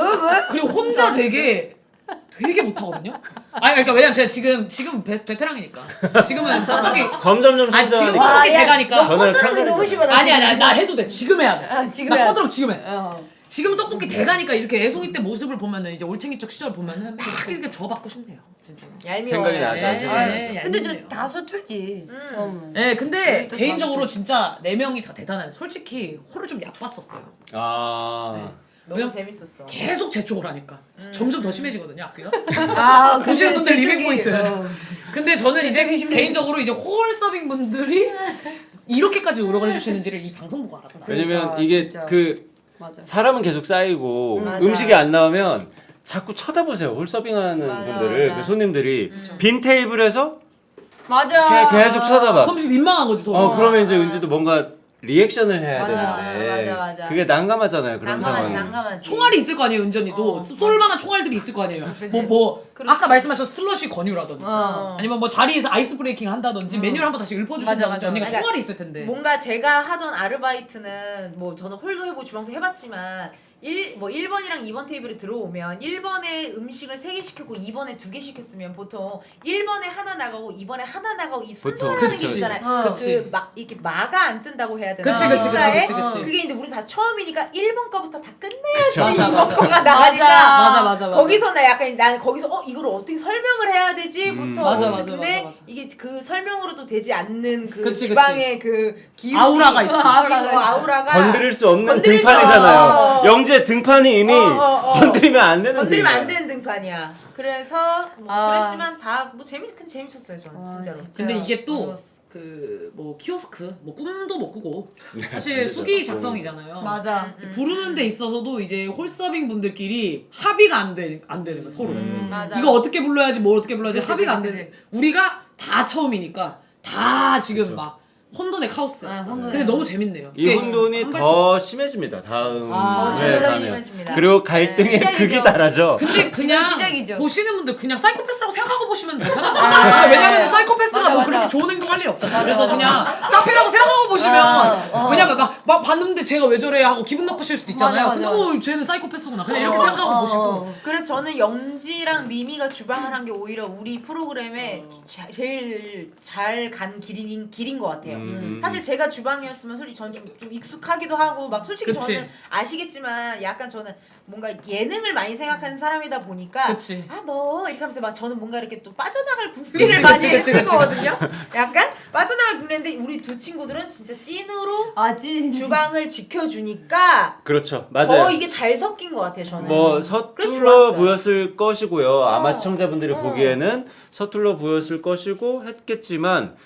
그리고 혼자 되게 못하거든요. 아니 그러니까 왜냐면 제가 지금 베테랑이니까 지금은 떡볶이 점점점 아니 지금 성장하니까. 떡볶이 대가니까 저는 너 너무 심하. 아니야 나 해도 돼 지금 해야 돼. 지금 나 해야 돼. 꺼들어 지금 해. 어. 지금 떡볶이 대가니까 이렇게 애송이 때 모습을 보면은 이제 올챙이 쪽 시절 보면은 막 이렇게 줘받고 싶네요 진짜. 얄미워. 생각이 나죠. 네, 근데 얄밉네요. 다 서툴지. 처음. 네 근데 또 개인적으로 진짜 4명이 다 대단해요. 솔직히 호를 좀 얕봤었어요. 아. 너무 재밌었어. 계속 재촉을 하니까 점점 더 심해지거든요 악기가. 아, 보시는 분들 리빙 포인트. 어. 근데 저는 이제 되게 심해. 개인적으로 이제 홀 서빙 분들이 이렇게까지 노력을 해주시는지를 이 방송 보고 알았거든요. 왜냐면 그러니까, 이게 진짜. 그 맞아. 사람은 계속 쌓이고 맞아. 음식이 안 나오면 자꾸 쳐다보세요. 홀서빙하는 맞아, 분들을 맞아. 그 손님들이 빈 테이블에서 맞아. 계속 쳐다봐. 그럼 민망한 거지 서로. 그러면 이제 은지도 뭔가 리액션을 해야 맞아, 되는데 맞아. 그게 난감하잖아요. 그런 난감하지, 상황이. 난감하지. 총알이 있을 거 아니에요, 은전이도. 쏠만한 총알들이 있을 거 아니에요. 뭐 아까 말씀하신 슬러시 권유라든지 아니면 뭐 자리에서 아이스 브레이킹을 한다든지 메뉴를 한번 다시 읊어주신다든지 언니가 맞아. 총알이 있을 텐데. 뭔가 제가 하던 아르바이트는 뭐 저는 홀도 해보고 주방도 해봤지만 1번이랑 2번 테이블에 들어오면 1번에 음식을 3개 시켰고 2번에 2개 시켰으면 보통 1번에 하나 나가고 2번에 하나 나가고 이 순서를 하는 게 그치. 있잖아요. 그치. 이렇게 마가 안 뜬다고 해야 되나? 그치, 그치, 식사에? 그치. 그게 있는데 우리 다 처음이니까 1번 거부터 다 끝내야지 맞아, 2번 맞아. 거가 나가니까 맞아. 거기서 나 약간 난 거기서 이걸 어떻게 설명을 해야 되지부터 맞아. 근데 이게 그 설명으로도 되지 않는 그 그치. 주방의 그 기운이 아우라가 있지. 아우라가 건드릴 수 없는 건드릴 수 등판이잖아요. 없어. 영재 등판이 이미 건드리면 안 되는 건드리면 등이야. 안 되는 등판이야. 그래서 뭐 그랬지만 다 뭐 재밌었어요 저는 진짜로. 근데 이게 또 그 뭐 키오스크 뭐 꿈도 못 꾸고 사실 수기 작성이잖아요. 맞아. 이제 부르는 데 있어서도 이제 홀서빙 분들끼리 합의가 안 되는 거야 서로. 맞아. 이거 어떻게 불러야지 뭐 어떻게 불러야지 그치, 합의가 안 그치, 되는. 우리가 다 처음이니까 다 지금 막 혼돈의 카오스. 근데 너무 재밌네요. 이 이게 혼돈이 한 더 심해집니다. 다음 점점 가면. 심해집니다. 그리고 갈등의 극이 달라져. 근데 그냥 시작이죠. 보시는 분들 그냥 사이코패스라고 생각하고 보시면 더 편한 거예요. 왜냐면 사이코패스가 뭐 그렇게 좋은 행동 할 일 없잖아요. 그래서 그냥 사피라고 생각하고 보시면 그냥 막 봤는데 제가 왜 저래 하고 기분 나쁘실 수도 있잖아요. 근데 쟤는 사이코패스구나. 그냥 이렇게 생각하고 보시고. 그래서 저는 영지랑 미미가 주방을 한 게 오히려 우리 프로그램에 제일 잘 간 길인 것 같아요. 사실 제가 주방이었으면 솔직히 저는 좀 익숙하기도 하고 막 솔직히 그치. 저는 아시겠지만 약간 저는 뭔가 예능을 많이 생각하는 사람이다 보니까 그치. 뭐 이렇게 하면서 막 저는 뭔가 이렇게 또 빠져나갈 국리를 많이 했을 거거든요. 약간 빠져나갈 국리인데 우리 두 친구들은 진짜 찐으로 주방을 지켜주니까 그렇죠. 맞아요. 더 이게 잘 섞인 것 같아요 저는. 뭐 그래서 서툴러 좋았어요. 보였을 것이고요. 아마 시청자분들이 보기에는 서툴러 보였을 것이고 했겠지만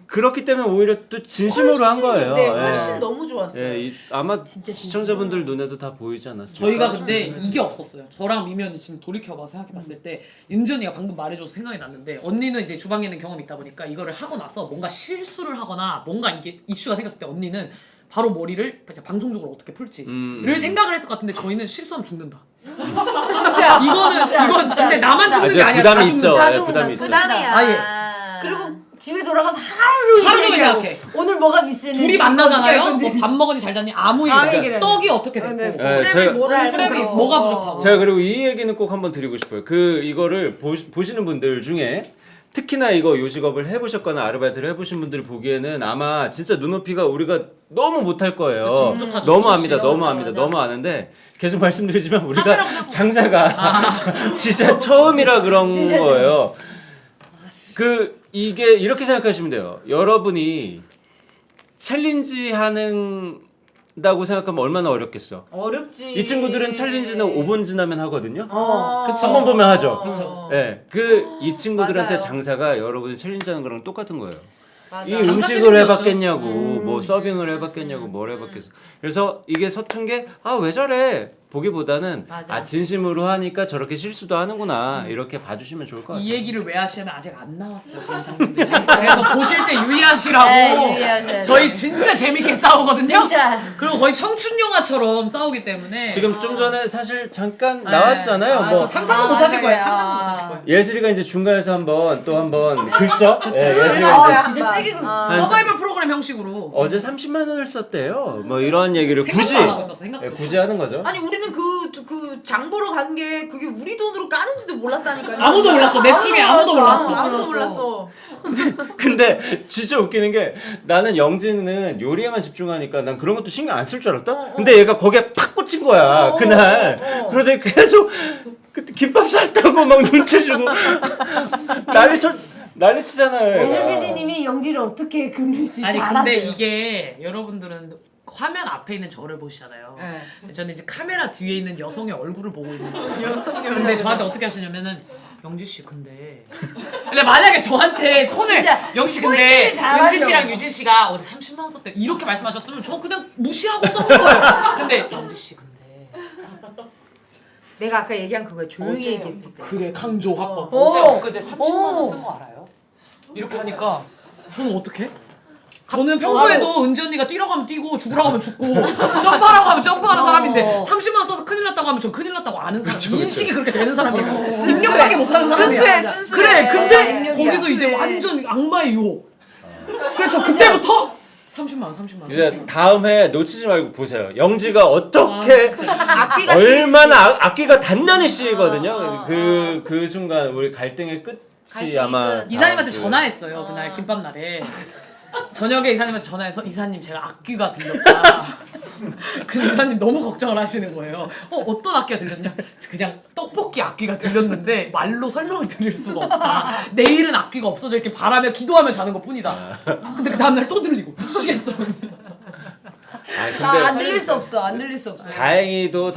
그렇기 때문에 오히려 또 진심으로 한 거예요. 네, 예. 훨씬 너무 좋았어요. 예, 아마 시청자분들 눈에도 다 보이지 않았어요. 저희가 근데 이게 없었어요. 저랑 미면이 지금 돌이켜봐 생각해봤을 때 은전이가 방금 말해줘서 생각이 났는데 언니는 이제 주방에 있는 경험이 있다 보니까 이거를 하고 나서 뭔가 실수를 하거나 뭔가 이게 이슈가 생겼을 때 언니는 바로 머리를 방송적으로 어떻게 풀지를 생각을 했을 것 같은데 저희는 실수하면 죽는다. 진짜 이건 근데 나만 죽는 게 맞아요. 아니라 부담이 다 있죠. 죽는다. 예, 부담이 있죠. 부담이야. 아예. 그리고 집에 돌아가서 하루 종일 생각해. 오늘 뭐가 미스했는지 둘이 만나잖아요. 뭐 밥 먹었니 잘 잤니 아무 아무 얘기 얘기를 안 해. 떡이 어떻게 됐고 예, 프레임이 제가, 뭐라 프레임이 뭐가 부족하고. 제가 그리고 이 얘기는 꼭 한번 드리고 싶어요. 이거를 보시는 분들 중에 특히나 이거 요식업을 해보셨거나 아르바이트를 해보신 분들이 보기에는 아마 진짜 눈높이가 우리가 너무 못할 거예요. 부족하죠. 너무 압니다. 그렇지. 너무 압니다. 너무 아는데 계속 말씀드리지만 우리가 장사가 진짜 처음이라 그런 거예요. 이게 이렇게 생각하시면 돼요. 여러분이 챌린지 하는다고 생각하면 얼마나 어렵겠어. 어렵지. 이 친구들은 챌린지는 5분 지나면 하거든요. 그쵸. 한 번 보면 하죠. 그쵸. 예, 이 친구들한테 맞아요. 장사가 여러분이 챌린지하는 거랑 똑같은 거예요. 맞아. 이 장사 음식을 챌린지였죠. 해봤겠냐고, 뭐 서빙을 해봤겠냐고, 뭘 해봤겠어. 그래서 이게 서툰 게 왜 저래? 보기보다는 맞아. 진심으로 하니까 저렇게 실수도 하는구나 이렇게 봐주시면 좋을 것 같아요. 이 얘기를 왜 하시냐면 아직 안 나왔어요 그런 장면들이. 그래서 보실 때 유의하시라고. 네, 유의하셔야 저희 진짜 재밌게 싸우거든요. 진짜. 그리고 거의 청춘 영화처럼 싸우기 때문에. 지금 좀 전에 사실 잠깐 네. 나왔잖아요. 뭐 상상도 못 하실 거예요. 상상도 못 하실 거예요. 예슬이가 이제 중간에서 한번 긁죠. 예, 예슬이가 이제 진짜 세게 서바이벌 프로그램 형식으로. 어제 30만 원을 썼대요. 뭐 이런 얘기를 굳이 생각도 안 하고 있었어. 생각도. 예, 굳이 하는 거죠. 아니 우리는 그 장 보러 간 게 그게 우리 돈으로 까는지도 몰랐다니까요. 아무도 몰랐어. 넷 중에 아무도 몰랐어. 아무도 몰랐어. 근데 진짜 웃기는 게 나는 영진은 요리에만 집중하니까 난 그런 것도 신경 안 쓸 줄 알았다. 근데 얘가 거기에 팍 꽂힌 거야 그날. 그런데 계속 그때 김밥 샀다고 막 눈치 주고 난리 치잖아요. 예슬 얘가. PD님이 영지를 어떻게 긁는지 아니 잘 근데 아세요. 이게 여러분들은 화면 앞에 있는 저를 보시잖아요. 네. 저는 이제 카메라 뒤에 있는 여성의 얼굴을 보고 있는 거예요. 근데 저한테 어떻게 하시냐면은 영지 씨 근데 만약에 저한테 손을 진짜 영지 씨 근데 포인트를 잘하죠. 은지 씨랑 유진 씨가 어제 30만 원 썼대 이렇게 말씀하셨으면 저 그냥 무시하고 썼을 거예요. 근데 영지 씨 근데 내가 아까 얘기한 그거야. 조용히 얘기했을 때. 그래 강조 화법 오. 어제 엊그제 30만 원 쓴 거 알아요? 이렇게 하니까 저는 어떻게? 저는 평소에도 은지 언니가 뛰라고 하면 뛰고 죽으라고 하면 죽고 점프하라고 하면 점프하는 사람인데 30만 원 써서 큰일 났다고 하면 전 큰일 났다고 아는 사람. 인식이 그렇게 되는 사람이에요. 입력밖에 못하는 사람이야. 순수해. 그래 근데 입력이야. 거기서 이제 완전 악마의 유혹. 그래서 그때부터 30만 원. 이제 다음 해 놓치지 말고 보세요. 영지가 어떻게 악기가 얼마나 악기가 단단히 씌이거든요. 그 순간 우리 갈등의 끝이 아마 이사님한테 다 전화했어요. 그날 김밥 날에. 저녁에 이사님한테 전화해서 이사님 제가 악귀가 들렸다. 근데 이사님 너무 걱정을 하시는 거예요. 어떤 악기가 들렸냐? 그냥 떡볶이 악기가 들렸는데 말로 설명을 드릴 수가 없다. 내일은 악기가 없어져 이렇게 바라며 기도하며 자는 것 뿐이다. 근데 그 다음날 또 들리고 미치겠어. 나 안 들릴 수 없어. 안 들릴 수 없어. 다행히도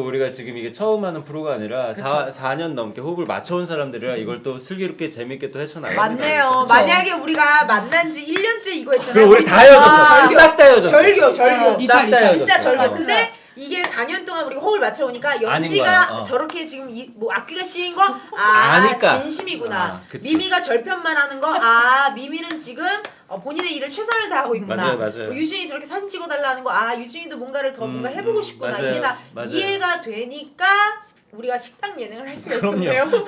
우리가 지금 이게 처음 하는 프로가 아니라 4년 넘게 호흡을 맞춰온 사람들이라 이걸 또 슬기롭게 재밌게 또 헤쳐나가요. 맞네요. 만약에 우리가 만난 지 1년째 이거 했잖아요. 그리고 우리 다 헤어졌어. 싹 다 헤어졌어. 절교. 싹 다 헤어졌어. 진짜 절교. 근데 이게 4년 동안 우리가 호흡을 맞춰오니까 영지가 거야. 저렇게 지금 뭐 악기가 씌인 거 아니까. 진심이구나. 그치. 미미가 절편만 하는 거 미미는 지금 본인의 일을 최선을 다하고 있구나. 맞아요. 뭐 유진이 저렇게 사진 찍어달라는 거 유진이도 뭔가를 더 뭔가 해보고 싶구나. 맞아요. 이게 다 맞아요. 이해가 되니까 우리가 식당 예능을 할 수가 그럼요. 있었네요.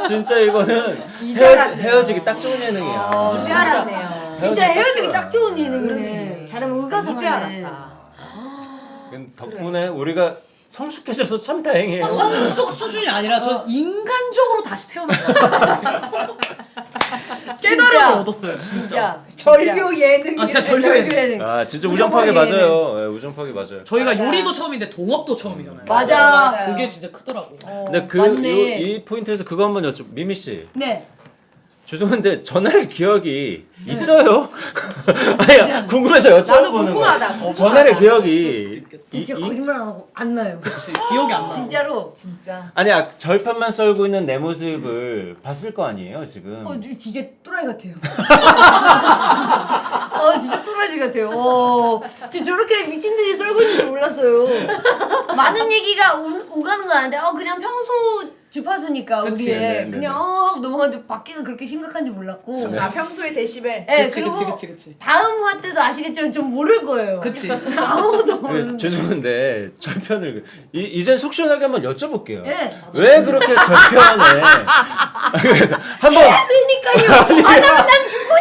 진짜 이거는 이제 알았네요. 헤어지기 딱 좋은 예능이야. 이제 알았네요. 진짜 헤어지기 딱 좋은 예능이네. 잘하면 이제 의가상하네. 알았다. 덕분에 우리가 성숙해져서 참 다행이에요. 성숙 수준이 아니라 전 인간적으로 다시 태어난 거예요. 깨달음을 얻었어요. 진짜. 절교 예능. 진짜 절교 예능. 진짜 우정파괴 맞아요. 네, 우정파괴 맞아요. 저희가 요리도 처음인데 동업도 처음이잖아요. 맞아. 그게 진짜 크더라고. 근데 맞네. 이 포인트에서 그거 한번 여쭤. 미미 씨. 네. 죄송한데 전화를 기억이 있어요? 아니 궁금해서 나도 여쭤보는 궁금하다. 거야. 전화를 기억이 진짜 거짓말 안 하고 안 나요. 그치, 기억이 안 나. 진짜로. 진짜. 아니야 절편만 썰고 있는 내 모습을 봤을 거 아니에요 지금. 진짜 또라이 같아요. 진짜 또라이 같아요. 진짜 저렇게 미친 듯이 썰고 있는 줄 몰랐어요. 많은 얘기가 오가는 건 아닌데 그냥 평소 주파수니까 그치, 우리의 네네네. 그냥 하고 넘어갔는데 밖에는 그렇게 심각한지 몰랐고. 평소의 데시벨. 네, 그치, 그리고 그치. 다음 화 때도 아시겠지만 좀 모를 거예요. 그치. 아무도 모르는. 죄송한데 절편을 이젠 속 시원하게 한번 여쭤볼게요. 네. 왜 그렇게 절편에 한번 그러니까요. 안 하면 난 죽으니까.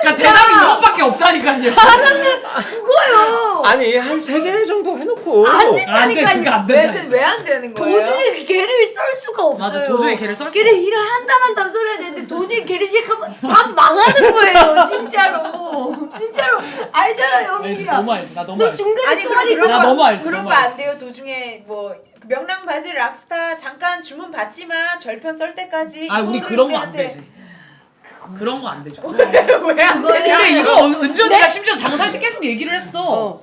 그러니까 대답이 이것밖에 없다니까요. 안 하면 죽어요. 아니 한 3개 정도 해놓고 안 된다니까요. 그게 안 된다. 왜 안 되는 거예요? 도중에 걔를 썰 수가 없어요. 맞아, 도중에 걔를 썰 수가 걔를 일을 한다만 더 썰어야 되는데 도중에 걔를 시작하면 밥 망하는 거예요. 진짜로. 알잖아, 알지, 영지야. 너무 알지. 나 너무 너 알지. 중간에 아니 또라이 그럼 나 너무 알지, 그런 너무 거 안 알지. 돼요. 도중에 뭐 명랑 바질 락스타 잠깐 주문 받지만 절편 썰 때까지. 우리 이거를 그런 거 안 우리한테 되지. 그런 거 안 되죠. 왜안 돼? 근데 이거 은지 언니가 심지어 장사할 때 계속 얘기를 했어.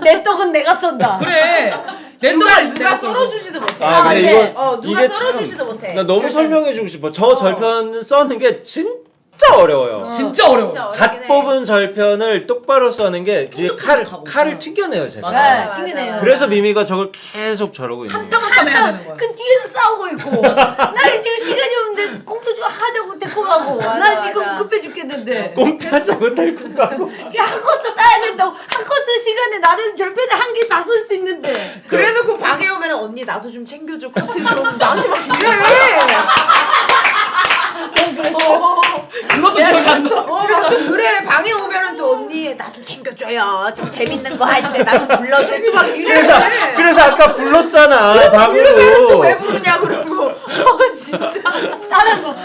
내 떡은 내가 쏜다. 그래. 내 누가 떡을 내가 썰어주지도 못해. 근데 네. 이거 누가 이게 썰어주지도 못해. 나 너무 설명해주고 싶어. 저 절편 써는 게 진짜 어려워요. 진짜 어려워. 진짜 갓 어렵긴 해. 뽑은 절편을 똑바로 써는 게 이제 칼을 튕겨내요 제가. 맞아. 네, 튕기네요. 그래서 미미가 저걸 계속 저러고 있는 거예요. 한땀 해야 되는 거야. 그 뒤에서 싸우고 있고. 나는 지금 시간이 없는데 공도 좀 하자고 데리고 가고. 나 지금 맞아. 급해 죽겠는데. 공짜지 못할 것 같고. 한 것도 따야 된다고. 한 것도 시간에 나는 절편에 한 개 다 쏠 수 있는데. 그래놓고 방에 오면 언니 나도 좀 챙겨줘. 커튼 좀 나한테 막 이래. 그것도 기억났어. 막 또 그래 방에 오면은 또 언니 나 좀 챙겨줘요. 좀 재밌는 거 할 때 나 좀 불러줘. 또 막 이래. 그래서 아까 불렀잖아 방으로. 또 왜 부르냐 그러고. 진짜. 다른 거.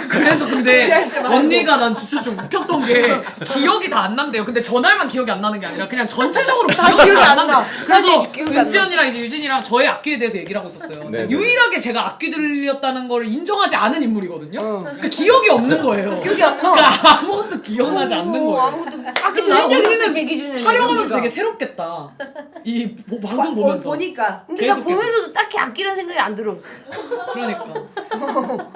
그래서 근데 언니가 난 진짜 좀 웃겼던 게 기억이 다 안 난대요. 근데 전날만 기억이 안 나는 게 아니라 그냥 전체적으로 기억이 기억이 안 안 난대. 나. 그래서 사실 기억이 안 은지 나. 언니랑 이제 유진이랑 저의 악기에 대해서 얘기를 하고 있었어요. 근데 네네. 유일하게 제가 악기 들렸다는 걸 인정하지 않은 인물이거든요. 그러니까 기억이 없는 거예요. 기억이 안 나. 그러니까 아무것도 기억나지 않는 거예요. 아무것도. 근데 나 언니는 제 기준에는. 촬영하면서 영지가. 되게 새롭겠다. 이 방송 보면서. 보니까. 근데 나 계속, 보면서도 딱히 아끼라는 생각이 안 들어. 그러니까.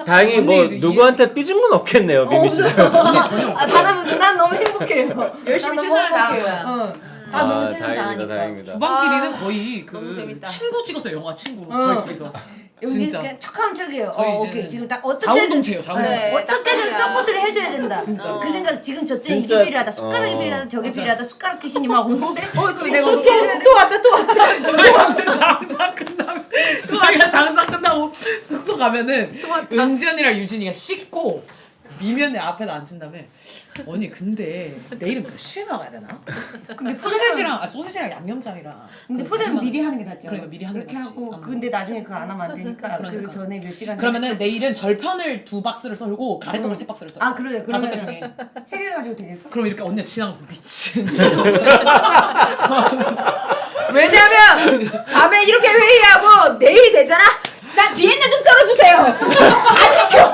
다행히 뭐 언니 이제 누구한테 삐진 건 없겠네요 미미 씨. 다나면 난 너무 행복해요. 열심히 난 너무 최선을 다한 행복해요. 거야. 다 너무 최선 다행이다 다하니까. 다행이다. 주방끼리는 거의 너무 그 재밌다. 친구 찍었어요. 영화 친구. 저희 둘이서. 여기 진짜. 그냥 척하면 척이에요. 저희 오케이. 이제는 지금 딱 어떻게든 자웅동체예요, 자웅동체. 네, 어떻게든 딱 서포트를 해줘야 된다. 진짜. 그 생각 지금 저때 이게 진짜, 필요하다. 숟가락이 필요하다. 저게 맞아. 필요하다. 숟가락 귀신님하고 오는데 지금 내가 어떻게 해야 돼? 또 왔다. 저희한테 장사 끝나면 저희가 장사 끝나고 숙소 가면은 은지언니랑 유진이가 씻고 미면에 앞에다 앉힌 다음에 언니 근데 내일은 몇 시에 나가야 되나? 근데 소세지랑 양념장이랑 근데 프레는 미리 하는 게 낫죠. 그러니까 미리 하는 게 그렇게 낫지. 하고 근데 나중에 그거 안 하면 안 되니까 그러니까. 그 전에 몇 시간 그러면은 내일은 절편을 2박스를 썰고 가래떡을 3박스를 썰자. 아 그래요. 5개 중에. 그러면 3개 가지고 되겠어? 그럼 이렇게 언니가 지나가면서 미친. 왜냐면 밤에 이렇게 회의하고 내일 되잖아. 나 비엔나 좀 썰어주세요. 다 시켜.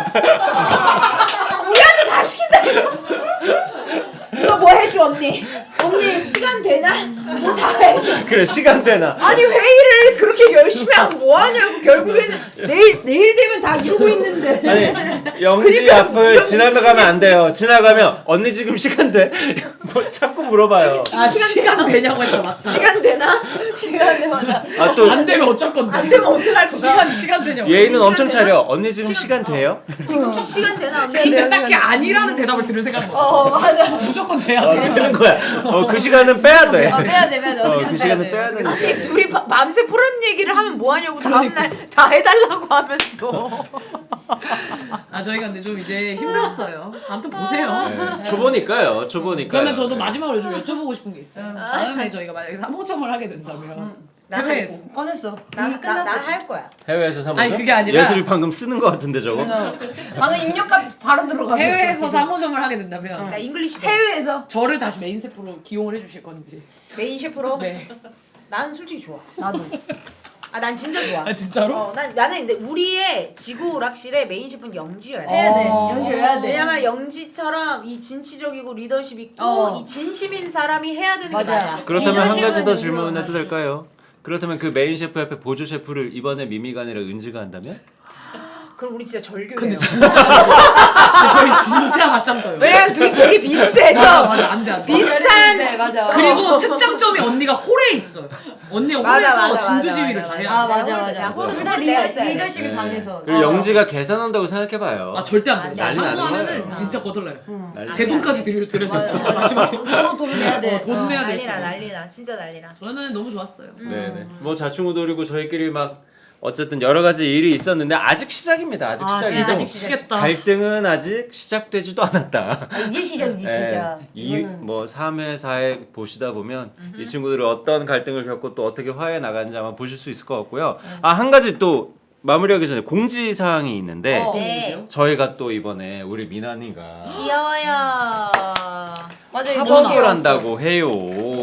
우리한테 다 시킨다. 이거 뭐 해줘 언니? 언니 시간 되나? 뭐 다 해줘. 그래 시간 되나? 아니 회의를 그렇게 열심히 하면 뭐 하냐고. 결국에는 내일 되면 다 이러고 있는데. 아니 영지 그러니까 앞을 이런 지나가면 안 돼요. 지나가면 언니 지금 시간 돼? 뭐 자꾸 물어봐요. 시간 되냐고 했다 맞다. 시간 되나? 시간 되마다. 아 또 안 되면 어쩔 건데. 안 되면 어떡할 거야? 시간 되냐고. 예의는 시간 엄청 되나? 차려. 언니 지금 시간 돼요? 지금 혹시 시간 되나? 근데 딱히 아니라는 대답을 들을 생각은 없어. 맞아. 무조건 돼야 돼. 되는 거야. 그 시간은 빼야 돼. 빼야 돼. 그 시간은 빼야 되는 거야. 아니 둘이 밤새 프로님 얘기를 하면 뭐 하냐고 다음날 다 해달라고 하면서. 아 저희가 근데 좀 이제 힘들었어요. 아무튼 보세요. 네, 초보니까요. 초보니까. 그러면 저도 마지막으로 좀 여쭤보고 싶은 게 있어요. 다음에 저희가 만약에 3호점을 하게 된다면 해외에서. 꺼냈어. 난 할 거야. 해외에서 사무소? 아니, 그게 아니라- 예술이 방금 쓰는 거 같은데 저거. 방금 입력값 바로 들어가서 해외에서 3호점을 하게 된다면 나 잉글리시 해외에서 저를 다시 메인 셰프로 기용을 해주실 건지. 메인 셰프로. 네. 난 솔직히 좋아. 나도. 아 난 진짜 좋아. 아 진짜로? 나는 근데 우리의 지구 오락실의 메인 셰프는 영지여야 돼. 해야 돼. 연주해야 돼. 왜냐면 영지처럼 이 진취적이고 리더십 있고 어. 이 진심인 사람이 해야 되는 게 맞아. 맞아. 그렇다면 한 리더십은 가지 더 연주가 질문해도 될까요? 그렇다면 그 메인 셰프 옆에 보조 셰프를 이번에 미미가 아니라 은지가 한다면? 그럼 우리 진짜 절교해요. 근데 진짜 저희 진짜 맞짱 떠요. 왜냐면 둘이 되게 비슷해서 맞아 안돼. 비슷한 네, 맞아. 그리고 특장점이 언니가 홀에 있어요. 언니가 맞아, 홀에서 맞아, 진두지휘를 맞아, 다 맞아. 해야 아 돼. 맞아 야, 맞아. 홀은 둘 다 내가 있어야 돼. 리더십이 네. 강해서. 그리고 영지가 계산한다고 생각해봐요. 아 절대 안 돼. 난리 나는 상호하면은 거예요. 진짜 거들려요. 난리 제 돈까지 드려야 맞아. 돼. 마지막에. 그거 돈 내야 돼. 돈 내야 돼. 난리나 난리나 진짜 난리나. 저는 너무 좋았어요. 네네. 뭐 자충우돌이고 저희끼리 막 어쨌든 여러 가지 일이 있었는데 아직 시작입니다. 아직 아 시작이고 진짜 미치겠다. 갈등은 아직 시작되지도 않았다. 아, 이제 시작이지 진짜. 이거는 이뭐 3회 4회 보시다 보면 이 친구들이 어떤 갈등을 겪고 또 어떻게 화해 나가는지 아마 보실 수 있을 것 같고요. 아 한 가지 또 마무리하기 전에 공지 사항이 있는데 네. 저희가 또 이번에 우리 미나니가 귀여워요. 맞아. 팝업을 한다고 해요.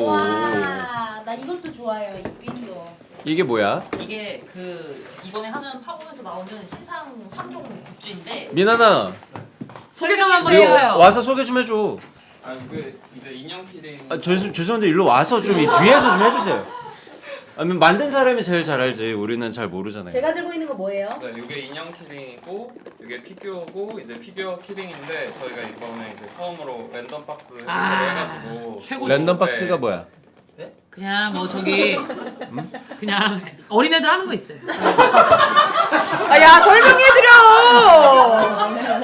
와, 나 이것도 좋아요. 이 핀도. 이게 뭐야? 이게 그 이번에 하는 팝업에서 나오는 신상 3종 굿즈인데 미나나 소개 좀 한번 이거 해주세요. 와서 소개 좀 해줘. 아 그 이제 인형 키링. 아, 죄송한데 일로 와서 좀 이 뒤에서 좀 해주세요. 아니 만든 사람이 제일 잘 알지. 우리는 잘 모르잖아요. 제가 들고 있는 거 뭐예요? 네, 이게 인형 키링이고 이게 피규어고 이제 피규어 키링인데 저희가 이번에 이제 처음으로 랜덤 박스 해가지고 최고죠. 랜덤 박스가 네. 뭐야? 그냥 뭐 저기 그냥 어린애들 하는 거 있어요. 아야 설명해드려.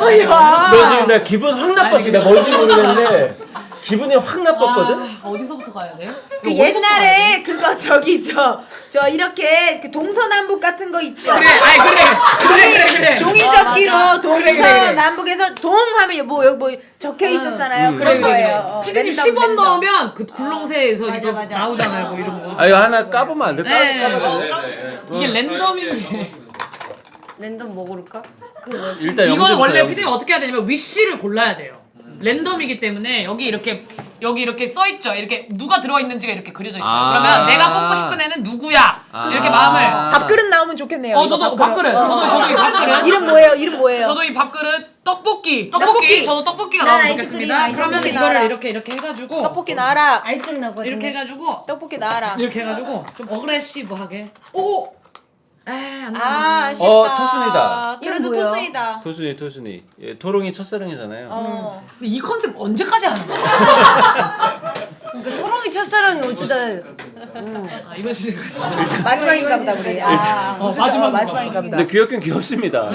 아야. 너 지금 나 기분 확 나빴어. 나 뭔지 모르겠는데 기분이 확 나빴거든. 아, 어디서부터 가야 돼? 그 옛날에 그거 저기 저 이렇게 그 동서남북 같은 거 있죠. 그래, 아이 그래. 종이 아, 접기로 맞아. 동서남북에서 동하면 뭐 여기 뭐 적혀 있었잖아요. 그런 거예요. 피디님 랜덤, 10원 랜덤. 넣으면 그 굴렁쇠에서 맞아, 이거 맞아. 나오잖아요, 뭐 이런 거. 아 이거 하나 까보면 안 돼? 네. 네. 이게 랜덤인데. 랜덤 뭐 고를까? 그 뭐. 일단 이건 영재부터 원래 영재. 피디님 어떻게 해야 되냐면 위시를 골라야 돼요. 랜덤이기 때문에 여기 이렇게 써 있죠. 이렇게 누가 들어 있는지가 이렇게 그려져 있어요. 아. 그러면 내가 뽑고 싶은 애는 누구야? 아. 이렇게 마음을. 밥그릇 나오면 좋겠네요. 이거 저도 밥그릇. 저도 이 밥그릇. 이름 뭐예요? 이름 뭐예요? 저도 이 밥그릇 떡볶이. 떡볶이. 저도 떡볶이가 난 나오면 아이스크림, 좋겠습니다. 아이스크림 그러면 떡볶이 이거를 나와라. 이렇게 해가지고 떡볶이 나와라. 아이스크림 나올 것 같은데. 이렇게 해가지고 떡볶이 나와라. 이렇게 해가지고 좀 어그레시브하게. 오. 안 돼. 아 아쉽다. 토순이다. 그래도 이건 뭐야? 토순이다. 토순이. 예, 토롱이 첫사랑이잖아요. 근데 이 컨셉 언제까지 하는 거야? 그러니까 토롱이 첫사랑이 어쩌다 아, 이번 시즌까지. 마지막인가 보다 우리. 마지막인가 보다. 근데 귀엽긴 귀엽습니다.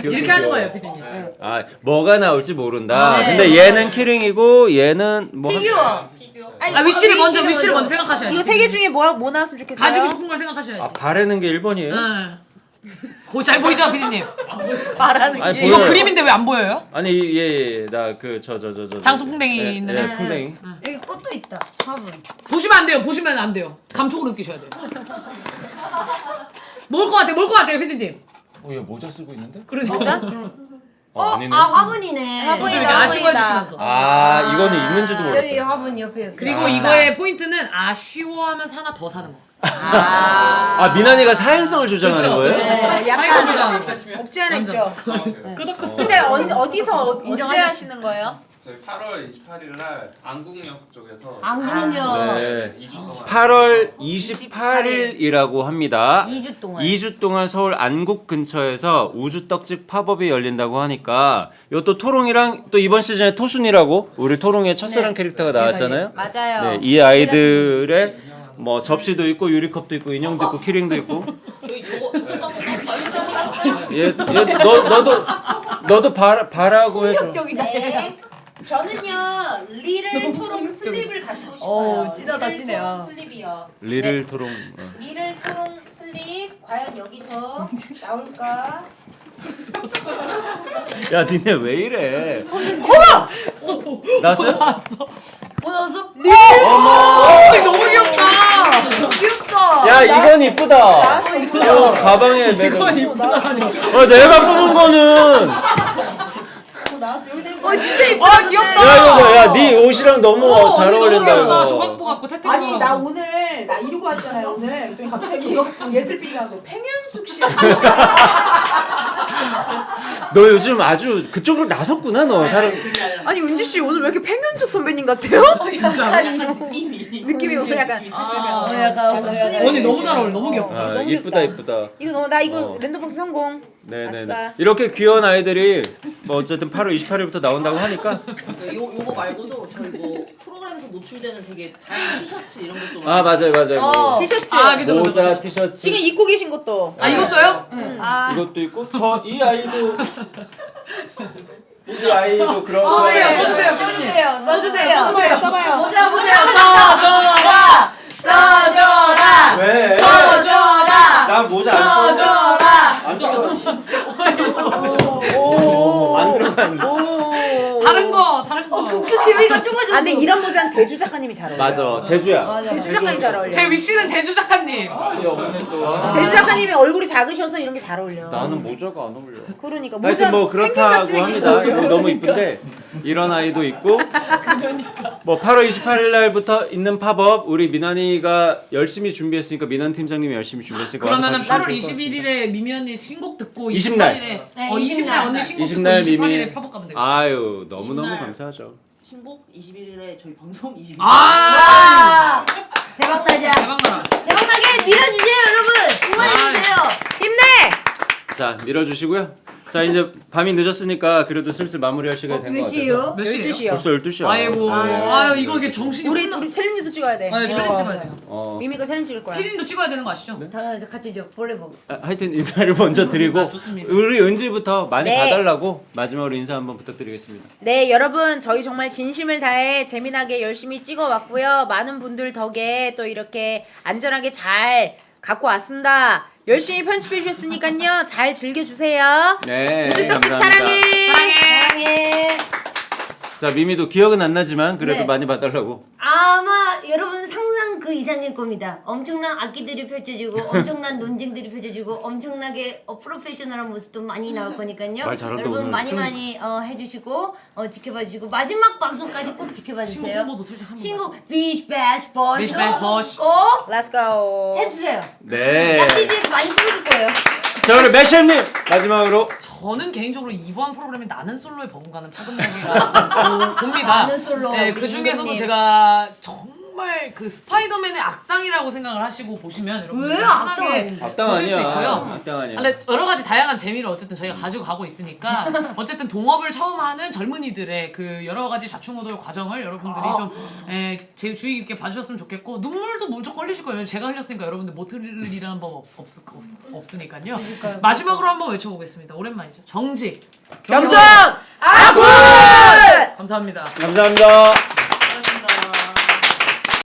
이렇게 하는 거예요, 피디님. 아 뭐가 나올지 모른다. 네. 근데 얘는 키링이고 얘는 뭐 피규어. 아니, 아, 위치를 먼저 생각하셔야지. 이거 세 개 중에 뭐 나왔으면 좋겠어요? 가지고 싶은 걸 생각하셔야지. 아 바라는 게 1번이에요? 응. 그거 잘 보이죠, 피디님? 말하는 아니, 게. 이거 보여요. 그림인데 왜 안 보여요? 아니 예나 그 저 장수풍뎅이 있는 애. 풍뎅이. 여기 꽃도 있다. 화분. 보시면 안 돼요. 보시면 안 돼요. 감촉으로 느끼셔야 돼요. 뭘 것 같아요, 피디님? 얘 모자 쓰고 있는데? 그러니까. 아니네. 아 화분이네. 이렇게 아쉬워 해주시면서. 아 이거는 있는지도 여기 모르겠다. 화분 옆에. 그리고 이거의 포인트는 아쉬워하면서 하나 더 사는 거. 아 미나니가 사행성을 주장하는 거예요? 약간 주장. 없지 않아 있죠. 끄덕끄덕. 근데 어디서 언제 인정하겠습니다. 하시는 거예요? 저희 8월 28일 날 안국역 쪽에서 안군요. 네. 2주 동안 8월 28일이라고 합니다. 2주 동안. 2주 동안 서울 안국 근처에서 우주떡집 팝업이 열린다고 하니까 이것도 토롱이랑 또 이번 시즌에 토순이라고 우리 토롱의 첫사랑 캐릭터가 나왔잖아요. 맞아요. 네, 이 아이들의 뭐 접시도 있고 유리컵도 있고 인형도 있고 키링도 있고. 너도 바라고 해줘. 네. 저는요 리를 토롱 슬립을 가지고 싶어요. 찐하다, 리를 찐해요. 토롱 슬립이요. 리를 토롱. 리를 토롱 슬립 과연 여기서 나올까? 야 니네 왜 이래? 어머! 나왔어요? 뭐 나왔어? 너무 귀엽다. 귀엽다. 야 이건 이쁘다. 나왔어. 가방에 매도. 나왔어. 내가 뽑은 거는. 나왔어. 여기 들고. 진짜 이쁘다. 와, 귀엽다. 야 이거 네 옷이랑 너무 잘 어울린다 나 이거. 조각보 갖고 태택. 아니 나 오늘 나 이러고 왔잖아요 오늘. 그랬더니 갑자기 예슬 PD가 그 팽현숙 씨. 너 요즘 아주 그쪽으로 나섰구나 너 사람. 아니 은지 씨 오늘 왜 이렇게 팽현숙 선배님 같아요? 진짜. 느낌이 오늘 약간 약간 스님. 언니 너무 잘 어울려. 너무 귀엽다. 아, 너무 이쁘다 귀엽다. 이쁘다. 이거 너무 나 이거 어. 랜덤박스 성공. 네네네. 아싸. 이렇게 귀여운 아이들이 뭐 어쨌든 8월 28일부터 나온다고 하니까. 요거 말고도 저희 뭐 프로그램에서 노출되는 되게 다양한 티셔츠 이런 것도 아 맞아요 맞아요. 티셔츠. 아, 그죠, 그죠, 모자 그죠. 티셔츠. 지금 입고 계신 것도. 아, 이것도요? 아 이것도 있고 저 이 아이도. 이 아이도 그런 거. 써주세요, 써주세요, 써주세요. 써봐요 써봐요. 모자 보세요. 써줘라. 써줘라. 왜? 써줘라. 난 모자 안 써. 써줘라. 안 들어가. 안 들어가. 다른 거. 그 기회가 좁아졌어. 아 근데 이런 모자는 대주 작가님이 잘 어울려. 맞아 대주야. 맞아. 대주 작가님 잘 어울려. 제 위씨는 대주 작가님. 이 없네 또. 대주 작가님이 얼굴이 작으셔서 이런 게 잘 어울려. 나는 모자가 안 어울려. 그러니까 하여튼 뭐 그렇다고 생긴 합니다. 게 이거 너무 이쁜데 이런 아이도 있고 뭐 8월 28일 날부터 있는 팝업 우리 미나니가 열심히 준비했으니까 미난 팀장님이 열심히 준비했으니까 그러면은 와서 8월 봐주실 것 21일에 미미 언니 신곡 듣고 20날. 28일에 네, 20날 언니 신곡 듣고 20날 28일에 미미 팝업 가면 되고. 아유 너무너무 20날. 감사하죠. 신곡 21일에 저희 방송 22일. 아 대박 나자. 대박나라. 대박 나게 밀어주세요 여러분. 응원해주세요. 힘내. 자 밀어주시고요. 자 이제 밤이 늦었으니까 그래도 슬슬 마무리할 시간이 된 것 몇 같아서 시요? 몇 시에요? 12시요. 벌써 12시야. 아이고. 아유 이거 이게 정신이 우리 혼나. 우리 챌린지도 찍어야 돼. 아, 챌린지 찍어야 돼요. 미미가 챌린지 찍을 거야. 피디님도 찍어야 되는 거 아시죠? 당연히 같이 저 볼레복. 하여튼 인사를 먼저 드리고 좋습니다. 우리 은지부터 많이 네. 봐달라고 마지막으로 인사 한번 부탁드리겠습니다. 네, 여러분 저희 정말 진심을 다해 재미나게 열심히 찍어왔고요. 많은 분들 덕에 또 이렇게 안전하게 잘 갖고 왔습니다. 열심히 편집해 주셨으니까요. 잘 즐겨주세요. 네 우주떡집 감사합니다. 사랑해. 사랑해. 자 미미도 기억은 안 나지만 그래도 네. 많이 봐달라고. 아마 여러분 상상 그 이상일 겁니다. 엄청난 악기들이 펼쳐지고 엄청난 논쟁들이 펼쳐지고 엄청나게 프로페셔널한 모습도 많이 나올 거니까요. 말 잘한다, 여러분 오늘. 많이 많이 해주시고 지켜봐 주시고 마지막 방송까지 꼭 지켜봐 신곡 주세요. 홍보도 솔직히 한 번만. 신곡 비시 배시 버시 비시 배시 버시. 꼭 Let's go. 해주세요. 네. 락디즈에서 많이 틀어줄 거예요. 자 우리 매시엠님 마지막으로. 저는 개인적으로 이번 프로그램이 나는 솔로의 버금가는 파급력이라 봅니다. 나는 솔로. 이제 우리 그 중에서도 임금님. 제가 정말 정말 그 스파이더맨의 악당이라고 생각을 하시고 보시면 여러분 왜 악당 편하게 아닌데? 악당 보실 수 아니야. 있고요. 악당 아니야. 근데 여러 가지 다양한 재미를 어쨌든 저희가 가지고 가고 있으니까 어쨌든 동업을 처음 하는 젊은이들의 그 여러 가지 좌충우돌 과정을 여러분들이 좀 제 주의 깊게 봐주셨으면 좋겠고 눈물도 무조건 흘리실 거예요. 제가 흘렸으니까 여러분들 못 흘리라는 법 없으니까요. 마지막으로 한번 외쳐보겠습니다. 오랜만이죠. 정직, 겸손, 아군! 감사합니다. 감사합니다.